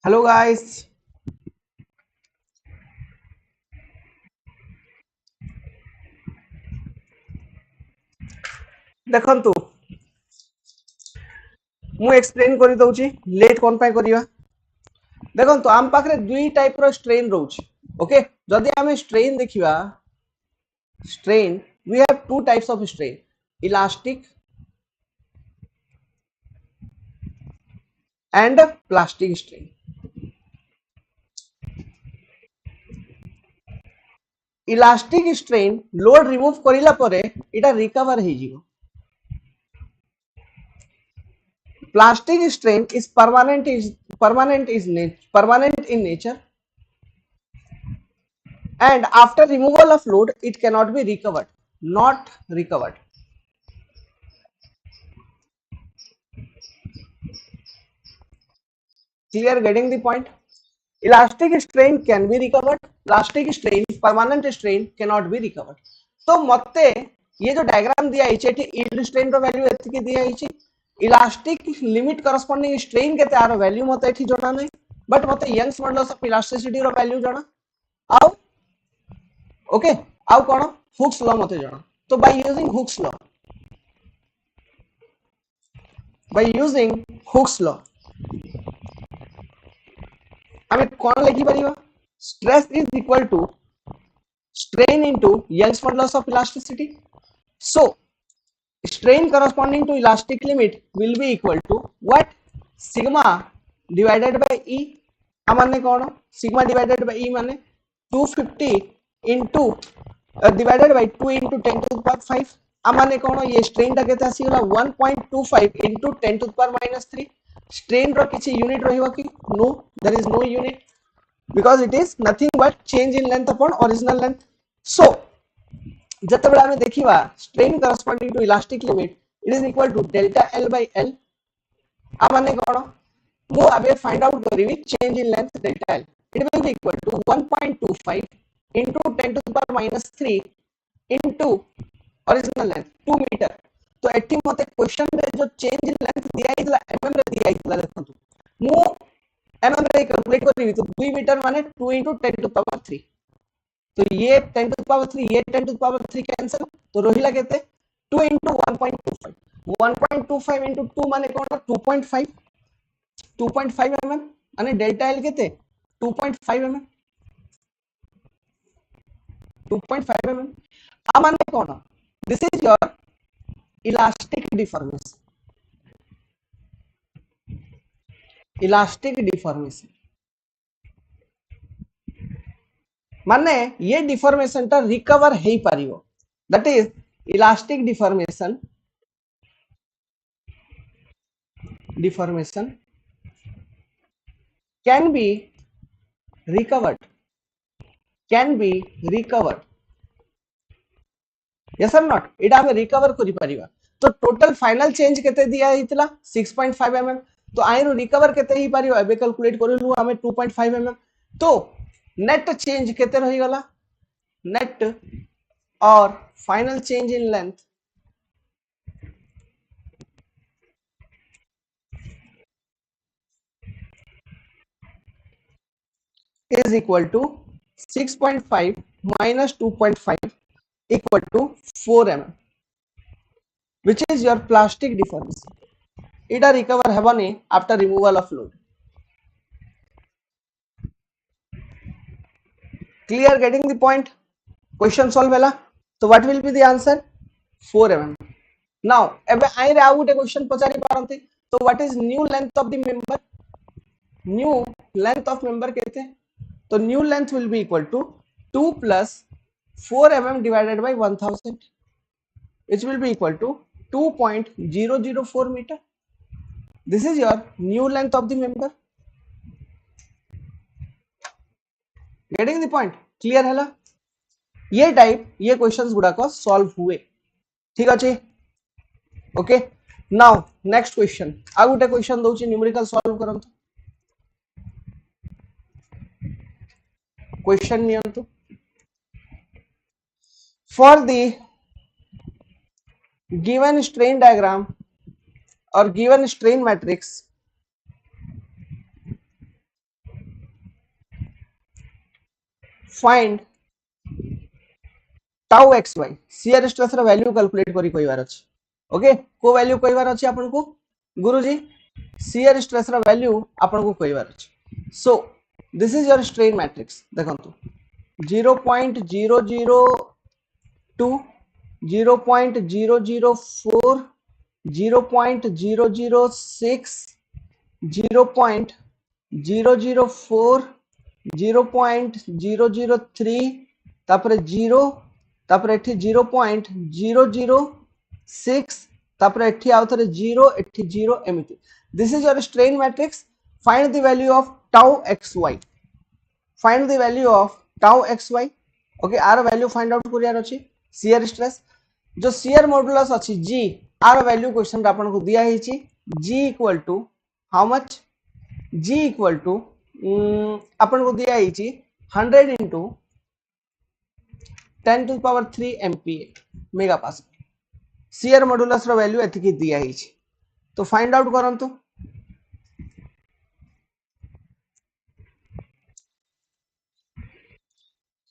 हेलो गाइस देखंतु मु एक्सप्लेन करि दउची लेट कोन पाई करिवा देखंतु आम पाखरे दुई टाइप रो स्ट्रेन रहउची ओके जदी हमें स्ट्रेन देखिवा strain we have two types of strain elastic and plastic strain elastic strain load remove करिला परे इटा रिकवर हे जिवो plastic strain is permanent in nature and after removal of load it cannot be recovered not recovered clear getting the point elastic strain can be recovered plastic strain permanent strain cannot be recovered तो मते ये जो diagram दिया है एठी yield strain रो value एति दिया है इलास्टिक लिमिट करस्पोंडिंग स्ट्रेन के तार वैल्यू मते एठी जणा नै बट मते यंग्स मॉडुलस ऑफ इलास्टिसिटी रो वैल्यू जणा आउ ओके आउ कोन हुक्स लॉ मते जणा तो बाय यूजिंग हुक्स लॉ हमें कोन लिखि परिबा stress is equal to strain into Young's modulus of elasticity. So, strain corresponding to elastic limit will be equal to what? Sigma divided by E. अमाने कौन? Sigma divided by E माने 250 into divided by 2 into 10 to the power 5. अमाने कौन? ये strain टा केते आसी होला 1.25 into 10 to the power minus 3. Strain रो किसी unit रहिबा कि? No, there is no unit. Because it is nothing but change in length upon original length. So, जतबेला हमें देखिबा strain corresponding to elastic limit it is equal to delta L by L. आ माने कोन मु अबे find out करिवि change in length delta L. It will be equal to 1.25 into 10 to the power minus 3 into original length 2 meter. तो एठी मते question रे जो change in length दिया इतला mm रे दिया इतला देखंतु मु mm रे कैलकुलेट करिवि तो 2 मीटर माने 2 into 10 to the power 3 तो ये 10 to the power 3 ये 10 to the power 3 कैंसिल तो रहिला केते 2 into 1.25 1.25 into 2 माने कोन 2.5 2.5 mm અને डेल्टा L केते 2.5 mm 2.5 mm आ माने कोन this is your elastic deformation माने ये डिफॉर्मेशन टा रिकवर हे पारिबो that is elastic deformation deformation can be recovered, can be recovered, yes or not, एटा हम रिकवर करि परिबा। तो टोटल फाइनल चेंज केते दिया हितला 6.5 mm, तो आइरो रिकवर केते ही परिबा एबे कैलकुलेट करलु हमें 2.5 mm। तो नेट चेंज केते रही गला, नेट और final change in length is equal to 6.5 minus 2.5 equal to 4 mm, which is your plastic deformation. Ita recover hebani after removal of load. Clear, getting the point? Question solve hela. So what will be the answer? 4 mm. Now ebe aire au gote question pachari paranti, so what is new length of the member? New length of member kete, so new length will be equal to 2 plus 4 mm divided by 1000, which will be equal to 2.004 meter. This is your new length of the member. Getting the point? Clear है? ये type ये questions गुड़ा को solve हुए, ठीक अच्छे। Okay, now next question, आ गोटे क्वेश्चन दउची न्यूमेरिकल सॉल्व करंतु। क्वेश्चन नियंतु, for the given strain diagram or given strain matrix find tau x y, shear stress रा वैल्यू कैलकुलेट करी कहबार अछि। ओके, को वैल्यू कहबार अछि आपन को गुरुजी? शियर स्ट्रेस रा वैल्यू आपन को कहबार अछि। सो this is your strain matrix, देखंतु 0.002, 0.004, 0.006, 0.004, 0.003, तापरे 0, तापरे एठी 0.006, तापरे एठी आउथरे 0, एठी 0 एमिति। This is your strain matrix. Find the value of tau x y, find the value of tau x y. Okay, आर वैल्यू फाइंड आउट करियार अछि। शियर स्ट्रेस जो शियर मॉडुलस अछि जी, आर वैल्यू क्वेश्चन रा आपन को दिया हिची, G equal to how much? G equal to अपन को दिया हिची 100 into 10 to the power 3 MPa mega pascal. Shear modulus रा वैल्यू एतिकी दिया हिची, तो फाइंड आउट करंतु।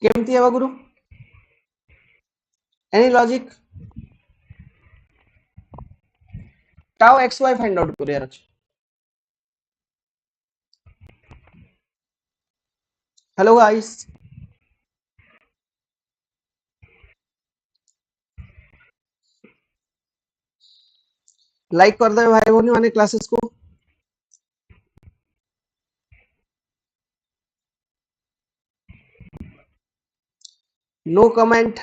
केमती हेबा गुरु? Any logic? Tau x y find out करियार अछि। हेलो गाइस, लाइक कर दे भाई बहनी माने क्लासेस को। No comment,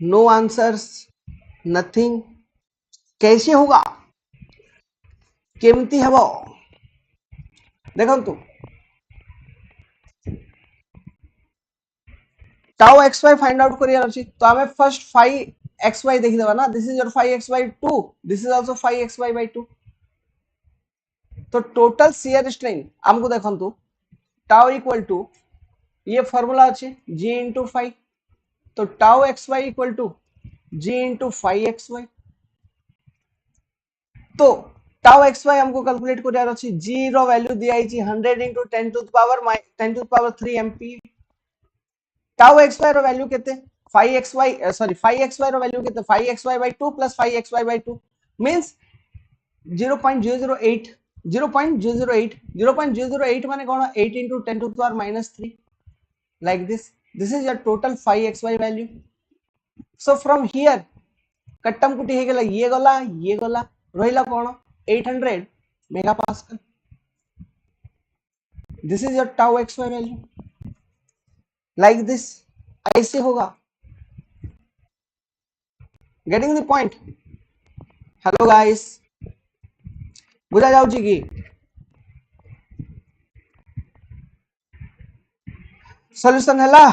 no answers, nothing. कैसे होगा? केमती हेबो? देखंतु tau x y find out करियार अछि, तो हमें फर्स्ट फाई एक्स वाई देखि देबा ना। This is your phi X by 2, this is also phi x Y by 2। तो टोटल शियर स्ट्रेन हमको देखंतु टाउ इक्वल टू ये फार्मूला अछि g into फाई, तो tau x Y equal to g into phi x Y. तो tau x Y हमको calculate करियार अछि, g रो वैल्यू दिया हिची 100 into 10 to the power 3 mp। Tau x y रो वैल्यू केते? Phi x y sorry phi x y रो value केते? Phi x Y by 2 plus phi x Y by 2 means 0.008, 0.008, 0.008 माने कोन? 8 into 10 to the power minus 3 like this. This is your total phi xy value. So from here कट्टम कुटी हे गेला, ये गला रहिला कोन? 800 megapascal. This is your tau xy value like this. ऐसे होगा। Getting the point? Hello guys, बुझा जाउची कि सॉल्यूशन हैला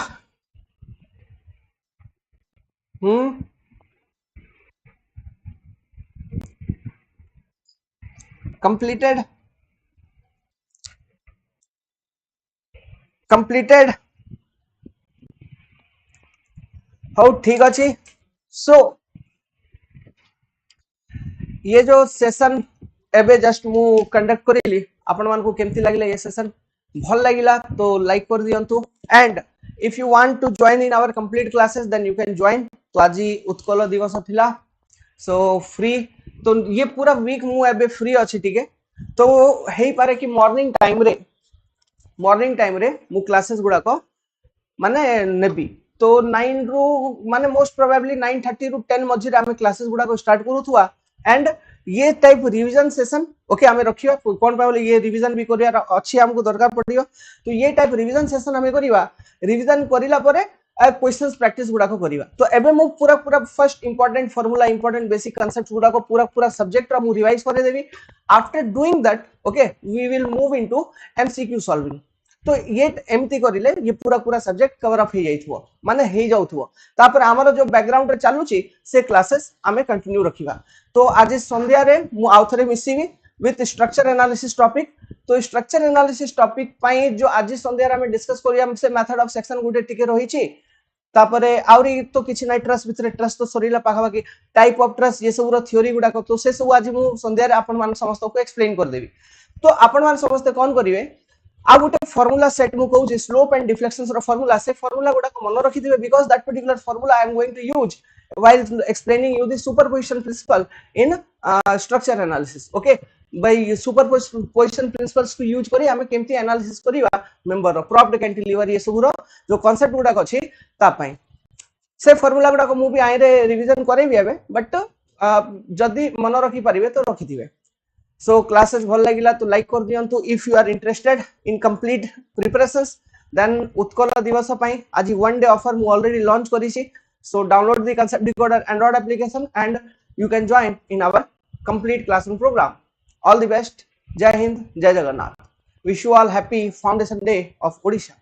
कंप्लीटेड कंप्लीटेड हो ठीक अच्छी सो ये जो सेशन एबे जस्ट मु कंडक्ट करेली आपण मान को केमती लागले ये सेशन भल लागिला तो लाइक कर दियंतु and if you want to join in our complete classes then you can join तो आज उत्कल दिवस थिला सो फ्री तो ये पूरा वीक मु एबे फ्री अछि ठीक है तो हेई पारे कि मॉर्निंग टाइम रे मु क्लासेस गुडा को माने नेबी तो 9 रु माने मोस्ट प्रोबेबली 9:30 रु 10 मझिरे आमे क्लासेस गुडा को स्टार्ट करूथुआ एंड ये टाइप रिवीजन सेशन ओके आमे रखियो कोन पावले ये रिवीजन भी करिया अछि हमको दरकार पड़ियो तो ये टाइप रिवीजन सेशन आमे करिवा रिवीजन करिला परे क्वेश्चंस प्रैक्टिस गुडा को करिवा तो एबे मु पूरा first important formula important basic concepts गुडा को पूरा सब्जेक्ट रा मु रिवाइज करे देबी after doing that okay we will move into MCQ solving तो ये एमती करिले ये पूरा सब्जेक्ट कवर अप हे जाइथबो माने हे जाउथबो तापर हमर जो बैकग्राउंड रे चालुची से क्लासेस आमे कंटिन्यू रखिबा तो आज संध्या रे मु आउथरे मिसिबी विथ स्ट्रक्चर एनालिसिस टॉपिक तो स्ट्रक्चर एनालिसिस टॉपिक पई जो आज संध्या रे हम डिस्कस करिया से मेथड ऑफ सेक्शन गुटे टिके रहिची तापरे आउरी तो किछि नै ट्रस भितरे ट्रस तो सरीला पाखा बाकी टाइप ऑफ ट्रस ये सब रो थ्योरी गुडा को तो से सब आज मु संध्या रे आपण मान समस्त को एक्सप्लेन कर देबी तो आपण मान समस्त कोन करिवे आ गोटे फार्मूला सेट मु कहू स्लोप एंड डिफ्लेक्शंस रो फार्मूला से फार्मूला गुडा को मन रखि दिबे because that particular formula I am going to use while explaining you the superposition principle in structure analysis okay by superposition principles को यूज करी हमें केमती एनालिसिस करिवा मेंबर रो प्रॉप्ड कैंटिलीवर ये सब रो जो कांसेप्ट गुडा अछि ता पई से फार्मूला गुडा को मु भी आइ रे रिवीजन करेबी एबे बट जदी मन रखि परिबे तो रखि दिबे सो क्लासेस भल लागिला तो लाइक कर दियंतु if you are interested in complete preparations then Utkal Divas पई आज वन डे ऑफर मु ऑलरेडी लॉन्च करिछि so download the concept decoder android application and you can join in our complete classroom program all the best jai hind jai jagannath wish you all happy foundation day of odisha